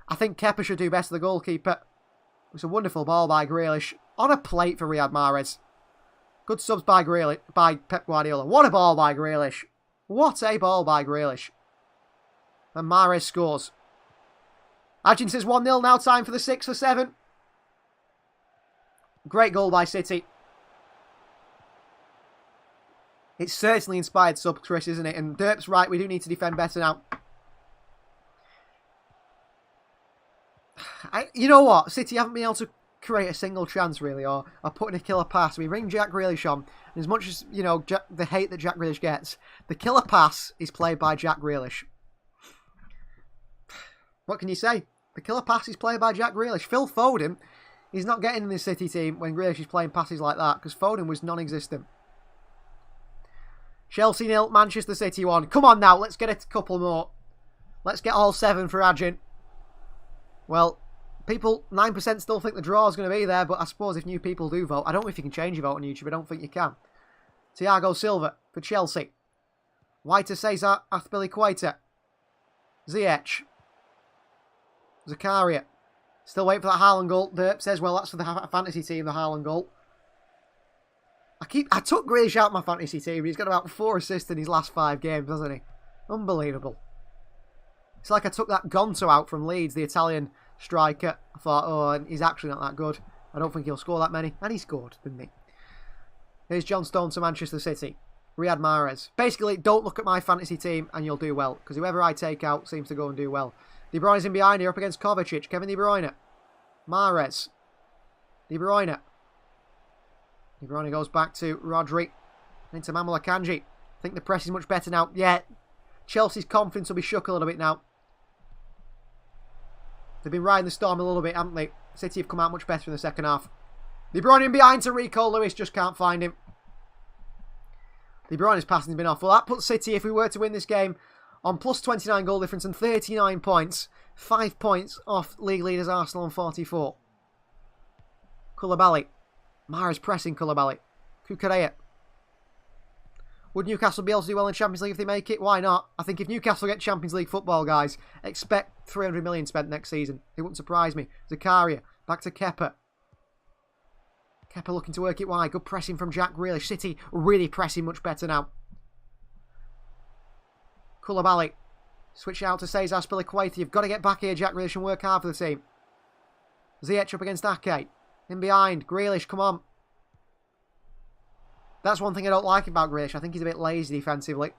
I think Kepa should do best of the goalkeeper. It's a wonderful ball by Grealish. On a plate for Riyad Mahrez. Good subs by Pep Guardiola. What a ball by Grealish. What a ball by Grealish. And Mahrez scores. Adjin says 1-0 now. Time for the 6 or 7. Great goal by City. It's certainly inspired sub, Chris, isn't it? And Derp's right. We do need to defend better now. You know what? City haven't been able to create a single chance, really, or put in a killer pass. We ring Jack Grealish on. And as much as, the hate that Jack Grealish gets, the killer pass is played by Jack Grealish. What can you say? The killer pass is played by Jack Grealish. Phil Foden, he's not getting in the City team when Grealish is playing passes like that, because Foden was non-existent. Chelsea 0, Manchester City 1. Come on now, let's get a couple more. Let's get all 7 for Adjin. Well, 9% still think the draw is going to be there, but I suppose if new people do vote, I don't know if you can change your vote on YouTube, I don't think you can. Thiago Silva for Chelsea. White to Cesar Azpilicueta. Ziyech. Zakaria. Still waiting for that Haaland goal. Derp says, well, that's for the fantasy team, the Haaland goal. I took Grealish out of my fantasy team. He's got about 4 assists in his last 5 games, hasn't he? Unbelievable. It's like I took that Gonto out from Leeds, the Italian striker. I thought, oh, he's actually not that good. I don't think he'll score that many. And he scored, didn't he? Here's John Stones to Manchester City. Riyad Mahrez. Basically, don't look at my fantasy team and you'll do well. Because whoever I take out seems to go and do well. De Bruyne's in behind here up against Kovacic. Kevin De Bruyne. Mahrez. De Bruyne. De Bruyne goes back to Rodri. Into Manuel Akanji. I think the press is much better now. Yeah. Chelsea's confidence will be shook a little bit now. They've been riding the storm a little bit, haven't they? City have come out much better in the second half. De Bruyne in behind to Rico Lewis. Just can't find him. De Bruyne's passing has been off. Well, that puts City, if we were to win this game, on plus 29 goal difference and 39 points. 5 points off league leaders Arsenal on 44. Koulibaly. Mahrez pressing Koulibaly. Kukureya. Would Newcastle be able to do well in Champions League if they make it? Why not? I think if Newcastle get Champions League football, guys, expect 300 million spent next season. It wouldn't surprise me. Zakaria. Back to Kepa. Kepa looking to work it wide. Good pressing from Jack Grealish. City really pressing much better now. Koulibaly. Switch out to Cesar Azpilicueta. You've got to get back here, Jack Grealish, and work hard for the team. Ziyech up against Ake. In behind. Grealish, come on. That's one thing I don't like about Grealish. I think he's a bit lazy defensively.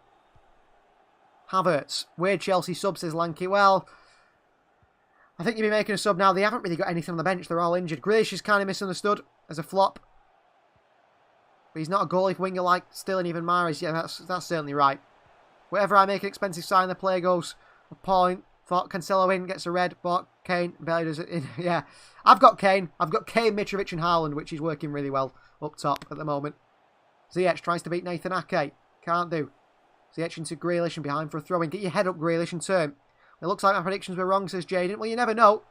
Havertz. Weird Chelsea sub, says Lanky. Well, I think you'd be making a sub now. They haven't really got anything on the bench. They're all injured. Grealish is kind of misunderstood as a flop. But he's not a goalie winger like Sterling, even Mahrez. Yeah, that's certainly right. Wherever I make an expensive sign, the player goes a point. Thought Cancelo in, gets a red. Bought Kane, barely does it in. Yeah, I've got Kane. I've got Kane, Mitrovic and Haaland, which is working really well up top at the moment. Ziyech tries to beat Nathan Ake. Can't do. Ziyech into Grealish and behind for a throw-in. Get your head up, Grealish, and turn. It looks like my predictions were wrong, says Jaden. Well, you never know.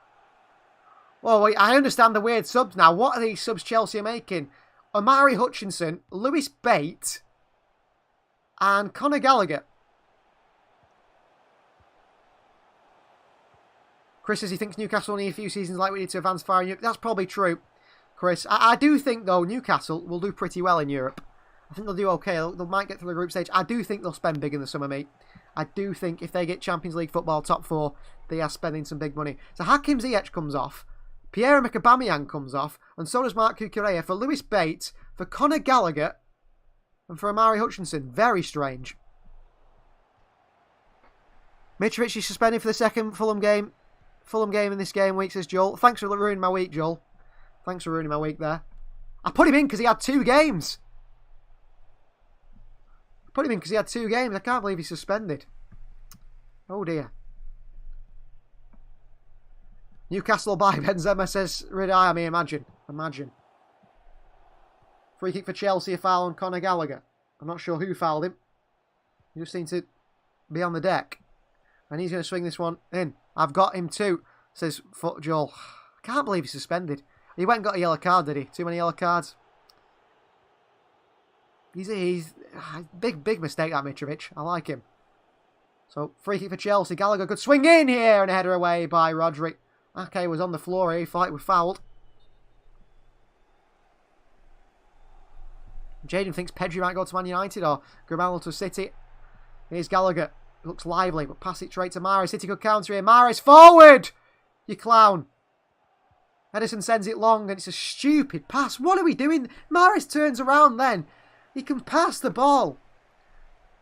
Well, wait, I understand the weird subs now. What are these subs Chelsea are making? Omari Hutchinson, Lewis Bate, and Conor Gallagher. Chris says he thinks Newcastle will need a few seasons like we need to advance far in Europe. That's probably true, Chris. I do think, though, Newcastle will do pretty well in Europe. I think they'll do okay. They might get through the group stage. I do think they'll spend big in the summer, mate. I do think if they get Champions League football top 4, they are spending some big money. So Hakim Ziyech comes off. Pierre-Emerick Aubameyang comes off. And so does Mark Cucurella for Lewis Bate, for Conor Gallagher, and for Omari Hutchinson. Very strange. Mitrovic is suspended for the second Fulham game. Fulham game in this game week, says Joel. Thanks for ruining my week, Joel. Thanks for ruining my week there. I put him in because he had 2 games. I can't believe he's suspended. Oh dear. Newcastle by Benzema, says Ridai. I mean, imagine. Free kick for Chelsea, a foul on Conor Gallagher. I'm not sure who fouled him. He just seemed to be on the deck. And he's going to swing this one in. I've got him too, says Joel. I can't believe he's suspended. He went and got a yellow card, did he? Too many yellow cards. He's big mistake, that Mitrovic. I like him. So, free kick for Chelsea. Gallagher could swing in here and a header away by Rodri. Ake was on the floor here. He thought it was fouled. Jaden thinks Pedri might go to Man United or Grimaldo to City. Here's Gallagher. It looks lively, but pass it straight to Mahrez. City could counter here. Mahrez forward! You clown. Edison sends it long and it's a stupid pass. What are we doing? Mahrez turns around then. He can pass the ball.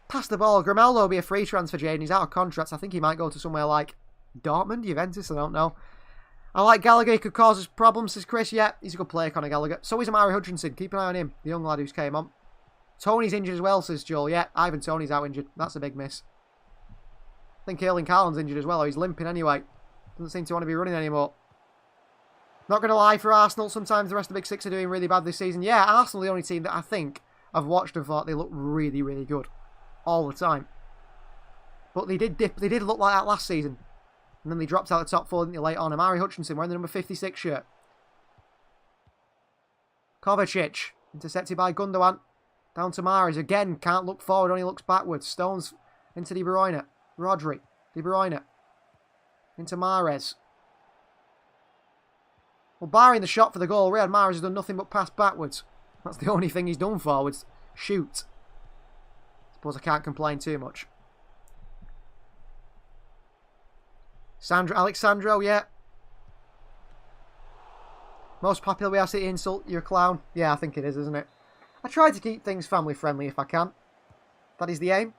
Grimaldo will be a free transfer, Jaden. He's out of contract. I think he might go to somewhere like Dortmund, Juventus, I don't know. I like Gallagher. He could cause us problems, says Chris. Yeah, he's a good player, Conor Gallagher. So is Omari Hutchinson. Keep an eye on him, the young lad who's came on. Tony's injured as well, says Joel. Yeah, Ivan Tony's out injured. That's a big miss. I think Erling Haaland's injured as well, or he's limping anyway. Doesn't seem to want to be running anymore. Not going to lie, for Arsenal, sometimes the rest of the Big Six are doing really bad this season. Yeah, Arsenal are the only team that I think I've watched and thought they look really, really good. All the time. But they did look like that last season. And then they dropped out the top 4, didn't they, late on. Omari Hutchinson wearing the number 56 shirt. Kovacic, intercepted by Gundogan. Down to Mahrez. Again, can't look forward, only looks backwards. Stones into De Bruyne. Rodri. De Bruyne. Into Mahrez. Well, barring the shot for the goal, Riyad Mahrez has done nothing but pass backwards. That's the only thing he's done forwards. Shoot. Suppose I can't complain too much. Alexandro, yeah. Most popular we have City insult, you're a clown. Yeah, I think it is, isn't it? I try to keep things family friendly if I can. That is the aim.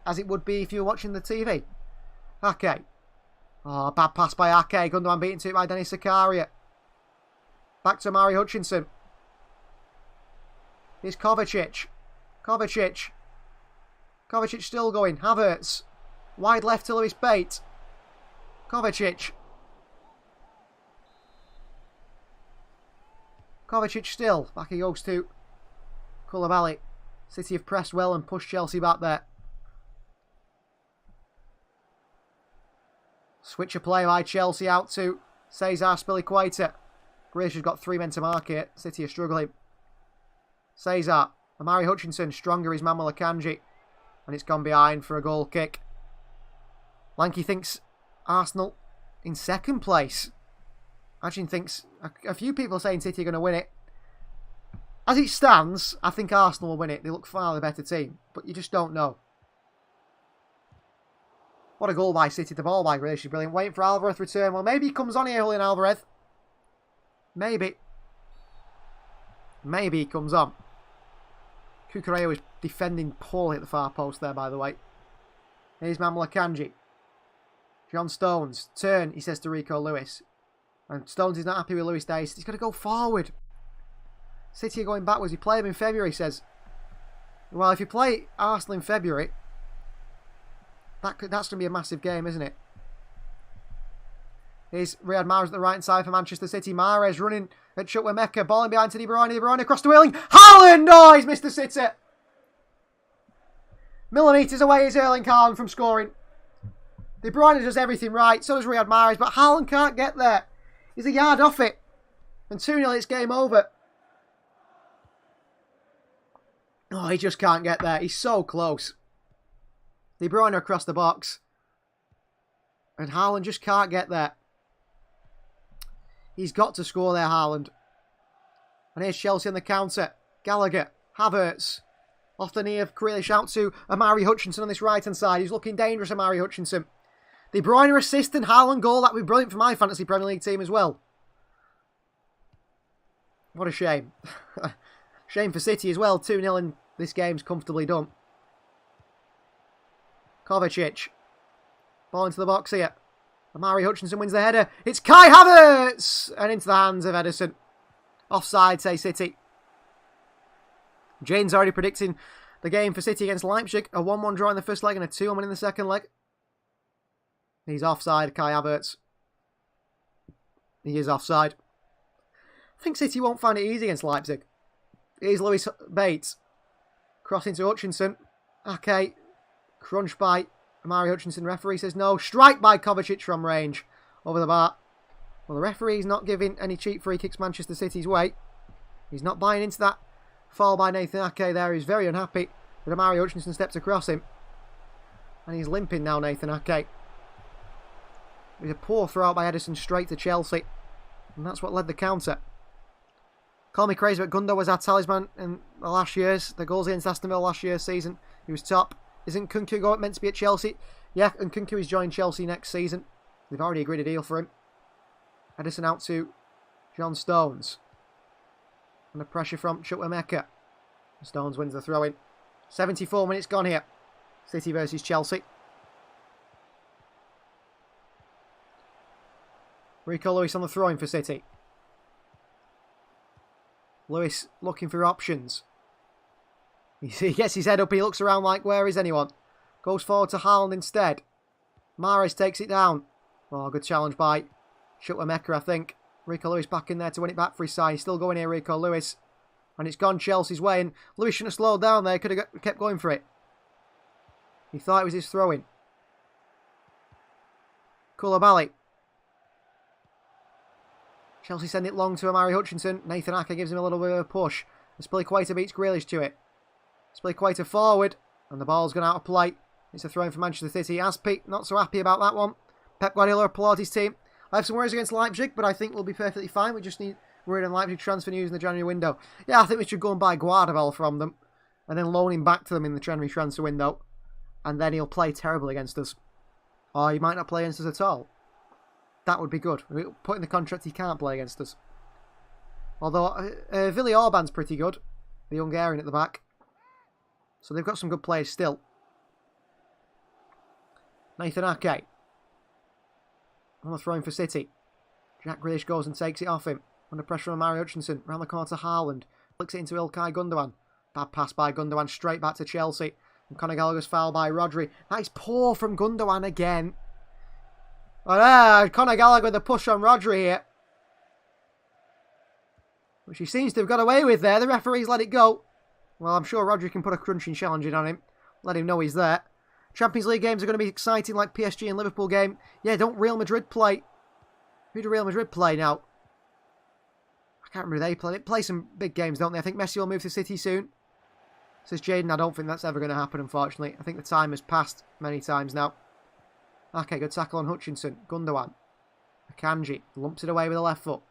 As it would be if you were watching the TV. Ake. Oh, bad pass by Ake. Gundogan beaten to it by Denis Zakaria. Back to Mari Hutchinson. Here's Kovacic. Kovacic still going. Havertz. Wide left to Lewis Bate. Kovacic still. Back he goes to Koulibaly. City have pressed well and pushed Chelsea back there. Switch of play by Chelsea out to Cesar Spilicueta. Grealish has got 3 men to mark it. City are struggling. Cesar. Amari Hutchinson. Stronger is Manuel Akanji. And it's gone behind for a goal kick. Lanky thinks Arsenal in second place. Actually thinks a few people are saying City are going to win it. As it stands, I think Arsenal will win it. They look far the better team. But you just don't know. What a goal by City. The ball by Grealish is brilliant. Waiting for Alvarez return. Well, maybe he comes on here, Julian Alvarez. Maybe. Maybe he comes on. Cucurella was defending poorly at the far post there, by the way. Here's Manuel Akanji. John Stones. Turn, he says to Rico Lewis. And Stones is not happy with Lewis there. He's got to go forward. City are going backwards. He played him in February, he says. Well, if you play Arsenal in February, that's going to be a massive game, isn't it? Here's Riyad Mahrez at the right-hand side for Manchester City. Mahrez running at Chukwuemeka. Balling behind to De Bruyne. De Bruyne across to Erling. Haaland! Oh, he's missed the City. Millimetres away is Erling Haaland from scoring. De Bruyne does everything right. So does Riyad Mahrez. But Haaland can't get there. He's a yard off it. And 2-0, it's game over. Oh, he just can't get there. He's so close. De Bruyne across the box. And Haaland just can't get there. He's got to score there, Haaland. And here's Chelsea on the counter. Gallagher. Havertz. Off the knee of Grealish out to Amari Hutchinson on this right-hand side. He's looking dangerous, Amari Hutchinson. De Bruyne assist and Haaland goal. That would be brilliant for my fantasy Premier League team as well. What a shame. Shame for City as well. 2-0 and this game's comfortably done. Kovacic. Ball into the box here. Amari Hutchinson wins the header. It's Kai Havertz! And into the hands of Ederson. Offside, say City. Jane's already predicting the game for City against Leipzig. A 1-1 draw in the first leg and a 2-1 win in the second leg. He's offside, Kai Havertz. He is offside. I think City won't find it easy against Leipzig. Here's Lewis Bates. Crossing to Hutchinson. Ake. Crunch by Amari Hutchinson. Referee says no. Strike by Kovacic from range. Over the bar. Well, the referee's not giving any cheap free kicks Manchester City's way. He's not buying into that foul by Nathan Ake there. He's very unhappy that Amari Hutchinson steps across him. And he's limping now, Nathan Ake. It was a poor throw out by Ederson straight to Chelsea. And that's what led the counter. Call me crazy, but Gundo was our talisman in the last years. The goals against Aston Villa last year's season. He was top. Isn't Kunku meant to be at Chelsea? Yeah, and Kunku is joining Chelsea next season. They've already agreed a deal for him. Ederson out to John Stones. And the pressure from Chukwuemeka. Stones wins the throw-in. 74 minutes gone here. City versus Chelsea. Rico Lewis on the throw-in for City. Lewis looking for options. He gets his head up, he looks around like, where is anyone? Goes forward to Haaland instead. Mahrez takes it down. Oh, good challenge by Chukwuemeka, I think. Rico Lewis back in there to win it back for his side. He's still going here, Rico Lewis. And it's gone Chelsea's way, and Lewis shouldn't have slowed down there. Could have kept going for it. He thought it was his throw-in. Koulibaly. Chelsea send it long to Amari Hutchinson. Nathan Ake gives him a little bit of a push. Spilicueta beats Grealish to it. Quite a forward. And the ball's gone out of play. It's a throw in for Manchester City. Aspi, not so happy about that one. Pep Guardiola applauds his team. I have some worries against Leipzig, but I think we'll be perfectly fine. We just need worried on Leipzig transfer news in the January window. Yeah, I think we should go and buy Guardiola from them. And then loan him back to them in the January transfer window. And then he'll play terrible against us. Or he might not play against us at all. That would be good. We'll put in the contract he can't play against us. Although, Willy Orban's pretty good. The Hungarian at the back. So they've got some good players still. Nathan Ake. On the throwing for City. Jack Grealish goes and takes it off him. Under pressure on Mario Hutchinson. Round the corner to Haaland. Flicks it into Ilkay Gundogan. Bad pass by Gundogan straight back to Chelsea. And Conor Gallagher's foul by Rodri. That is poor from Gundogan again. Oh, Conor Gallagher with a push on Rodri here. Which he seems to have got away with there. The referee's let it go. Well, I'm sure Rodri can put a crunching challenge in on him. Let him know he's there. Champions League games are going to be exciting like PSG and Liverpool game. Yeah, don't Real Madrid play? Who do Real Madrid play now? I can't remember who they play. They play some big games, don't they? I think Messi will move to City soon. Says Jaden, I don't think that's ever going to happen, unfortunately. I think the time has passed many times now. Okay, good tackle on Hutchinson. Gundogan. Akanji lumps it away with the left foot.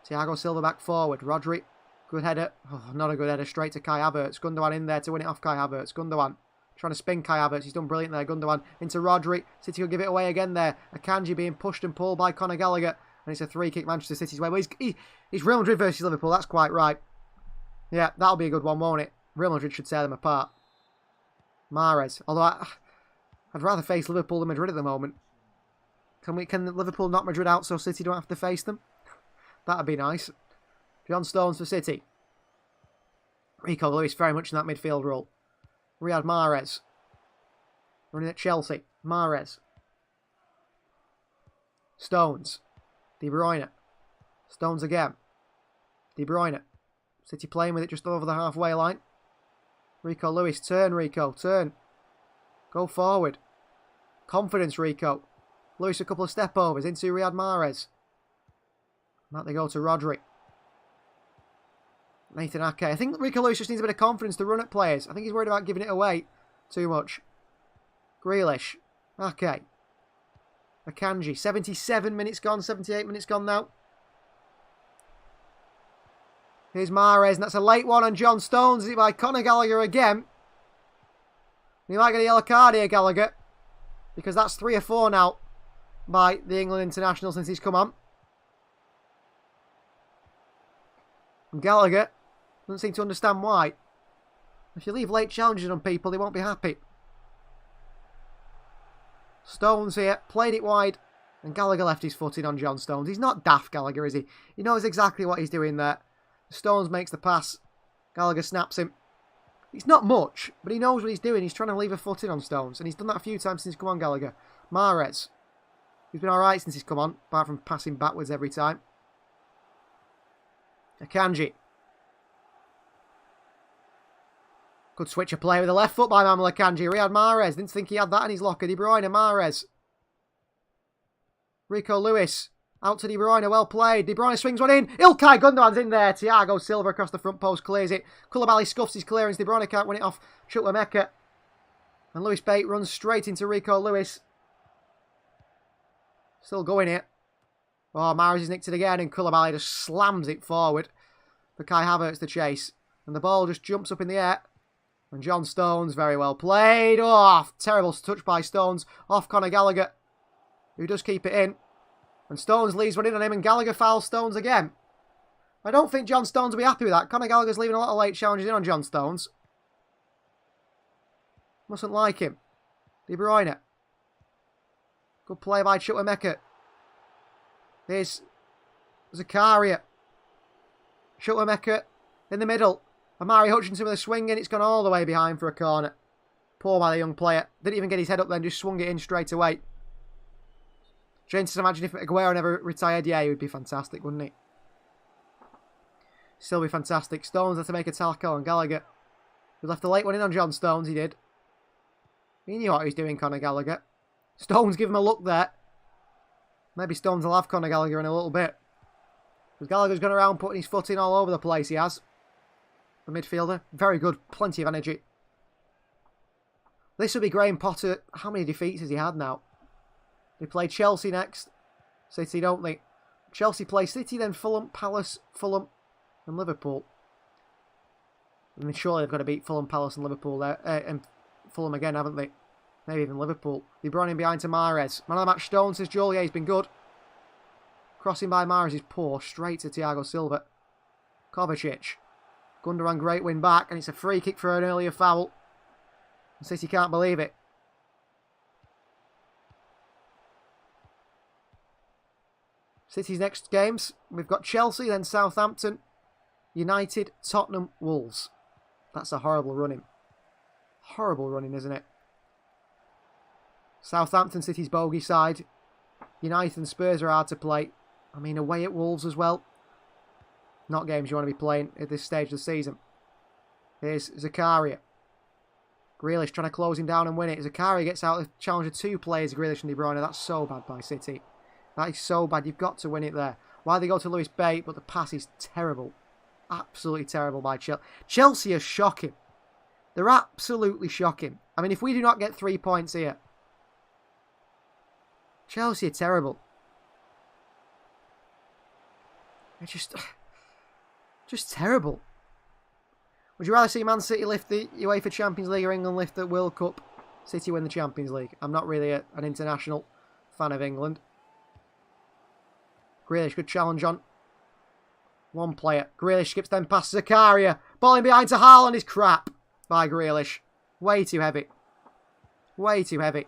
Thiago Silva back forward. Rodri. Good header. Oh, not a good header. Straight to Kai Havertz. Gundogan in there to win it off Kai Havertz. Gundogan trying to spin Kai Havertz. He's done brilliant there. Gundogan into Rodri. City will give it away again there. Akanji being pushed and pulled by Conor Gallagher. And it's a free kick Manchester City's way. Well, he's Real Madrid versus Liverpool. That's quite right. Yeah, that'll be a good one, won't it? Real Madrid should tear them apart. Mahrez. Although I'd rather face Liverpool than Madrid at the moment. Can Liverpool knock Madrid out so City don't have to face them? That'd be nice. John Stones for City. Rico Lewis very much in that midfield role. Riyad Mahrez. Running at Chelsea. Mahrez. Stones. De Bruyne. Stones again. De Bruyne. City playing with it just over the halfway line. Rico Lewis. Turn, Rico. Turn. Go forward. Confidence, Rico. Lewis a couple of step overs into Riyad Mahrez. Back they go to Rodri. Nathan Ake. I think Rico Lewis just needs a bit of confidence to run at players. I think he's worried about giving it away too much. Grealish. Ake. Akanji. 77 minutes gone. 78 minutes gone now. Here's Mahrez, and that's a late one on John Stones. Is it by Conor Gallagher again? You might get a yellow card here, Gallagher. Because that's 3 or 4 now by the England international since he's come on. And Gallagher doesn't seem to understand why. If you leave late challenges on people, they won't be happy. Stones here, played it wide, and Gallagher left his foot in on John Stones. He's not daft, Gallagher, is he? He knows exactly what he's doing there. Stones makes the pass. Gallagher snaps him. It's not much, but he knows what he's doing. He's trying to leave a foot in on Stones, and he's done that a few times since he's come on, Gallagher. Mahrez. He's been alright since he's come on, apart from passing backwards every time. Akanji. Good switch of play with the left foot by Manuel Akanji. Riyad Mahrez. Didn't think he had that in his locker. De Bruyne. Mahrez. Rico Lewis. Out to De Bruyne. Well played. De Bruyne swings one in. Ilkay Gundogan's in there. Thiago Silva across the front post. Clears it. Koulibaly scuffs his clearance. De Bruyne can't win it off Chukwuemeka. And Lewis Bate runs straight into Rico Lewis. Still going here. Oh, Mahrez is nicked it again. And Koulibaly just slams it forward for Kai Havertz to chase. And the ball just jumps up in the air. And John Stones, very well played. Oh, terrible touch by Stones. Off Conor Gallagher, who does keep it in. And Stones leaves one in on him, and Gallagher fouls Stones again. I don't think John Stones will be happy with that. Conor Gallagher's leaving a lot of late challenges in on John Stones. Mustn't like him. De Bruyne. Good play by Chukwuemeka. Here's Zakaria. Chukwuemeka in the middle. And Mario Hutchinson with a swing in. It's gone all the way behind for a corner. Poor by the young player. Didn't even get his head up then. Just swung it in straight away. James says, imagine if Aguero never retired. Yeah, he would be fantastic, wouldn't he? Still be fantastic. Stones had to make a tackle on Gallagher. He left a late one in on John Stones, he did. He knew what he was doing, Conor Gallagher. Stones give him a look there. Maybe Stones will have Conor Gallagher in a little bit. Because Gallagher's gone around putting his foot in all over the place, he has. the midfielder. Very good. Plenty of energy. This will be Graham Potter. How many defeats has he had now? They play Chelsea next. City, don't they? Chelsea play City, then Fulham, Palace, Fulham, and Liverpool. I mean, surely they've got to beat Fulham, Palace, and Liverpool there. And Fulham again, haven't they? Maybe even Liverpool. De Bruyne behind to Mahrez. Man of the match, Stone, says Joliet. He's been good. Crossing by Mahrez is poor. Straight to Thiago Silva. Kovacic. Gundogan, great win back. And it's a free kick for an earlier foul. And City can't believe it. City's next games. We've got Chelsea, then Southampton, United, Tottenham, Wolves. That's a horrible running. Horrible running, isn't it? Southampton, City's bogey side. United and Spurs are hard to play. I mean, away at Wolves as well. Not games you want to be playing at this stage of the season. Here's Zakaria. Grealish trying to close him down and win it. Zakaria gets out of the challenge of two players, Grealish and De Bruyne. That's so bad by City. That is so bad. You've got to win it there. Why they go to Lewis Bate, but the pass is terrible. Absolutely terrible by Chelsea. Chelsea are shocking. They're absolutely shocking. I mean, if we do not get 3 points here, Chelsea are terrible. They're just terrible. Would you rather see Man City lift the UEFA Champions League or England lift the World Cup? City win the Champions League. I'm not really an international fan of England. Grealish, good challenge on one player. Grealish skips then past Zakaria. Ball in behind to Haaland is crap by Grealish. Way too heavy. Way too heavy.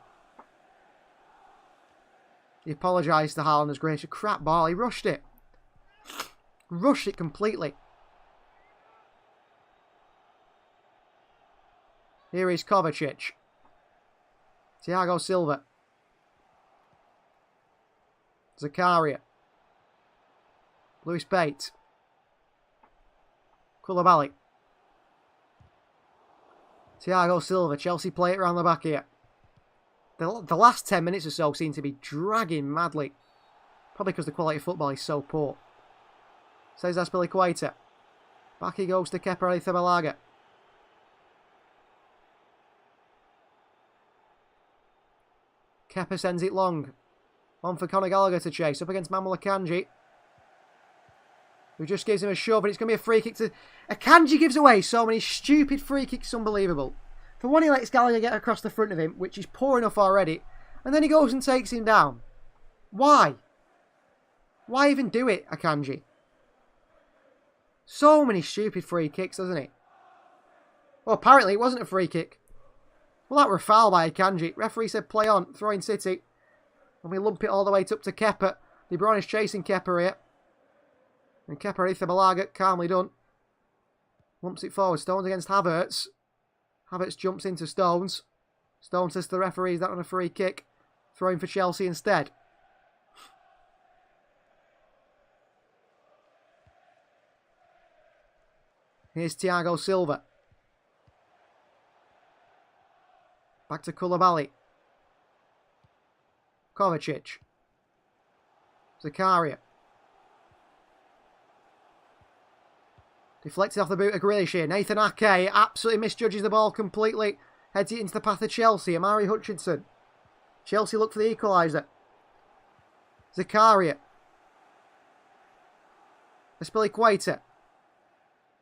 He apologised to Haaland as Grealish. A crap ball. He rushed it. Rushed it completely. Here is Kovacic. Thiago Silva. Zakaria. Lewis Bate. Koulibaly. Thiago Silva. Chelsea play it around the back here. The last 10 minutes or so seem to be dragging madly. Probably because the quality of football is so poor. Says Azpilicueta. Back he goes to Kepa Arrizabalaga. Kepa sends it long. On for Conor Gallagher to chase. Up against Manuel Akanji. Who just gives him a shove, and it's going to be a free kick to... Akanji gives away so many stupid free kicks, unbelievable. For one, he lets Gallagher get across the front of him, which is poor enough already, and then he goes and takes him down. Why? Why even do it, Akanji? So many stupid free kicks, doesn't he? Well, apparently it wasn't a free kick. Well, that were a foul by Akanji. Referee said play on, throwing City. And we lump it all the way up to Kepa. De Bruyne is chasing Kepa here. And Kepa Arrizabalaga, calmly done. Lumps it forward. Stones against Havertz. Havertz jumps into Stones. Stones says to the referee he's not on a free kick. Throwing for Chelsea instead. Here's Thiago Silva. Back to Koulibaly. Kovacic. Zakaria. Deflected off the boot of Grealish here. Nathan Ake absolutely misjudges the ball completely. Heads it into the path of Chelsea. Amari Hutchinson. Chelsea look for the equaliser. Zakaria. Azpilicueta.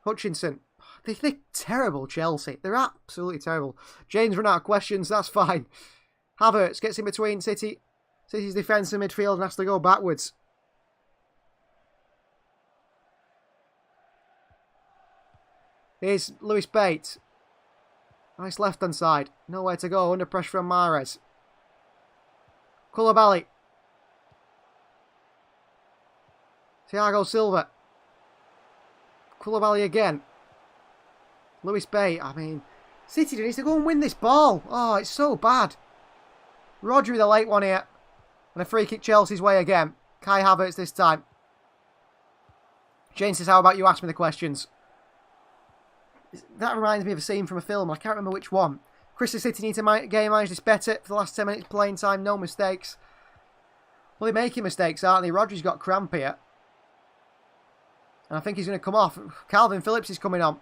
Hutchinson. They're terrible, Chelsea. They're absolutely terrible. James run out of questions. That's fine. Havertz gets in between City's defence and midfield and has to go backwards. Here's Lewis Bate. Nice left-hand side. Nowhere to go. Under pressure from Mahrez. Koulibaly. Thiago Silva. Koulibaly again. Lewis Bate. I mean, City needs to go and win this ball. Oh, it's so bad. Rodri with a late one here. And a free kick Chelsea's way again. Kai Havertz this time. Jane says, how about you ask me the questions? That reminds me of a scene from a film. I can't remember which one. Crystal City need to game manage this better for the last 10 minutes playing time. No mistakes. Well, they're making mistakes, aren't they? Rodri's got cramp here. And I think he's going to come off. Calvin Phillips is coming on.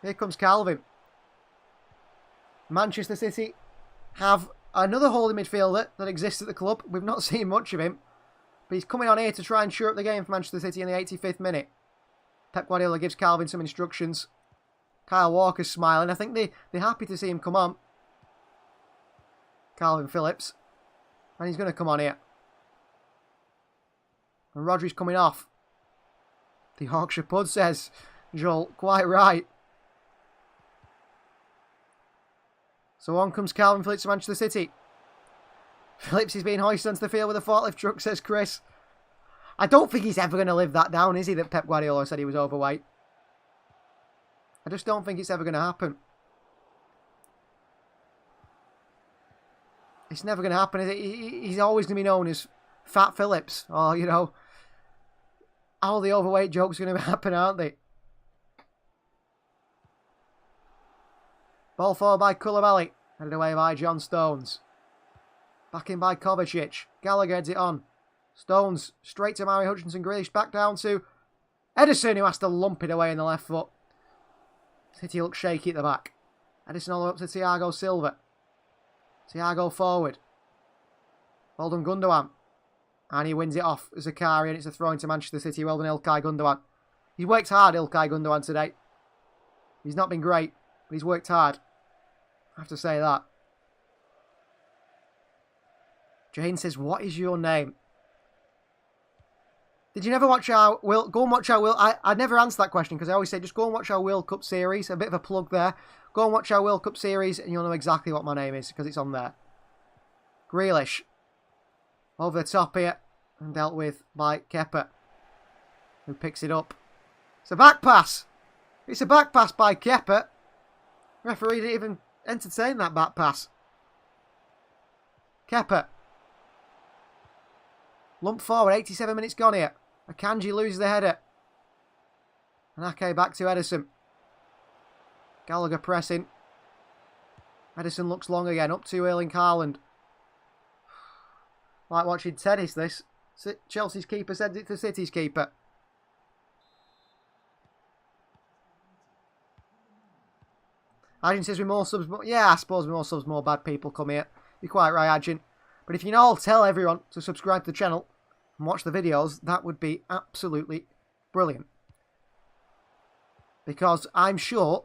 Here comes Calvin. Manchester City have another holding midfielder that exists at the club. We've not seen much of him. But he's coming on here to try and shore up the game for Manchester City in the 85th minute. Pep Guardiola gives Calvin some instructions. Kyle Walker's smiling. I think they're happy to see him come on. Calvin Phillips. And he's going to come on here. And Rodri's coming off. The Yorkshire Pud says, Joel, quite right. So on comes Calvin Phillips to Manchester City. Phillips is being hoisted onto the field with a forklift truck, says Chris. I don't think he's ever going to live that down, is he, that Pep Guardiola said he was overweight? I just don't think it's ever going to happen. It's never going to happen, is it? He's always going to be known as Fat Phillips. Or, you know, all the overweight jokes are going to happen, aren't they? Ball forward by Koulibaly. Headed away by John Stones. Back in by Kovacic. Gallagher heads it on. Stones straight to Mari Hutchinson. Grealish back down to Ederson, who has to lump it away in the left foot. City looks shaky at the back. Ederson all the way up to Thiago Silva. Thiago forward. Well done, Gundogan. And he wins it off Zakaria, and it's a throw into Manchester City. Well done, Ilkay Gundogan. He's worked hard, Ilkay Gundogan, today. He's not been great, but he's worked hard. I have to say that. Jane says, what is your name? Did you never watch our... Go and watch our... I never answer that question because I always say, just go and watch our World Cup series. A bit of a plug there. Go and watch our World Cup series and you'll know exactly what my name is because it's on there. Grealish. Over the top here. And dealt with by Kepa. Who picks it up. It's a back pass. It's a back pass by Kepa. Referee didn't even entertain that back pass. Kepa. Lump forward, 87 minutes gone here. Akanji loses the header. And Ake back to Ederson. Gallagher pressing. Ederson looks long again, up to Erling Haaland. Like watching tennis, this. Chelsea's keeper sends it to City's keeper. Ajin says with more subs, yeah, I suppose with more subs, more bad people come here. You're quite right, Ajin. But if you can all tell everyone to subscribe to the channel and watch the videos, that would be absolutely brilliant. Because I'm sure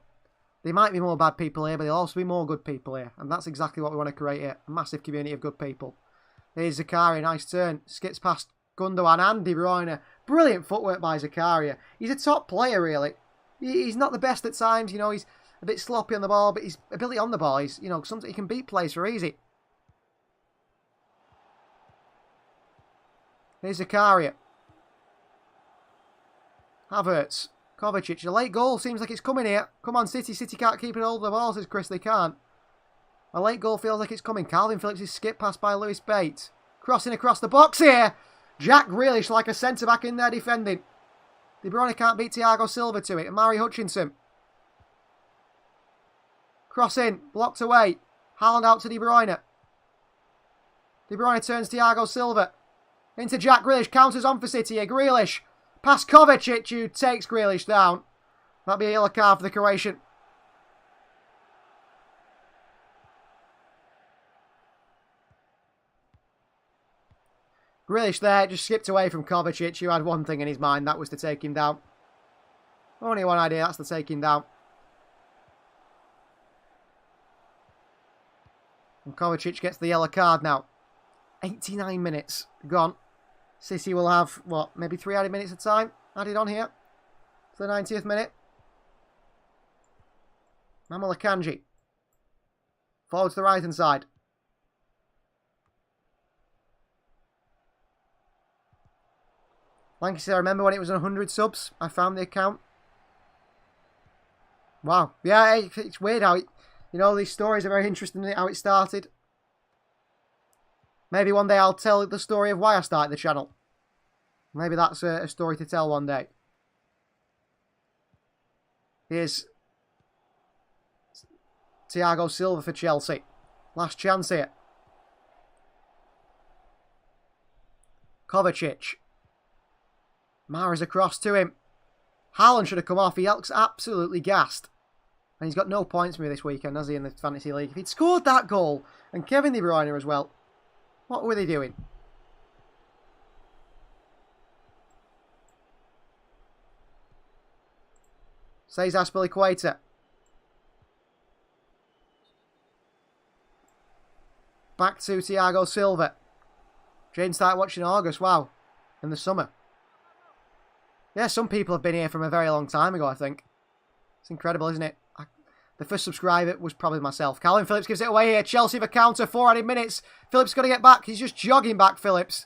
there might be more bad people here, but there'll also be more good people here. And that's exactly what we want to create here. A massive community of good people. Here's Zakaria, nice turn. Skips past Gundogan and De Bruyne. Brilliant footwork by Zakaria. He's a top player, really. He's not the best at times, you know, he's a bit sloppy on the ball, but his ability on the ball is, you know, something he can beat players for easy. Here's Zakaria. Havertz. Kovacic. The late goal seems like it's coming here. Come on, City. City can't keep it hold of the ball, says Chris. They can't. A late goal feels like it's coming. Calvin Phillips is skip past by Lewis Bates. Crossing across the box here. Jack Grealish like a centre-back in there defending. De Bruyne can't beat Thiago Silva to it. And Mari Hutchinson. Cross in. Blocked away. Haaland out to De Bruyne. De Bruyne turns Thiago Silva. Into Jack Grealish. Counters on for City here. Grealish. Past Kovacic, who takes Grealish down. That'll be a yellow card for the Croatian. Grealish there just skipped away from Kovacic, who had one thing in his mind. That was to take him down. Only one idea. That's to take him down. And Kovacic gets the yellow card now. 89 minutes gone. City will have, what, maybe 3 added minutes of time added on here for the 90th minute. Manuel Akanji. Forward to the right-hand side. Lancaster, I remember when it was 100 subs. I found the account. Wow. Yeah, it's weird how it, you know, these stories are very interesting, how it started. Maybe one day I'll tell the story of why I started the channel. Maybe that's a story to tell one day. Here's Thiago Silva for Chelsea. Last chance here. Kovacic. Mara's across to him. Haaland should have come off. He looks absolutely gassed. And he's got no points for me this weekend, has he, in the Fantasy League? If he'd scored that goal, and Kevin De Bruyne as well, what were they doing? Says Aspilicueta. Back to Thiago Silva. Jane started watching in August, wow, in the summer. Yeah, some people have been here from a very long time ago, I think. It's incredible, isn't it? The first subscriber was probably myself. Calvin Phillips gives it away here. Chelsea for counter, 4 added minutes. Phillips got to get back. He's just jogging back, Phillips.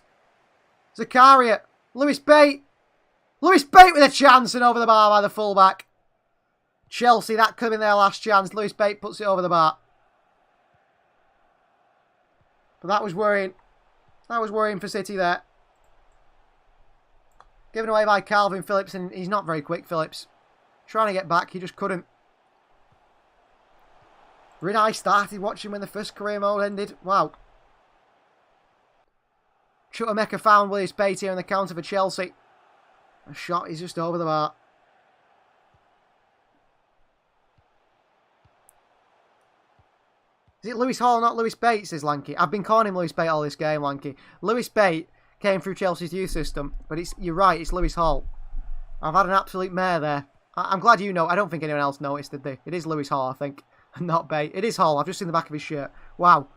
Zakaria. Lewis Bate. Lewis Bate with a chance and over the bar by the fullback. Chelsea, that could have been their last chance. Lewis Bate puts it over the bar. But that was worrying. That was worrying for City there. Given away by Calvin Phillips, and he's not very quick, Phillips. Trying to get back, he just couldn't. I started watching when the first career mode ended. Wow. Chukwuemeka found Lewis Bate here on the counter for Chelsea. A shot is just over the bar. Is it Lewis Hall, not Lewis Bate, says Lanky. I've been calling him Lewis Bate all this game, Lanky. Lewis Bate came through Chelsea's youth system, but you're right, it's Lewis Hall. I've had an absolute mare there. I'm glad you know. I don't think anyone else noticed, did they? It is Lewis Hall, I think, and not Bate. It is Hall. I've just seen the back of his shirt. Wow.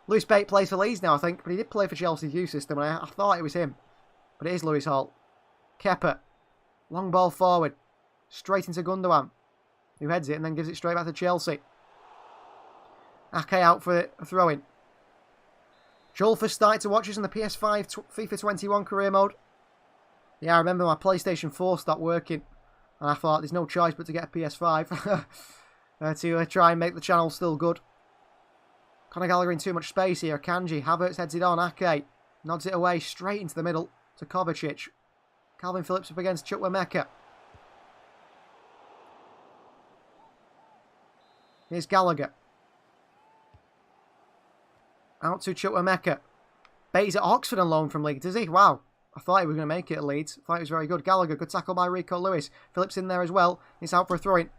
Lewis Bate plays for Leeds now, I think, but he did play for Chelsea's youth system, and I thought it was him. But it is Lewis Hall. Kepa. Long ball forward. Straight into Gundogan, who heads it and then gives it straight back to Chelsea. Ake out for a throw-in. Joel first started to watch us in the PS5 FIFA 21 career mode. Yeah, I remember my PlayStation 4 stopped working. And I thought there's no choice but to get a PS5 to try and make the channel still good. Conor Gallagher in too much space here. Kanji. Havertz heads it on. Ake nods it away straight into the middle to Kovacic. Calvin Phillips up against Chukwuemeka. Here's Gallagher. Out to Chukwuemeka. Bate's at Oxford on loan from League, does he? Wow. I thought he was going to make it at Leeds. I thought he was very good. Gallagher, good tackle by Rico Lewis. Phillips in there as well. He's out for a throw-in.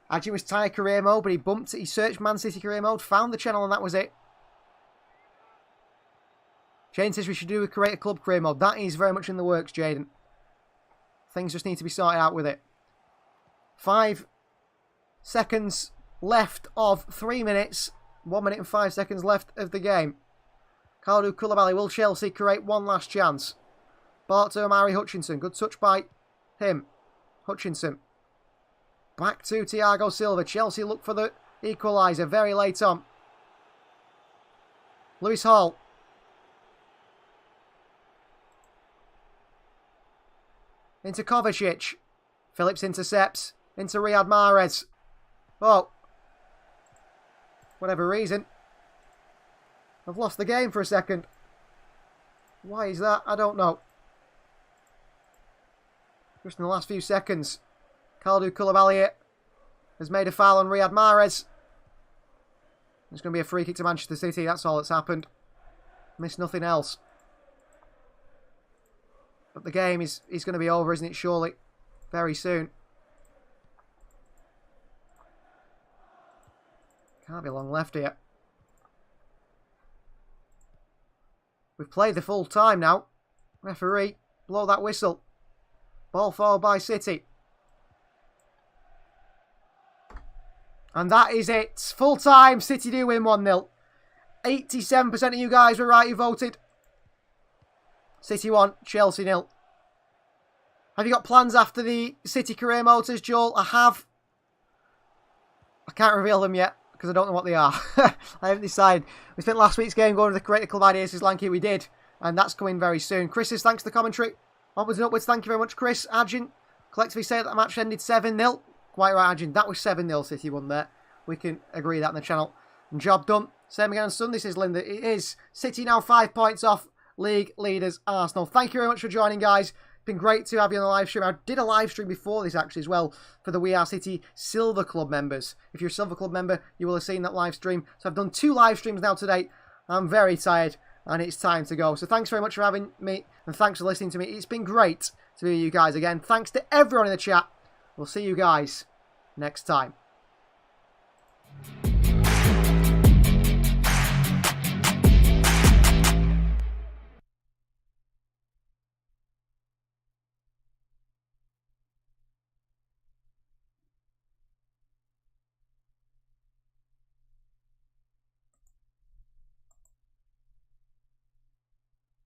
Adjin was tired career mode, but he bumped it. He searched Man City career mode, found the channel, and that was it. Jaden says we should do a create a club career mode. That is very much in the works, Jaden. Things just need to be sorted out with it. 5 seconds left of 3 minutes. 1 minute and 5 seconds left of the game. Kalidou Koulibaly, will Chelsea create one last chance? Ball to Omari Hutchinson. Good touch by him. Hutchinson. Back to Thiago Silva. Chelsea look for the equaliser very late on. Lewis Hall. Into Kovacic. Phillips intercepts. Into Riyad Mahrez. Oh. Whatever reason. I've lost the game for a second. Why is that? I don't know. Just in the last few seconds. Kalidou Koulibaly has made a foul on Riyad Mahrez. There's going to be a free kick to Manchester City. That's all that's happened. Missed nothing else. But the game is going to be over, isn't it? Surely. Very soon. Can't be long left here. We've played the full time now. Referee, blow that whistle. Ball forward by City. And that is it. Full time. City do win 1-0. 87% of you guys were right who voted. City 1, Chelsea 0. Have you got plans after the City career motors, Joel? I have. I can't reveal them yet because I don't know what they are. I haven't decided. We spent last week's game going to the Creative Club Ideas as Lanky. We did. And that's coming very soon. Chris says thanks for the commentary. Onwards and upwards. Thank you very much, Chris. Adjin collectively say that the match ended 7-0. Quite right, Adjin. That was 7-0 City won there. We can agree that on the channel. And job done. Same again on Sunday, says Linda. It is. City now 5 points off league leaders Arsenal. Thank you very much for joining, guys. Been great to have you on the live stream. I did a live stream before this actually as well for the We Are City Silver Club members. If you're a Silver Club member, you will have seen that live stream. So I've done 2 live streams now today. I'm very tired. and it's time to go. So thanks very much for having me, and thanks for listening to me. It's been great to be with you guys again. Thanks to everyone in the chat. We'll see you guys next time.